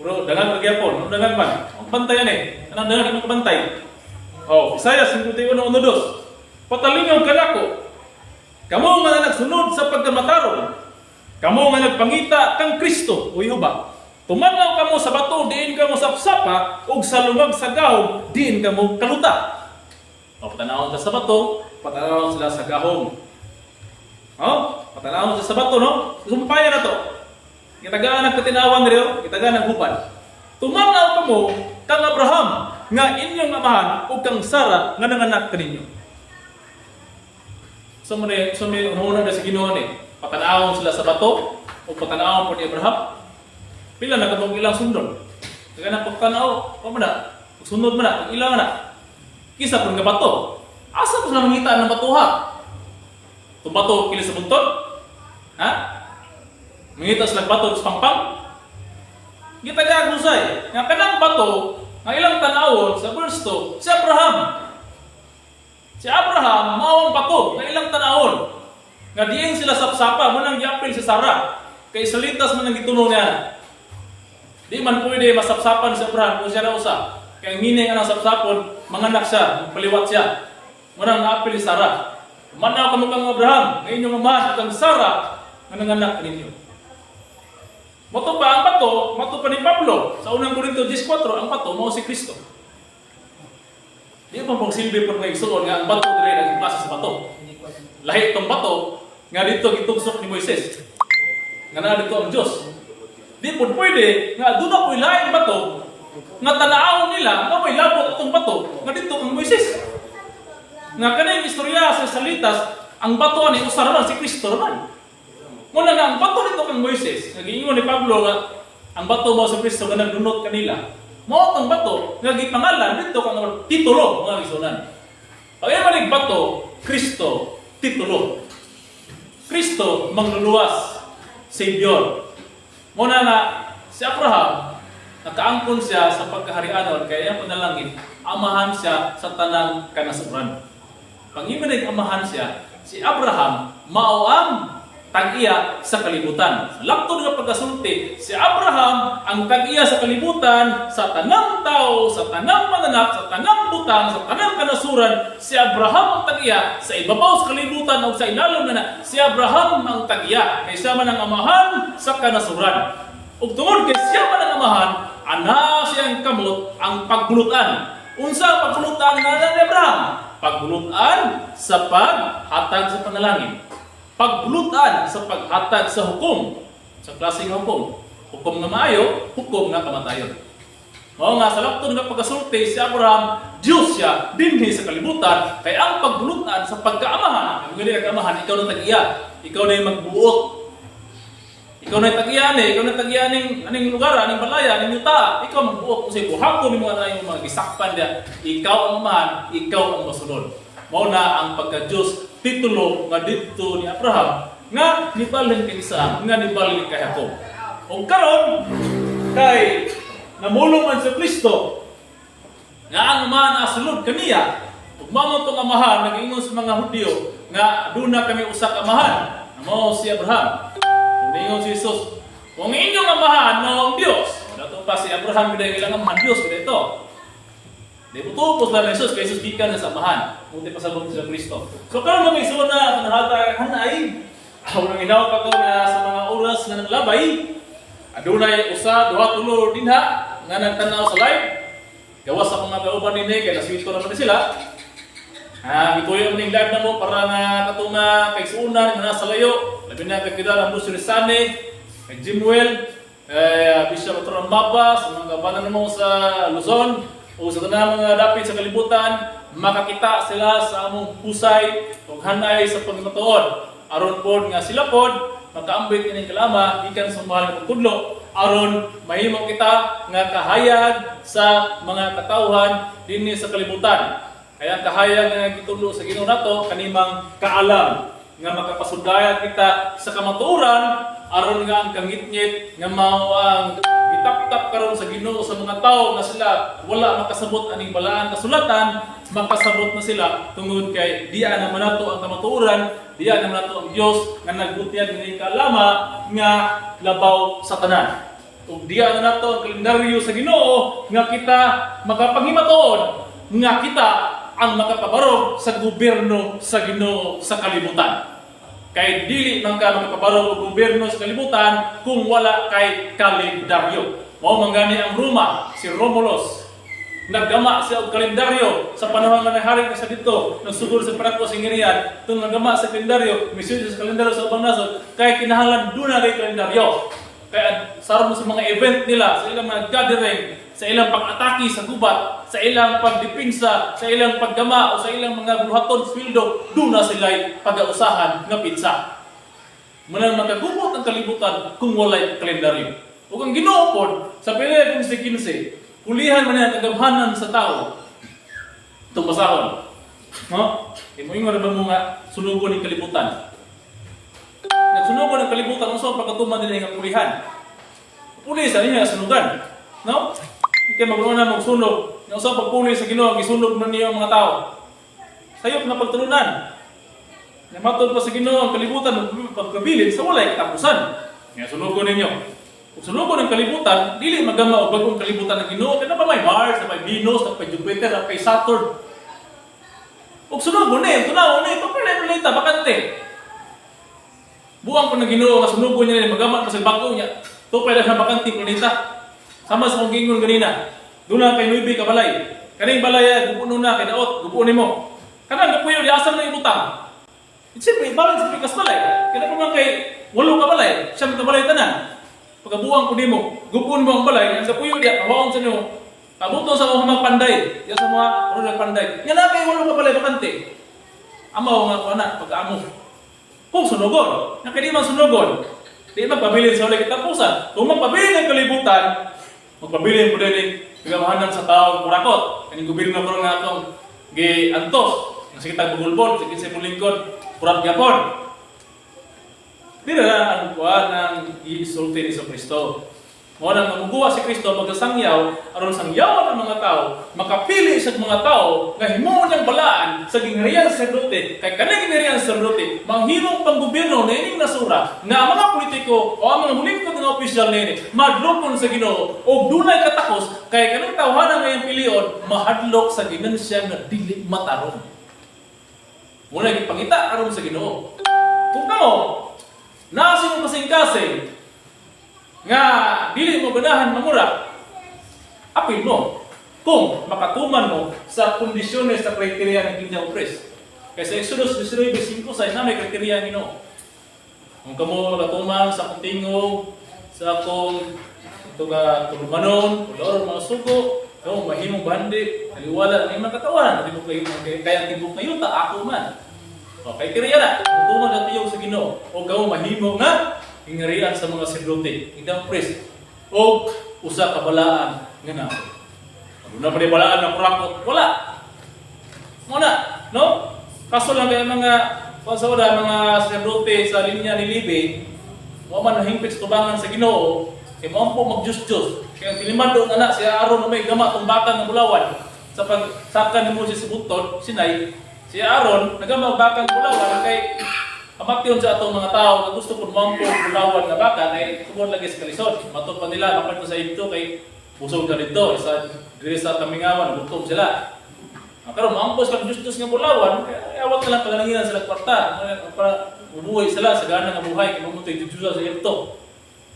Puro, dangan magyapon, anong dangan man? Ang bantayan eh. Anong dangan ang kabantay? Isaiah 51:1-2. Patalingaw ka na ko. Kamu nga nagsunod sa pagkamatarong. Kamu nga nagpangita kang Kristo, o Yehova. Tumanaw kamo sa bato, diin kamo sapsapa, ug sa lumag sa gahom, diin kamo kaluta. Patanawon sa bato, patanawon sila sa gahom. Patanawon sa bato, no? Sumpayan na to. Kitagaan ang katinawan niyo, kitagaan ang hupad. Tumanaw kamo kang Abraham, nga inyong amahan, ug kang Sara, nga nanganak kaninyo. So may unang na sa Ginoo ni, patanawon sila sa bato o patanawon po ni Abraham. Pila na katong ilang sundon. Kaya na pagtanaw, pa man na, sunod man na, ilang na. Kisa pun nga bato. Asa mo sila mangita ng batuha? Itong bato kili sa buntot? Ha? Mangita sila bato sa pangpang? gitagag husay nga kanang bato nga ilang tanawon sa verse 2 si Abraham. Si Abraham mao ang bato nga ilang tanawon nga diin sila sapsapa mo nang giapil si Sarah kay salitas man ang gituno niya. Di man pwede masapsapan si Abraham kung siya na usa. Kaya ngini nga nang sapsapon manganak siya, paliwat siya. Mo nang naapil si Sarah. Manaw kamo kang Abraham, nga inyong ama kang Sarah nga nanganak ninyo. Mato pa ang bato, mato pa ni Pablo sa unang Korinto 14, ang bato mao si Kristo. Di ba pag silbi po nga igsuon nga ang bato dili naging base sa bato. Lahi itong bato nga dito gitugsok ni Moises. Nga na dito ang Dios. Di po pwede nga doon ako'y laing bato nga tanaawon nila nga may labot itong bato nga dito ang Moises. Nga kanang istorya sa salitas ang bato ani usaraman si Kristo naman. Muna na ang bato dito kang Moises, nagiingon ni Pablo nga ang bato mo sa Kristo nga nagdunot kanila. Mao ang bato nga gipangalan dito kang titulo mga igsunan. Pag manig bato, Kristo, titulo. Kristo mangluluwas, Savior. Muna na si Abraham nakaangkon siya sa pagkaharianon kaya ang panalangin, amahan siya sa tanang kanasuran. Pag imanig amahan siya, si Abraham mao ang tag-iya sa kalibutan. Sa laptod nga pagkasulti, si Abraham ang tag-iya sa kalibutan, sa tanang tao, sa tanang mananak, sa tanang butang, sa tanang kanasuran. Si Abraham ang tag-iya sa ibabaw sa kalibutan o sa ilalom na si Abraham ang tag-iya. Kay siya man ang amahan sa kanasuran. Ug tungod kay siya man ang amahan, ana siyang kamot ang pagbulutan. Unsa ang pagbulutan nga ni Abraham? Pagbulutan sa paghatag sa panalangin. Pagbulutan sa paghatag sa hukom, sa klaseng hukom. Hukom nga maayo, hukom nga kamatayon. Mao nga sa laptod nga pagkasulti si Abraham, Diyos siya dinhi sa kalibutan, kay ang pagbulutan sa pagkaamahan, ang gani kamahan, ikaw na tag-iya, ikaw na magbuot. Ikaw na tag-iya ni, ikaw na tag-iya aning lugar, aning balaya, aning yuta, ikaw magbuot kasi buhakon ni mga gisakpan dia, ikaw ang amahan, ikaw ang masunod. Mao na ang pagka-Diyos titulo nga dito ni Abraham nga nibalhin kay isa nga nibalhin kay Jacob. O karon kay namulong man sa Kristo nga ang amahan asulod kaniya ug mao tong amahan nag-ingon sa mga Hudyo nga aduna kami usa ka amahan mao si Abraham. Ug ingon si Jesus, kung inyong amahan mao ang Dios. Dato pa si Abraham biday ilang amahan Dios dito. Di po tupos na Jesus, kay Jesus gikan na sa amahan. Munti pasabot sa Kristo. So karon mga igsoon na kanahata hanay, nang inaw pa ko na sa mga oras na naglabay, adunay usa, duha, tulo dinha nga nagtanaw sa live. Gawas sa mga kauban ninyo kay naswito naman sila. Gituyo man ning live na mo para na katuna kay suunan nga nasa layo. Labi na kay Kidal ang Bruce Rizane, kay Jimwell, Bishop Trambaba, sa mga kabanan mo sa Luzon. O sa tanang mga dapit sa kalibutan, makakita sila sa among pusay ug hanay sa pagmatuod. Aron pod nga sila pod makaambit kining kalama gikan sa mahal nga pagkudlo aron mahimo kita nga kahayag sa mga katawhan dinhi sa kalibutan. Kaya ang kahayag nga gitulo sa Ginoo nato kanimang kaalam nga makapasundayag kita sa kamatuoran aron nga ang kangitngit nga mao ang itap-tap karon sa Ginoo sa mga tawo nga sila wala makasabot aning balaan kasulatan, makasabot na sila tungod kay diya naman nato ang kamatuoran, diya naman nato ang Dios nga nagbutyan ni kalama nga labaw sa tanan. Ug diya na nato ang kalendaryo sa Ginoo nga kita makapanghimaton nga kita ang makapabarog sa gobyerno sa Ginoo sa kalibutan. Kay dili man ka makapabarog og gobyerno sa kalibutan kung wala kay kalendaryo. Mao man gani ang Roma, si Romulus. Naggama siya og kalendaryo sa panahon nga nahari ka sa dito, nagsugod sa Parako Singirian, tung naggama sa kalendaryo, misuyo sa kalendaryo sa ubang nasod, kay kinahanglan duna kay kalendaryo. Kaya saron sa mga event nila, sa ilang mga gathering, sa ilang pag-atake sa gubat, sa ilang pagdipinsa, sa ilang paggama o sa ilang mga buhaton sweldo, duna sila'y pag-ausahan nga pinsa. Manang makagubot ang kalibutan kung walay kalendaryo. O kung Ginoo pod sa Pilipino 15, pulihan man ang kagamhanan sa tao. Itong basahon. No? Imo-ingon na ba mo nga sunugon ng kalibutan? Nagsunugon ng kalibutan, unsa pagkatuman nila nga pulihan. Pulis sa niya sunugan. No? Ikay maguna magsunog. Yung sa pagpulis sa Ginoo, gisunog na niyo ang mga tao. Sayop na pagtulunan. Namatod pa sa Ginoo ang kalibutan pagkabilin sa walay katapusan. Nga sunugon ninyo. Kung sunugon ang kalibutan, dili magama og bagong kalibutan ng Ginoo. Kaya na pa may Mars, na may Venus, na may Jupiter, na may Saturn. Kung sunugon ito papalay-palita, bakante. Buang pa ng Ginoo, kasunugon niya rin, magamat pa sa bago niya. Tupay na siya bakanting planeta. Sama sa kong gingon ganina. Doon na kay Nuibi kabalay. Kaning balay, gupuno na, kay Daot, gupunin mo. Kanang gupuyo, di asam na ibutang. Siyempre, balance sa pikas balay. Kaya pa man kay walo kabalay, siyang kabalay tanan. Pagkabuang ko di mo, gupunin mo ang balay, ang gupuyo di, kawaong sa inyo. Kabuto sa mga panday, di sa mga runang panday. Yan na kay walo kabalay, bakante. Amaw nga ko na, pag-amo. Kung sunugon, na kaya di man sunugon, di magpabilin sa ulit katapusan. Kung magpabilin ng kalibutan, magpabilin mo din pagamahanan sa taong kurakot. Kaning gobyerno ko nga itong gi-antos. Ang sikitang bugulbon, sikit sa mulingkod, kurat gapon. Di na ang kuha ng i-sulti ni Kristo. Mga nang mamuguwa si Kristo pagkasangyaw, aron sangyawan ang mga tao, makapili sa mga tao nga himuon niyang balaan sa gingharian sa sacerdote, kay kanang gingharian sa sacerdote, manghimong panggobyerno na ining nasura, na ang mga politiko o ang mga mulingkod nga opisyal nini, madlokon sa Ginoo, o dunay katakos, kay kanang tawhanan ngayong pilion, mahadlok sa ginansya nga dili matarong. Muna ipangita aron sa Ginoo. Kung kamo, nasa mong kasing-kasing, nga dili mo ganahan mamura, apil mo kung makatuman mo sa kondisyones sa kriteria ng Kingdom of Christ. Kaya sa Exodus 19:5 sa may kriteria ng Ginoo. Kung kamo makatuman sa kuntingog, sa akong tulumanon, kulor mga sugo, kung mahimong bandi, aliwala ng mga katawan, tibok kayo, kaya tibok kayo, ta ako man. O, kriteria na, kung tuman natin yung sa Ginoo, o kamo mahimong na ingarian sa mga sacerdote, Kingdom priest, o usa ka balaan nga na. Ano na pa ni balaan ng kurakot? Wala. Muna, no? Kaso lang kaya mga mga sacerdote sa linya ni Libe, wa man nahimpit sa tubangan sa Ginoo, kay mo po mag-Diyos-Diyos. Kaya tilimad doon anak si Aaron na may gama tumbakan ng bulawan sa pagsaka ni Moses sa buton, Sinai. Si Aaron nagama bakang bulawan kay amakyon sa atong mga tao na gusto kong mampo bulawan na baka ay kumon lagi sa kalisod. Matod pa nila, kapag sa ito kay busog na dito. Diri sa Tamingawan, gutom sila. Karon mampos kang Diyos nga bulawan, awat na lang pagalanginan sila kwarta. Para umuwi sila sa gana nga buhay, kaya mamuntoy Diyos sa ito.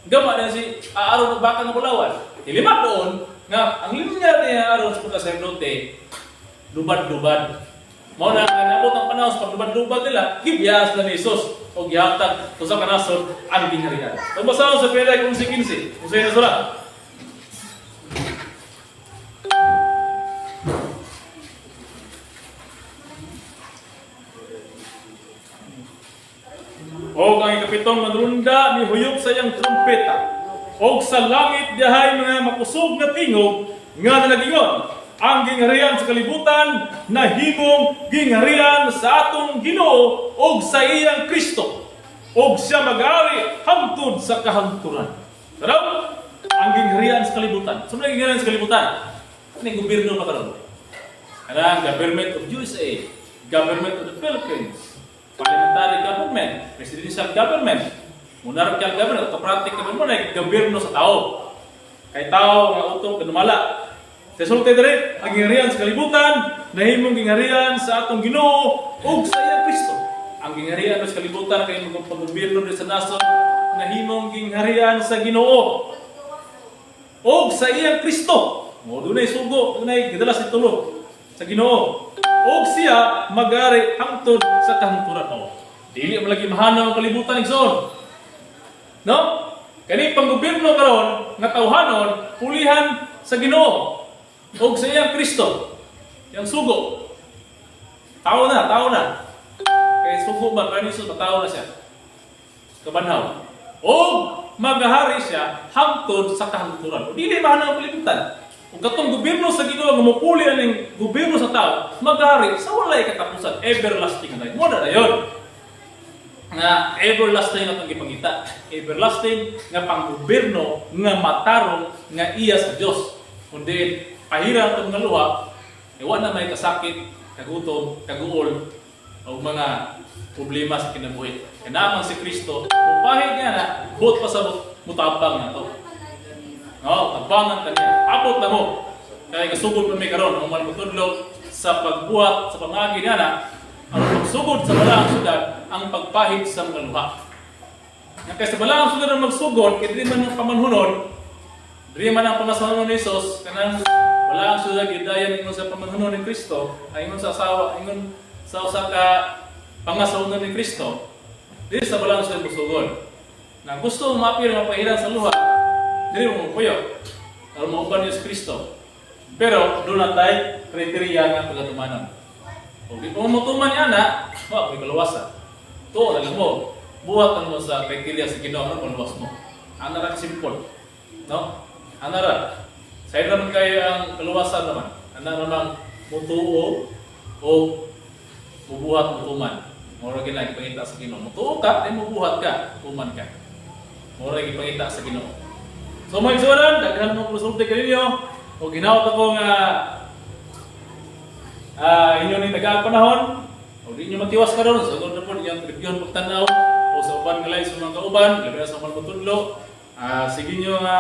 Gama na si Aaron ng baka nga bulawan. Ilimat doon, nga ang linya ni Aaron sa pagkasacerdote, lubad-lubad. Mao na nabot ang panahon sa paglubad-lubad nila, gibiyas na ni Jesus o gihatag to sa kanasod ang gingharian. Magbasa sa Pela 11:15. Usay na sura. O ang ikapitong manrunda ni huyog sa iyang trumpeta. O sa langit dihay mga makusog na tingog nga nalagingon. Ang gingharian sa kalibutan na himong gingharian sa atong Ginoo og sa iyang Kristo, og siya mag-ari hangtod sa kahangturan. Taraw, ang gingharian sa kalibutan. Saan ang gingharian sa kalibutan? Ano yung gobyerno na karoon? Ano ang government of USA, government of the Philippines, parliamentary government, presidential government, monarchical government, autocratic government, gobyerno sa tao. Kay tao nga utong kanumala. Sa sulti dire, ang gingharian sa kalibutan, nahimong gingharian sa atong Ginoo ug sa iyang Kristo. Ang gingharian sa kalibutan kay magpaggobyerno sa nason, nahimong gingharian sa Ginoo ug sa iyang Kristo. Mo dunay sugo, dunay gidalas ni tulo sa Ginoo. Ug siya mag-ari hangtod sa kahangturan. Dili man lagi mahanaw ang kalibutan igsoon. No? Kani panggobyerno karon nga tawhanon pulihan sa Ginoo. O sa iyang Kristo, yung sugo. Tao na. Kaya sugo ba, kaya niso, tao na siya. Kabanhaw. O maghahari siya hangtod sa kahangturan. O di mahal ng kalibutan. Kung katong gobyerno sa Ginoo nga mapuli ang gobyerno sa tao, maghahari sa walay katapusan, everlasting na. Muna na yun. nga everlasting atong gipangita. Everlasting nga panggobyerno nga matarong nga iya sa Dios. Kundi pahira atong nga luha, wa na may kasakit, kagutom, kaguol o mga problema sa kinabuhi. Kaya si Kristo, kung pahig niya na, buot pa sa mutabang na to. No, tabangan kanya. Abot na mo. Kaya kasugod pa may karon ang malmutudlo sa pagbuhat sa pamagi niya na ang pagsugod sa balaang syudad ang pagpahig sa mga luha. Kaya sa balaang syudad ang magsugod, kaya di man ang pamanhunon, di man ang pamasanon ni Jesus, kanang balaang syudad idayan ingon sa pamanhunon ni Kristo, ay ingon sa asawa, ingon sa usa ka pangasaonan ni Kristo, di sa balaang syudad magsugod. Na gusto mapir mapahiran sa luha, dili mo puyo. Aron mauban ni Kristo. Pero doon na tayo kriteriya nga pagatumanon. O di mo tuman ana, wa may kaluwasan. To lang mo. Buhat mo sa kriteriya sa Ginoo ano kaluwas mo. Ana ra simple. No? Ana ra. Sa naman kay ang kaluwasan naman. Ana namang mutuo o bubuhat mo tuman. Mora gina ipangita sa Ginoo. Mutuo ka, ay mubuhat ka, tuman ka. Mora ipangita sa Ginoo. So mga igsunan, daghan mo konsulti kaninyo o ginawat ako nga inyo ni tagaan panahon o di nyo matiwas karon sa so, na po niyang review pagtanaw o sa uban nga lain sa mga kauban, labi na sa mga matudlo. Sige nyo nga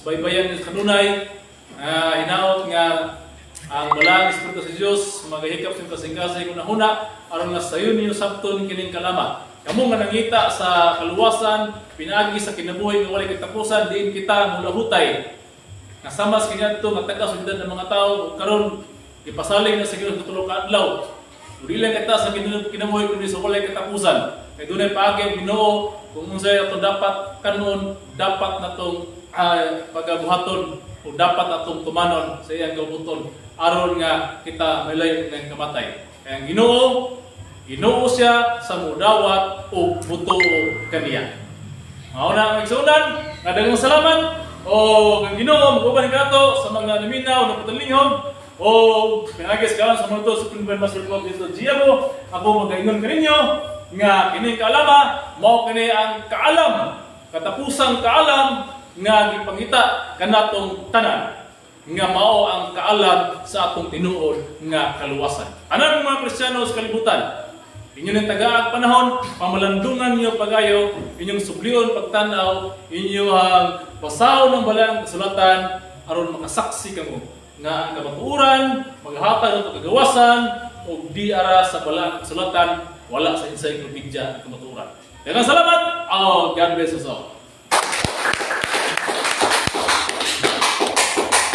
baybayan sa kanunay, hinaot nga ang balang Espiritu sa Diyos, magahikap sa kasing-kasing unahuna, aron nga sayo ninyo sabton kining kalama. Kamu nga nangita sa kaluwasan, pinagi sa kinabuhi nga walay katapusan, diin kita mulahutay. Kasama sa kanya ito, nga taga-sundan ng mga tao, karon ipasaling na sa Ginoo sa tulo ka adlaw. Uri lang kita sa kinabuhi kundi sa walay katapusan. Kay dunay paagi ang Ginoo, kung unsay ato dapat kanon, dapat natong pagabuhaton o dapat atong tumanon sa iyang gabuton aron nga kita malay ng kamatay. Kaya ang Ginoo siya sa mudawat o buto kaniya. Mao na ang igsunan, daghang salamat o ang Ginoo maguban kato sa mga naminaw na patalingon o pinagis karon sa mga to sa Supreme Master Club dito Giabo. Ako magaingon kaninyo nga kini kaalama mao kini ang kaalam, katapusang kaalam nga gipangita kanatong tanan nga mao ang kaalam sa atong tinuod nga kaluwasan. Anang mga Kristiyano sa kalibutan, inyo ng tagaag panahon, pamalandungan niyo pagayo, inyong sublion pagtanaw, inyong basaw ng balang kasulatan, aron makasaksi kamo nga ang kabaturan, maghatag ng kagawasan, o di ara sa balang kasulatan, wala sa encyclopedia ang kabaturan. Daghang salamat! God bless us all.